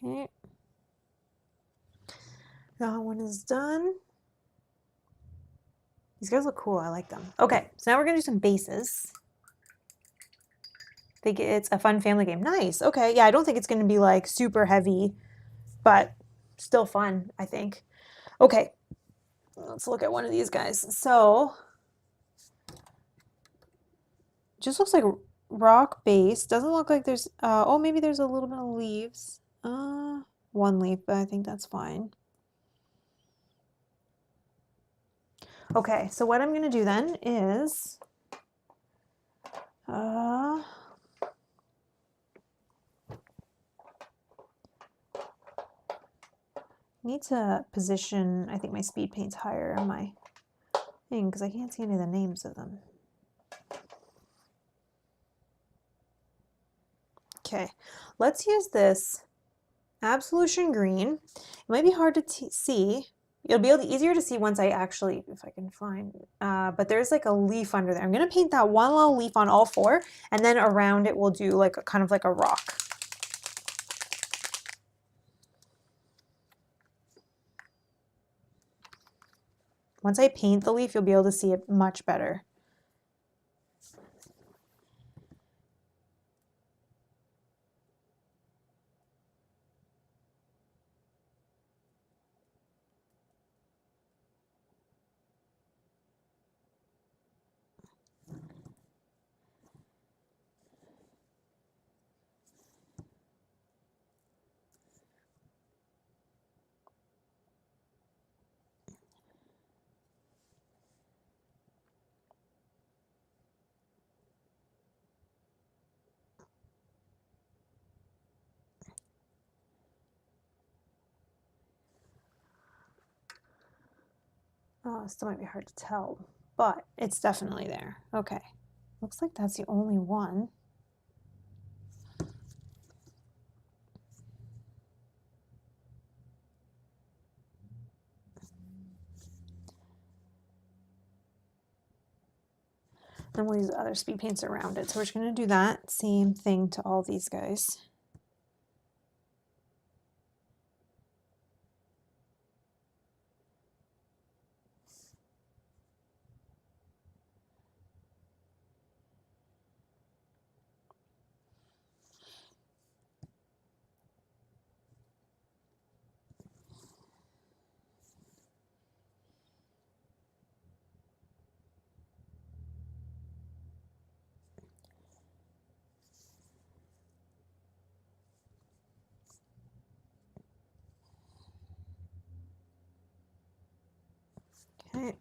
A: Okay. That one is done. These guys look cool. I like them. Okay, so now we're going to do some bases. I think it's a fun family game. Nice. Okay, yeah, I don't think it's going to be like super heavy, but still fun, I think. Okay, let's look at one of these guys. So, just looks like rock base. Doesn't look like there's, oh, maybe there's a little bit of leaves. One leaf, but I think that's fine. Okay, so what I'm going to do then is, need to position, I think, my speed paints higher on my thing because I can't see any of the names of them. Okay, let's use this Absolution Green. It might be hard to see. It'll be easier to see once I actually, if I can find, but there's like a leaf under there. I'm going to paint that one little leaf on all four, and then around it we'll do like kind of like a rock. Once I paint the leaf, you'll be able to see it much better. Oh, it still might be hard to tell, but it's definitely there. Okay. Looks like that's the only one. And we'll use other speed paints around it. So we're just going to do that same thing to all these guys. Okay.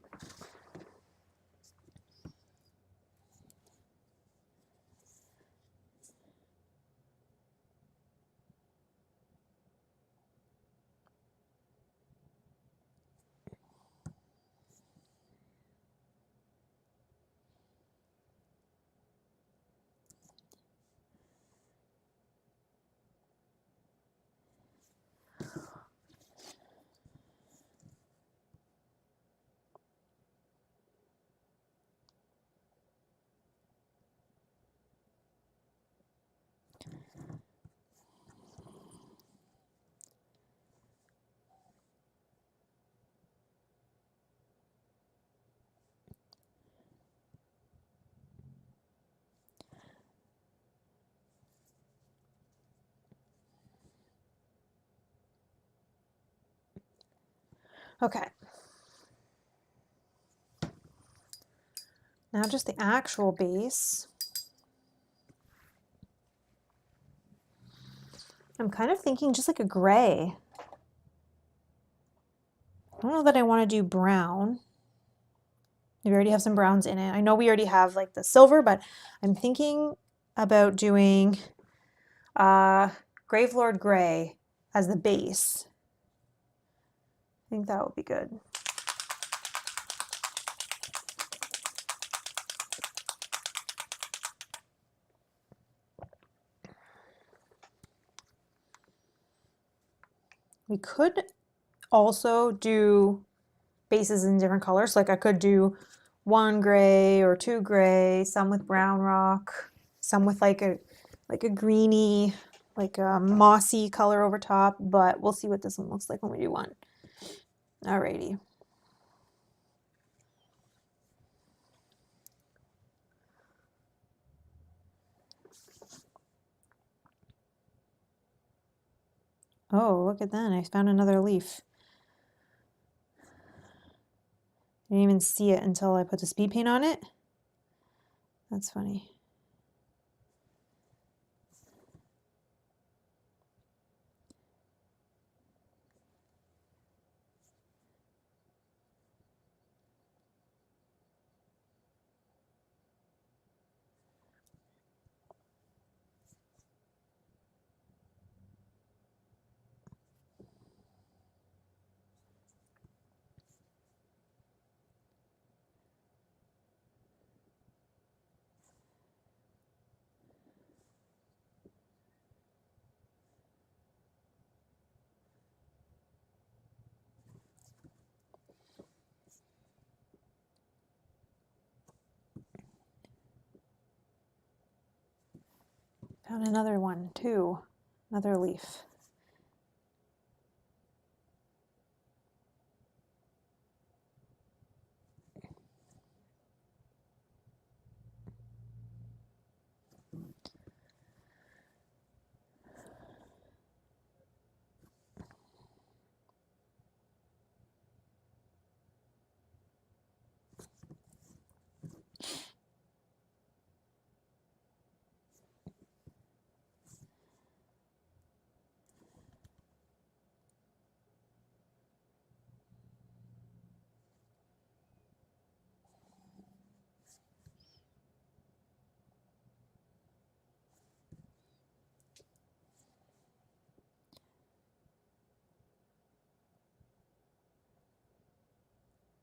A: Okay. Now just the actual base. I'm kind of thinking just like a gray. I don't know that I want to do brown. We already have some browns in it. I know we already have like the silver, but I'm thinking about doing Gravelord Gray as the base. I think that would be good. We could also do bases in different colors. Like I could do one gray or two gray, some with brown rock, some with like a greeny, like a mossy color over top, but we'll see what this one looks like when we do one. Alrighty. Oh, look at that. I found another leaf. I didn't even see it until I put the speed paint on it. That's funny. Found another one too, another leaf.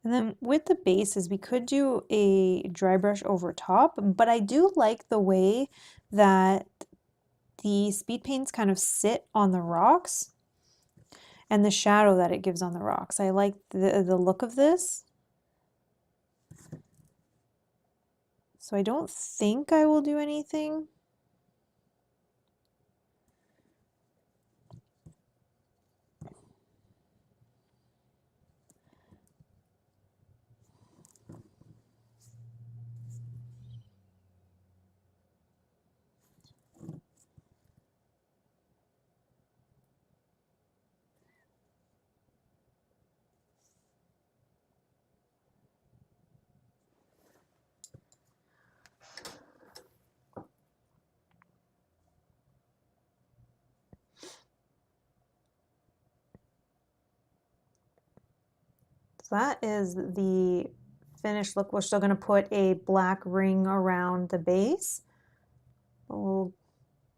A: And then with the bases, we could do a dry brush over top, but I do like the way that the speed paints kind of sit on the rocks and the shadow that it gives on the rocks. I like the look of this. So I don't think I will do anything. So that is the finished look. We're still going to put a black ring around the base. But we'll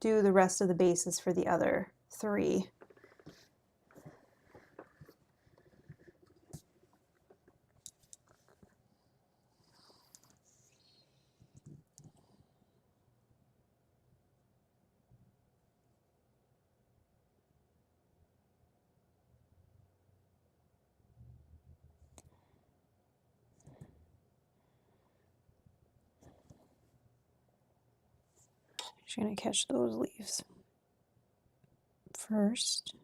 A: do the rest of the bases for the other three. Just going to catch those leaves first.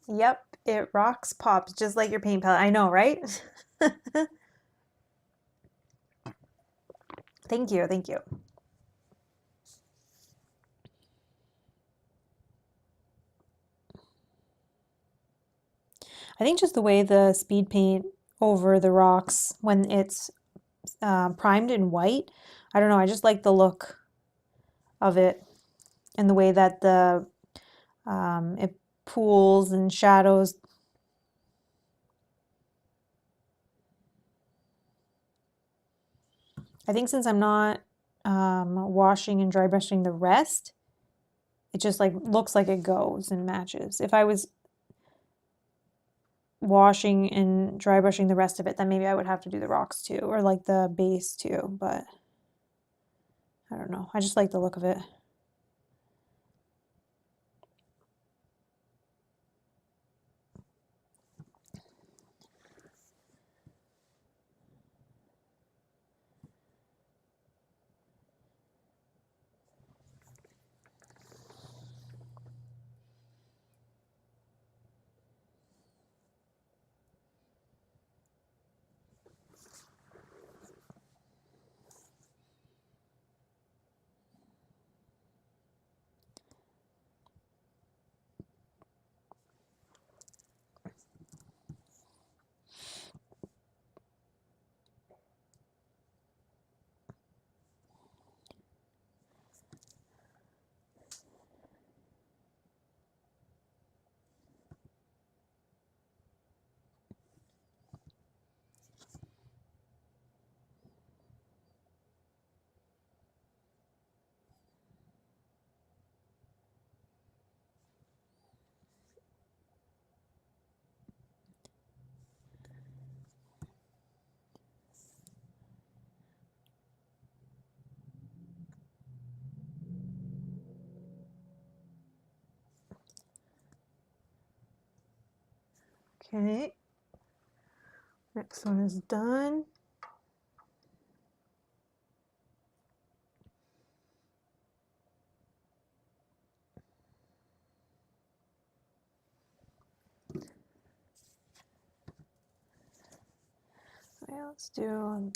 A: Yep, it rocks, pops, just like your paint palette. I know, right? Thank you, thank you. I think just the way the speed paint over the rocks when it's primed in white, I don't know, I just like the look of it and the way that the it pools and shadows. I think since I'm not washing and dry brushing the rest, it just like looks like it goes and matches. If I was washing and dry brushing the rest of it, then maybe I would have to do the rocks too, or like the base too, but I don't know. I just like the look of it. Okay, next one is done. Okay, let's do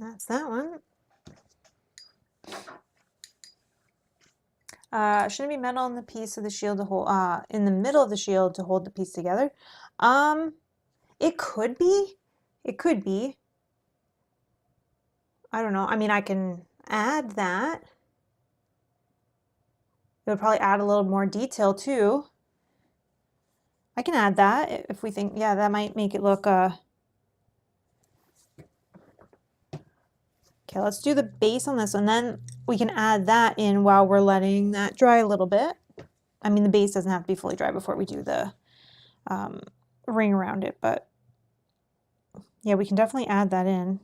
A: That's that one. Shouldn't it be metal in the piece of the shield to hold, in the middle of the shield to hold the piece together? It could be. It could be. I don't know. I mean, I can add that. It would probably add a little more detail too. I can add that if we think, yeah, that might make it look, okay, let's do the base on this, and then we can add that in while we're letting that dry a little bit. I mean, the base doesn't have to be fully dry before we do the ring around it, but yeah, we can definitely add that in.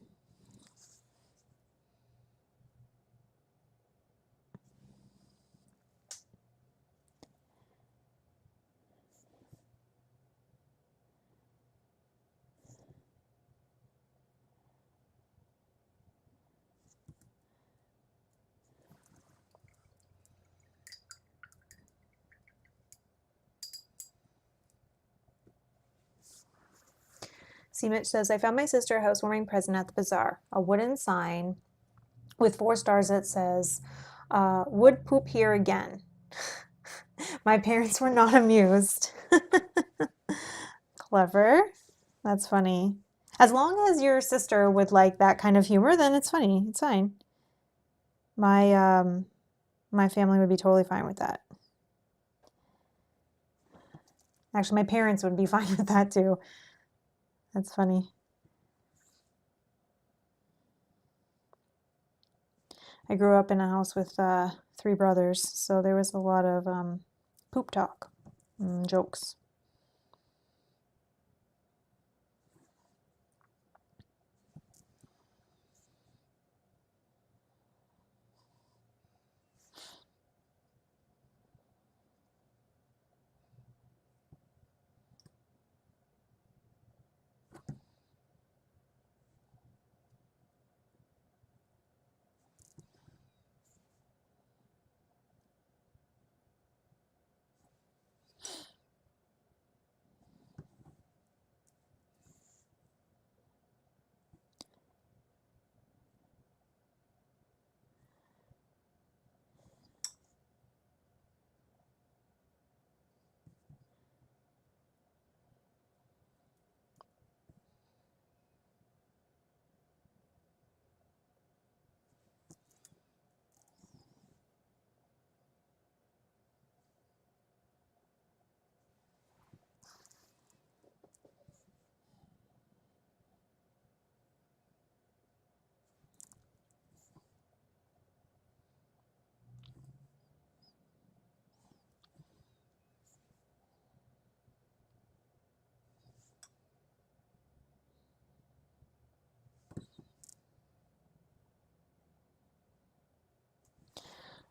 A: See, Mitch says, I found my sister a housewarming present at the bazaar, a wooden sign with 4 stars that says, would poop here again. My parents were not amused. Clever. That's funny. As long as your sister would like that kind of humor, then it's funny. It's fine. My family would be totally fine with that. Actually, my parents would be fine with that too. That's funny. I grew up in a house with 3 brothers, so there was a lot of poop talk and jokes.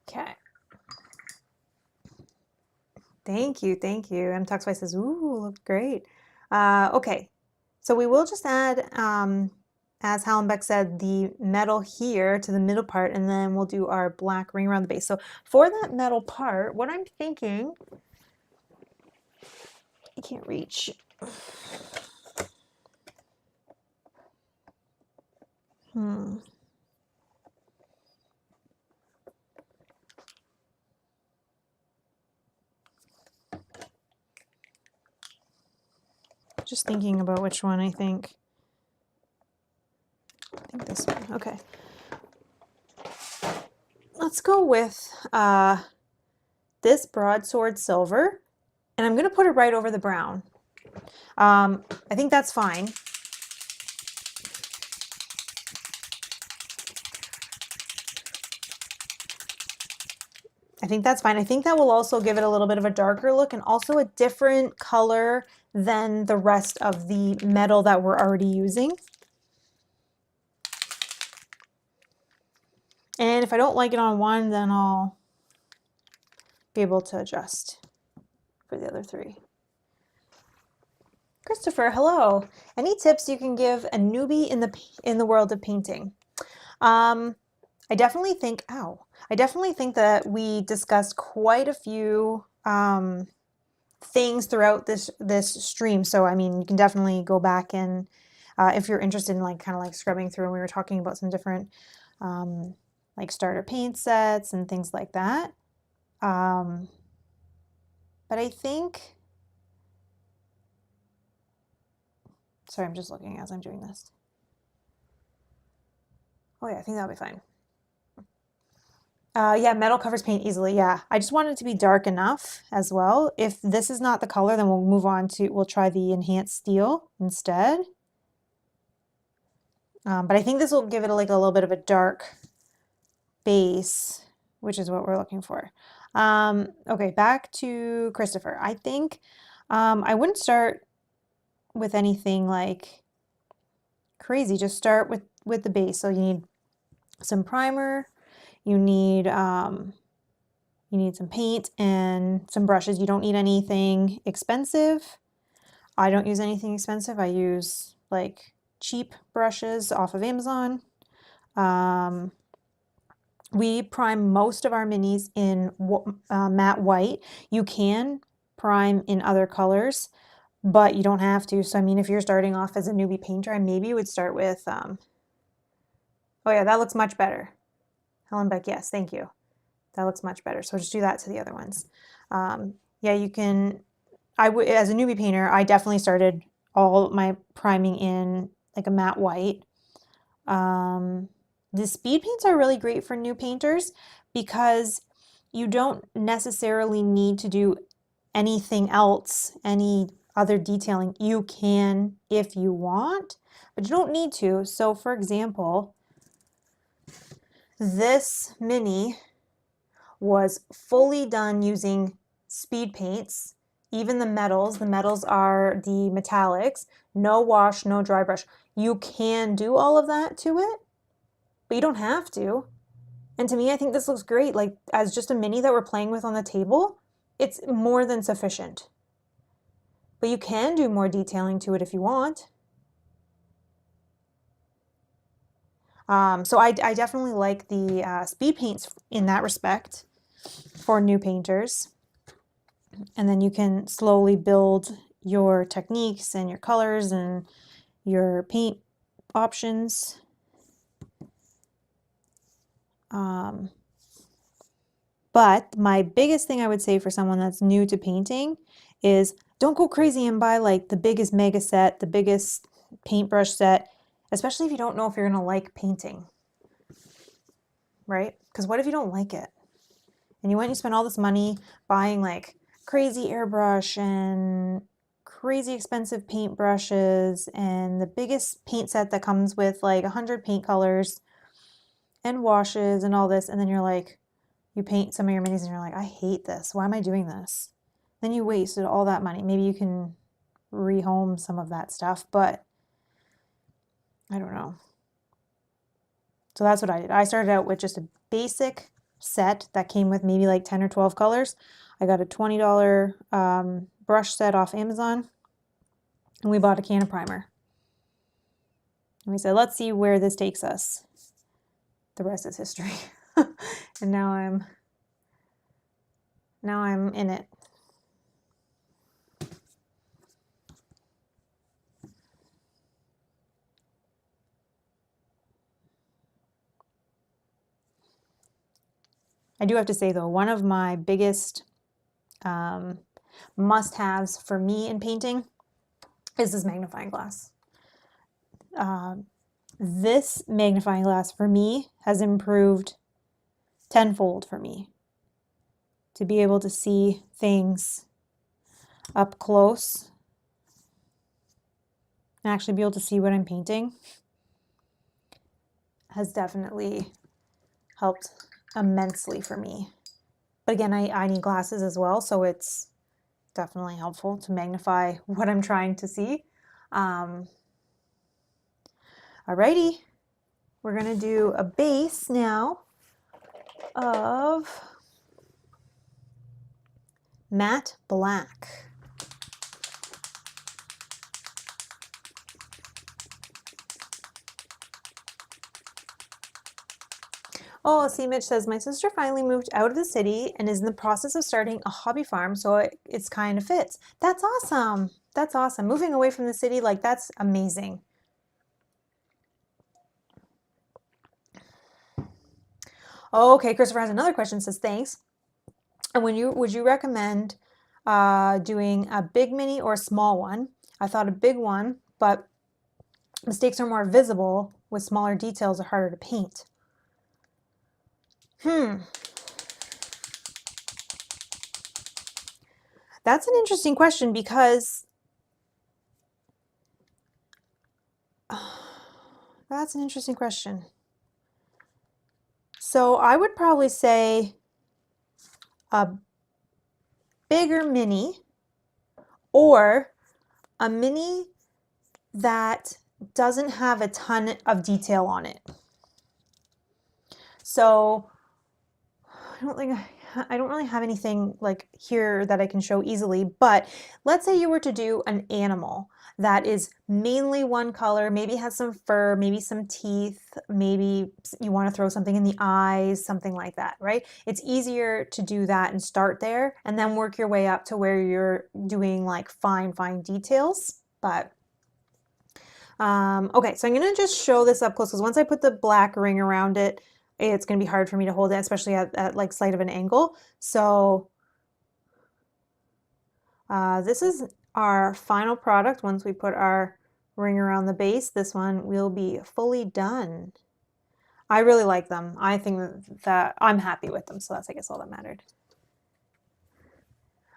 A: Okay. Thank you, thank you. MTalkSpy says, ooh, looked great. Okay, so we will just add, as Hallenbeck said, the metal here to the middle part, and then we'll do our black ring around the base. So for that metal part, what I'm thinking, I can't reach. Just thinking about which one I think. I think this one. Okay. Let's go with this broadsword silver, and I'm going to put it right over the brown. I think that's fine. I think that's fine. I think that will also give it a little bit of a darker look and also a different color than the rest of the metal that we're already using. And if I don't like it on one, then I'll be able to adjust for the other 3. Christopher, hello. Any tips you can give a newbie in the world of painting? I definitely think, that we discussed quite a few things throughout this stream. So I mean, you can definitely go back and if you're interested in like kind of like scrubbing through, and we were talking about some different like starter paint sets and things like that. But I think, sorry, I'm just looking as I'm doing this. Oh yeah, I think that'll be fine. Yeah, metal covers paint easily. Yeah, I just want it to be dark enough as well. If this is not the color, then we'll move on to, we'll try the enhanced steel instead. But I think this will give it like a little bit of a dark base, which is what we're looking for. Okay, back to Christopher. I think I wouldn't start with anything like crazy. Just start with the base. So you need some primer, you need some paint and some brushes. You don't need anything expensive. I don't use anything expensive. I use like cheap brushes off of Amazon. We prime most of our minis in matte white. You can prime in other colors, but you don't have to. So, I mean, if you're starting off as a newbie painter, I maybe would start with, oh yeah, that looks much better. Helen Beck, yes, thank you. That looks much better. So just do that to the other ones. Yeah, you can, as a newbie painter, I definitely started all my priming in like a matte white. The speed paints are really great for new painters because you don't necessarily need to do anything else, any other detailing. You can if you want, but you don't need to. So for example, this mini was fully done using speed paints, even the metals. The metals are the metallics, no wash, no dry brush. You can do all of that to it, but you don't have to. And to me, I think this looks great. Like as just a mini that we're playing with on the table, it's more than sufficient. But you can do more detailing to it if you want. So I definitely like the speed paints in that respect for new painters. And then you can slowly build your techniques and your colors and your paint options. But my biggest thing I would say for someone that's new to painting is don't go crazy and buy like the biggest mega set, the biggest paintbrush set, especially if you don't know if you're going to like painting, right? Because what if you don't like it? And you went and you spent all this money buying like crazy airbrush and crazy expensive paint brushes and the biggest paint set that comes with like 100 paint colors and washes and all this, and then you're like, you paint some of your minis and you're like, I hate this. Why am I doing this? Then you wasted all that money. Maybe you can rehome some of that stuff, but I don't know. So that's what I did. I started out with just a basic set that came with maybe like 10 or 12 colors. I got a $20 brush set off Amazon, and we bought a can of primer. And we said, let's see where this takes us. The rest is history. And now I'm in it. I do have to say though, one of my biggest must-haves for me in painting is this magnifying glass. This magnifying glass for me has improved tenfold for me to be able to see things up close and actually be able to see what I'm painting has definitely helped immensely for me. But again, I need glasses as well, so it's definitely helpful to magnify what I'm trying to see. Alrighty, we're gonna do a base now of matte black. Oh, see, Mitch says, my sister finally moved out of the city and is in the process of starting a hobby farm, so it's kind of fits. That's awesome. That's awesome. Moving away from the city, like that's amazing. Okay, Christopher has another question, says thanks. And would you recommend doing a big mini or a small one? I thought a big one, but mistakes are more visible with smaller details are harder to paint. That's an interesting question because that's an interesting question. So I would probably say a bigger mini or a mini that doesn't have a ton of detail on it. So I don't really have anything like here that I can show easily, but let's say you were to do an animal that is mainly one color, maybe has some fur, maybe some teeth, maybe you want to throw something in the eyes, something like that, right? It's easier to do that and start there and then work your way up to where you're doing like fine details. But okay, so I'm gonna just show this up close because once I put the black ring around it, it's gonna be hard for me to hold it, especially at like slight of an angle. So this is our final product. Once we put our ring around the base, this one will be fully done. I really like them. I think that I'm happy with them, so that's I guess all that mattered.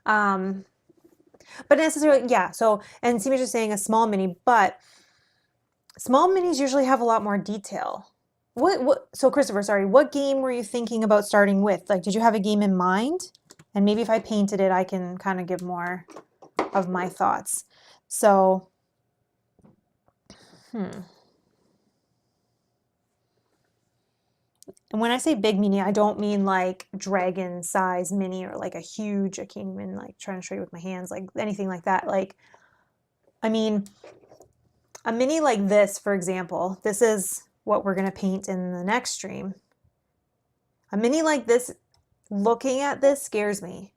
A: But necessarily, yeah. So, and Seema's just saying a small mini, but small minis usually have a lot more detail. So Christopher, sorry, what game were you thinking about starting with? Like, did you have a game in mind? And maybe if I painted it, I can kind of give more of my thoughts. So, And when I say big mini, I don't mean like dragon size mini or like a huge, I can't even like trying to show you with my hands, like anything like that. Like, I mean, a mini like this, for example, this is what we're going to paint in the next stream. A mini like this, looking at this scares me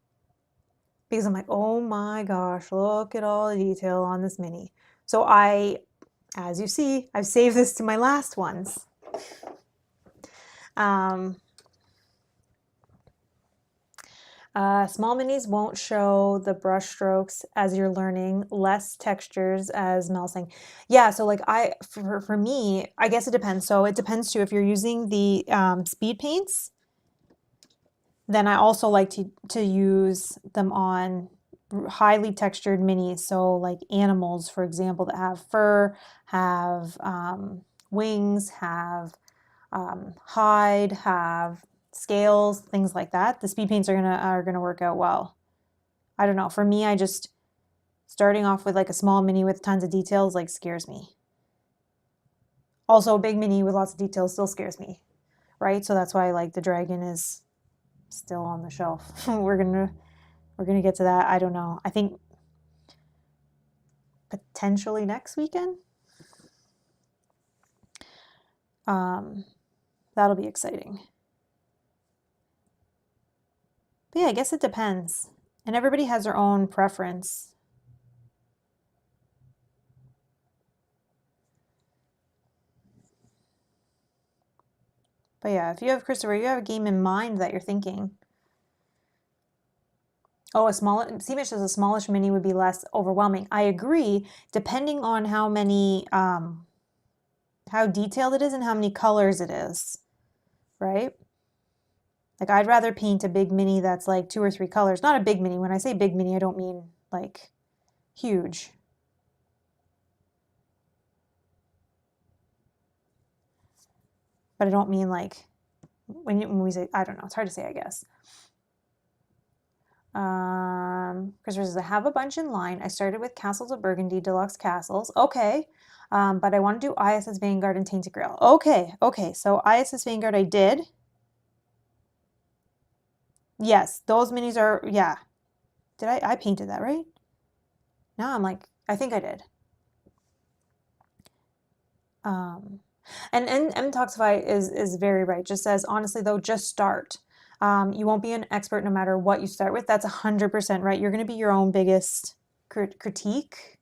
A: because I'm like, oh my gosh, look at all the detail on this mini. So as you see, I've saved this to my last ones. Small minis won't show the brush strokes as you're learning, less textures as Mel's saying. Yeah, so like for me, I guess it depends. So it depends too. If you're using the speed paints, then I also like to use them on highly textured minis. So like animals, for example, that have fur, have wings, have hide, have scales, things like that. The speed paints are gonna work out well. I don't know. For me, I just starting off with like a small mini with tons of details like scares me. Also, a big mini with lots of details still scares me, right? So that's why like the dragon is still on the shelf. We're gonna get to that. I don't know. I think potentially next weekend. That'll be exciting. But yeah, I guess it depends. And everybody has their own preference. But yeah, if you have Christopher, you have a game in mind that you're thinking. Oh, Seamish says a smallish mini would be less overwhelming. I agree, depending on how many, how detailed it is and how many colors it is, right? Like I'd rather paint a big mini that's like 2 or 3 colors. Not a big mini. When I say big mini, I don't mean like huge. But I don't mean like when we say, I don't know, it's hard to say, I guess. Christopher says, I have a bunch in line. I started with Castles of Burgundy, Deluxe Castles. Okay. But I want to do ISS Vanguard and Tainted Grail. Okay. So ISS Vanguard I did. Yes, those minis are, yeah. Did I painted that, right? Now I'm like, I think I did. And Mtoxify is very right. Just says, honestly though, just start. You won't be an expert no matter what you start with. That's 100% right. You're going to be your own biggest critique.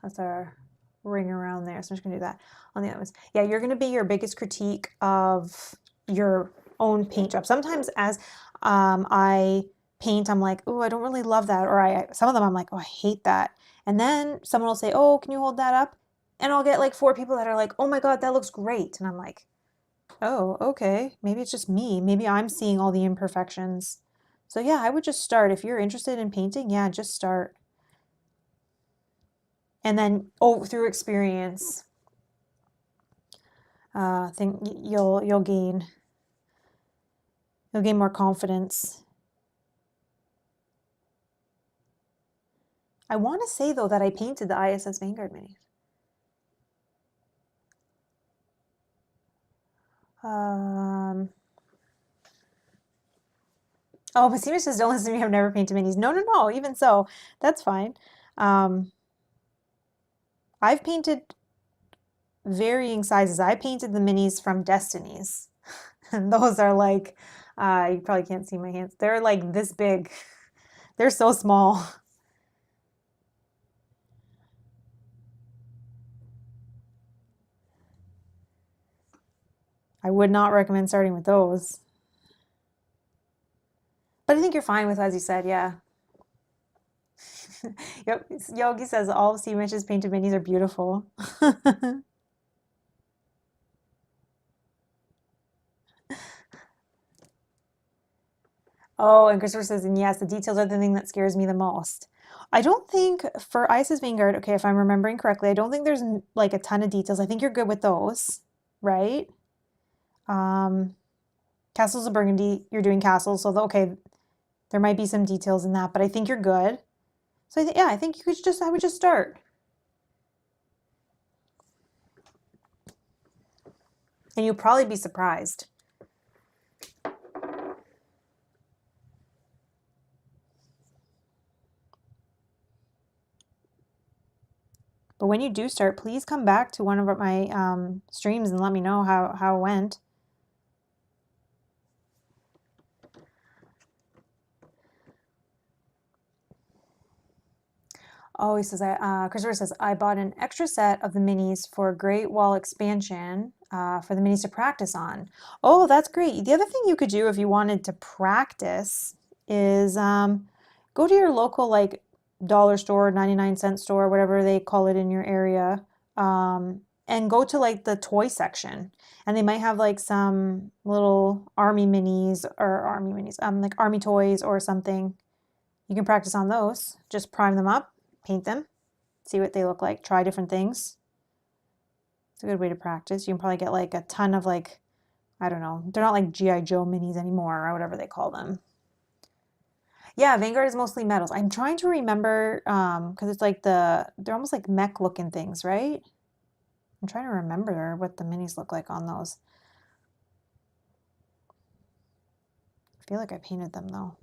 A: That's our ring around there. So I'm just going to do that on the other ones. Yeah, you're going to be your biggest critique of your own paint job. Sometimes as I paint, I'm like, oh, I don't really love that. Or some of them I'm like, oh, I hate that. And then someone will say, oh, can you hold that up? And I'll get like 4 people that are like, oh my God, that looks great. And I'm like, oh, okay. Maybe it's just me. Maybe I'm seeing all the imperfections. So yeah, I would just start. If you're interested in painting, yeah, just start. And then, oh, through experience, think you'll gain more confidence. I want to say though that I painted the ISS Vanguard minis. Oh, Basima says, don't listen to me. I've never painted minis. No, no, no. Even so, that's fine. Um, I've painted varying sizes. I painted the minis from Destinies. And those are like, you probably can't see my hands. They're like this big. They're so small. I would not recommend starting with those. But I think you're fine with, as you said, yeah. Yep. Yogi says all of Seamish's painted minis are beautiful. Oh, and Christopher says, and yes, the details are the thing that scares me the most. I don't think for Isis Vanguard, okay, if I'm remembering correctly, I don't think there's like a ton of details. I think you're good with those, right? Um, Castles of Burgundy, you're doing castles, so okay, there might be some details in that, but I think you're good. So yeah, I think I would just start. And you'll probably be surprised. But when you do start, please come back to one of my streams and let me know how it went. Oh, he says, Christopher says, I bought an extra set of the minis for Great Wall expansion for the minis to practice on. Oh, that's great. The other thing you could do if you wanted to practice is go to your local like dollar store, 99-cent store, whatever they call it in your area, and go to like the toy section. And they might have like some little like army toys or something. You can practice on those. Just prime them up, paint them, see what they look like, try different things. It's a good way to practice. You can probably get like a ton of like, I don't know, they're not like G.I. Joe minis anymore or whatever they call them. Yeah, Vanguard is mostly metals. I'm trying to remember, because it's like they're almost like mech looking things, right? I'm trying to remember what the minis look like on those. I feel like I painted them though.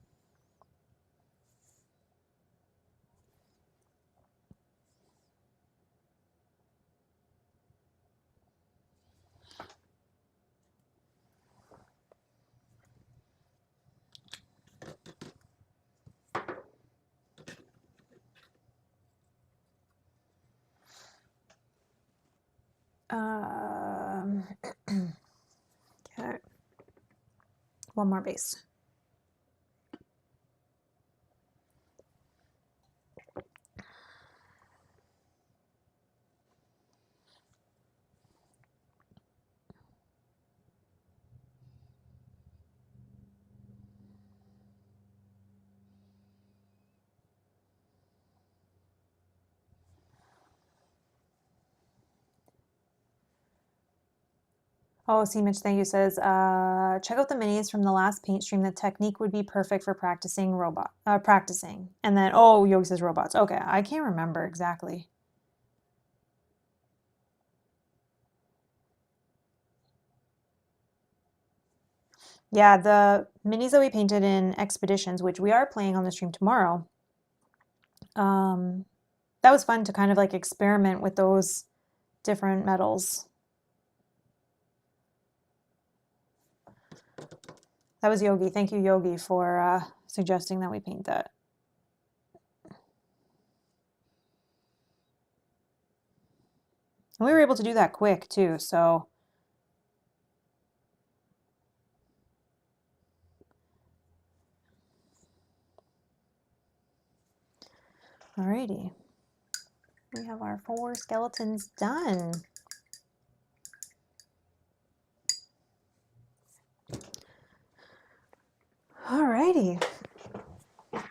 A: Okay. One more base. Oh, see, Mitch, thank you. Says, check out the minis from the last paint stream. The technique would be perfect for practicing. And then, oh, Yogi says robots. Okay, I can't remember exactly. Yeah, the minis that we painted in Expeditions, which we are playing on the stream tomorrow, that was fun to kind of like experiment with those different metals. That was Yogi. Thank you, Yogi, for suggesting that we paint that. And we were able to do that quick too, so Alrighty. We have our 4 skeletons done. Alrighty. I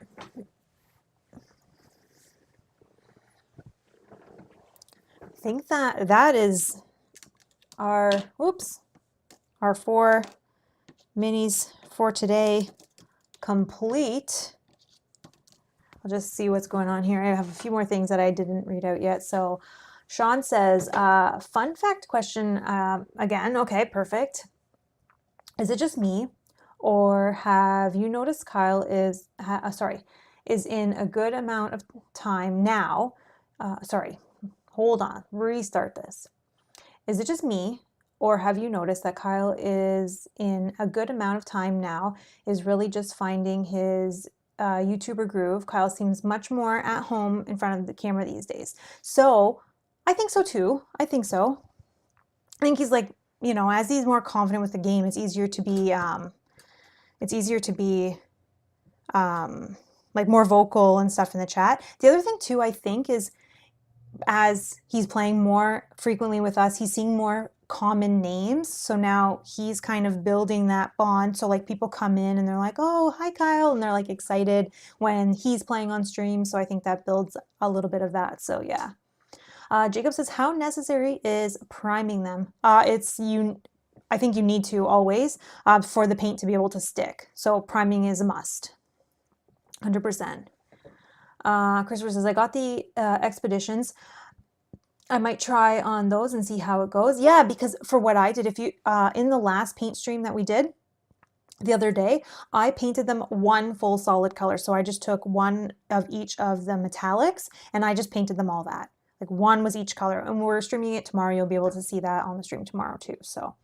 A: think that is our, our 4 minis for today complete. I'll just see what's going on here. I have a few more things that I didn't read out yet. So Sean says, fun fact question again. Okay, perfect. Is it just me, or have you noticed Kyle is in a good amount of time now? Hold on, restart this. Is it just me, or have you noticed that Kyle is in a good amount of time now, is really just finding his YouTuber groove? Kyle seems much more at home in front of the camera these days. So I think so too. I think so. I think he's like, you know, as he's more confident with the game, it's easier to be like more vocal and stuff in the chat. The other thing too, I think, is as he's playing more frequently with us, he's seeing more common names. So now he's kind of building that bond. So like people come in and they're like, oh, hi Kyle. And they're like excited when he's playing on stream. So I think that builds a little bit of that. So yeah. Jacob says, how necessary is priming them? I think you need to always for the paint to be able to stick. So priming is a must, 100%. Christopher says, I got the expeditions. I might try on those and see how it goes. Yeah, because for what I did, if you in the last paint stream that we did the other day, I painted them one full solid color. So I just took one of each of the metallics and I just painted them all that. Like one was each color. And we're streaming it tomorrow. You'll be able to see that on the stream tomorrow too. So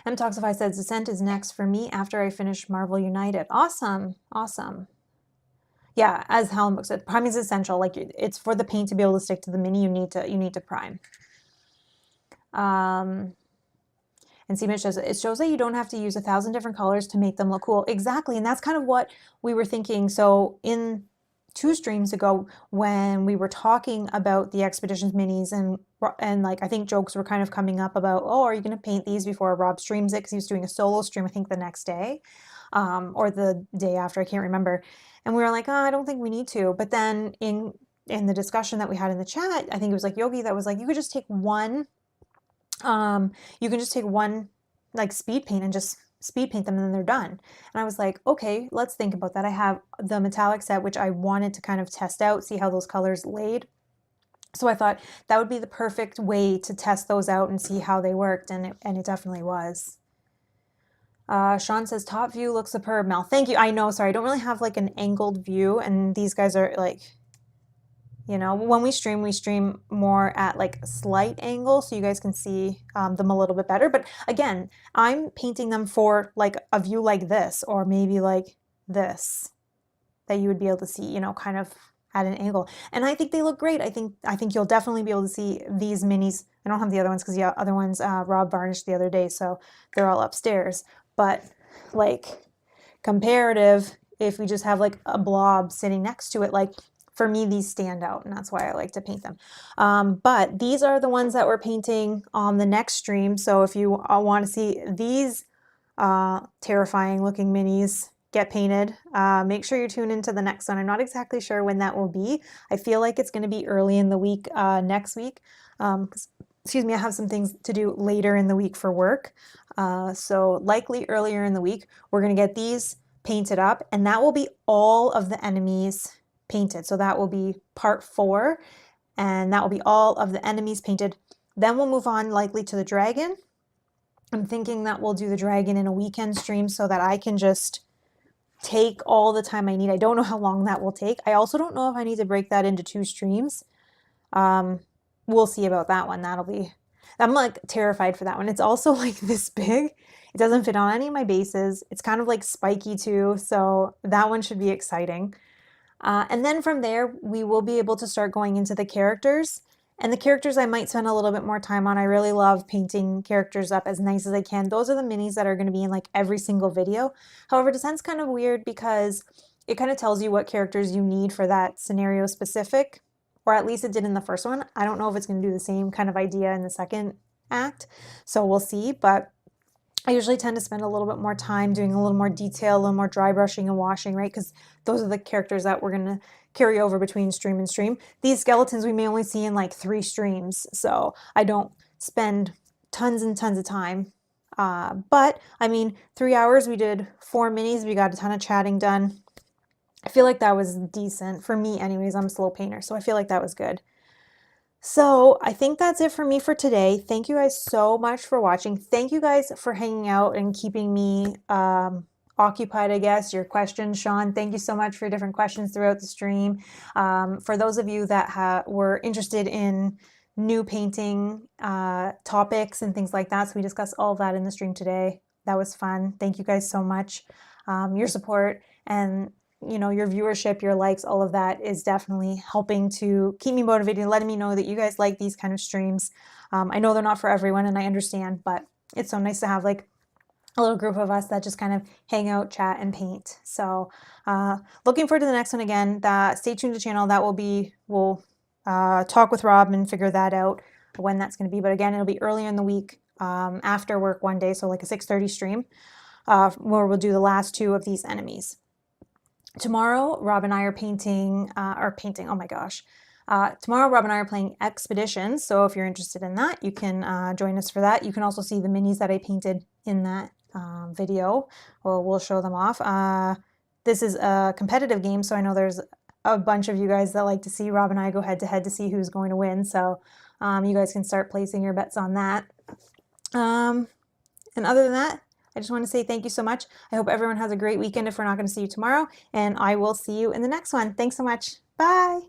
A: Mtoxify says Descent is next for me after I finish Marvel United. Awesome. Awesome. Yeah, as Helen said, priming is essential. Like it's for the paint to be able to stick to the mini, you need to prime. And Seema says it shows that you don't have to use 1,000 different colors to make them look cool. Exactly, and that's kind of what we were thinking. So in 2 streams ago, when we were talking about the Expeditions minis, and like I think jokes were kind of coming up about, oh, are you going to paint these before Rob streams it? Because he was doing a solo stream, I think the next day, or the day after, I can't remember. And we were like, oh, I don't think we need to. But then in the discussion that we had in the chat, I think it was like Yogi that was like, you could just take one, like speed paint and just speed paint them and then they're done. And I was like, okay, let's think about that. I have the metallic set, which I wanted to kind of test out, see how those colors laid. So I thought that would be the perfect way to test those out and see how they worked, and it definitely was. Sean says, top view looks superb, Mel. Thank you. I know, sorry, I don't really have like an angled view, and these guys are like, you know, when we stream more at like slight angle so you guys can see them a little bit better. But again, I'm painting them for like a view like this, or maybe like this, that you would be able to see, you know, kind of at an angle. And I think they look great. I think you'll definitely be able to see these minis. I don't have the other ones because the other ones Rob varnished the other day, so they're all upstairs. But like comparative, if we just have like a blob sitting next to it, like for me, these stand out, and that's why I like to paint them. But these are the ones that we're painting on the next stream. So if you want to see these terrifying looking minis get painted, make sure you tune into the next one. I'm not exactly sure when that will be. I feel like it's going to be early in the week next week. Excuse me, I have some things to do later in the week for work. So likely earlier in the week, we're going to get these painted up, and that will be all of the enemies painted. So that will be part 4, and that will be all of the enemies painted. Then we'll move on likely to the dragon. I'm thinking that we'll do the dragon in a weekend stream so that I can just take all the time I need. I don't know how long that will take. I also don't know if I need to break that into 2 streams. We'll see about that one. I'm like terrified for that one. It's also like this big. It doesn't fit on any of my bases. It's kind of like spiky too. So that one should be exciting. And then from there, we will be able to start going into the characters. And the characters I might spend a little bit more time on. I really love painting characters up as nice as I can. Those are the minis that are going to be in like every single video. However, Descent's kind of weird because it kind of tells you what characters you need for that scenario specific, or at least it did in the first one. I don't know if it's going to do the same kind of idea in the second act, so we'll see. But I usually tend to spend a little bit more time doing a little more detail, a little more dry brushing and washing, right? Because those are the characters that we're going to carry over between stream and stream. These skeletons we may only see in like 3 streams, so I don't spend tons and tons of time. But I mean, 3 hours, we did 4 minis, we got a ton of chatting done. I feel like that was decent for me anyways. I'm a slow painter, so I feel like that was good. So I think that's it for me for today. Thank you guys so much for watching. Thank you guys for hanging out and keeping me occupied, I guess. Your questions, Sean, thank you so much for different questions throughout the stream. For those of you that were interested in new painting topics and things like that, so we discussed all of that in the stream today. That was fun. Thank you guys so much. Your support and your viewership, your likes, all of that is definitely helping to keep me motivated, letting me know that you guys like these kind of streams. I know they're not for everyone and I understand, but it's so nice to have like a little group of us that just kind of hang out, chat, and paint. So looking forward to the next one again. Stay tuned to the channel. We'll talk with Rob and figure that out when that's going to be. But again, it'll be earlier in the week after work one day, so like a 6:30 stream where we'll do the last 2 of these enemies. Tomorrow, Rob and I are oh my gosh. Tomorrow, Rob and I are playing Expeditions, so if you're interested in that, you can join us for that. You can also see the minis that I painted in that video. We'll show them off. This is a competitive game, so I know there's a bunch of you guys that like to see Rob and I go head-to-head to see who's going to win, so you guys can start placing your bets on that. And other than that, I just want to say thank you so much. I hope everyone has a great weekend if we're not going to see you tomorrow, and I will see you in the next one. Thanks so much. Bye.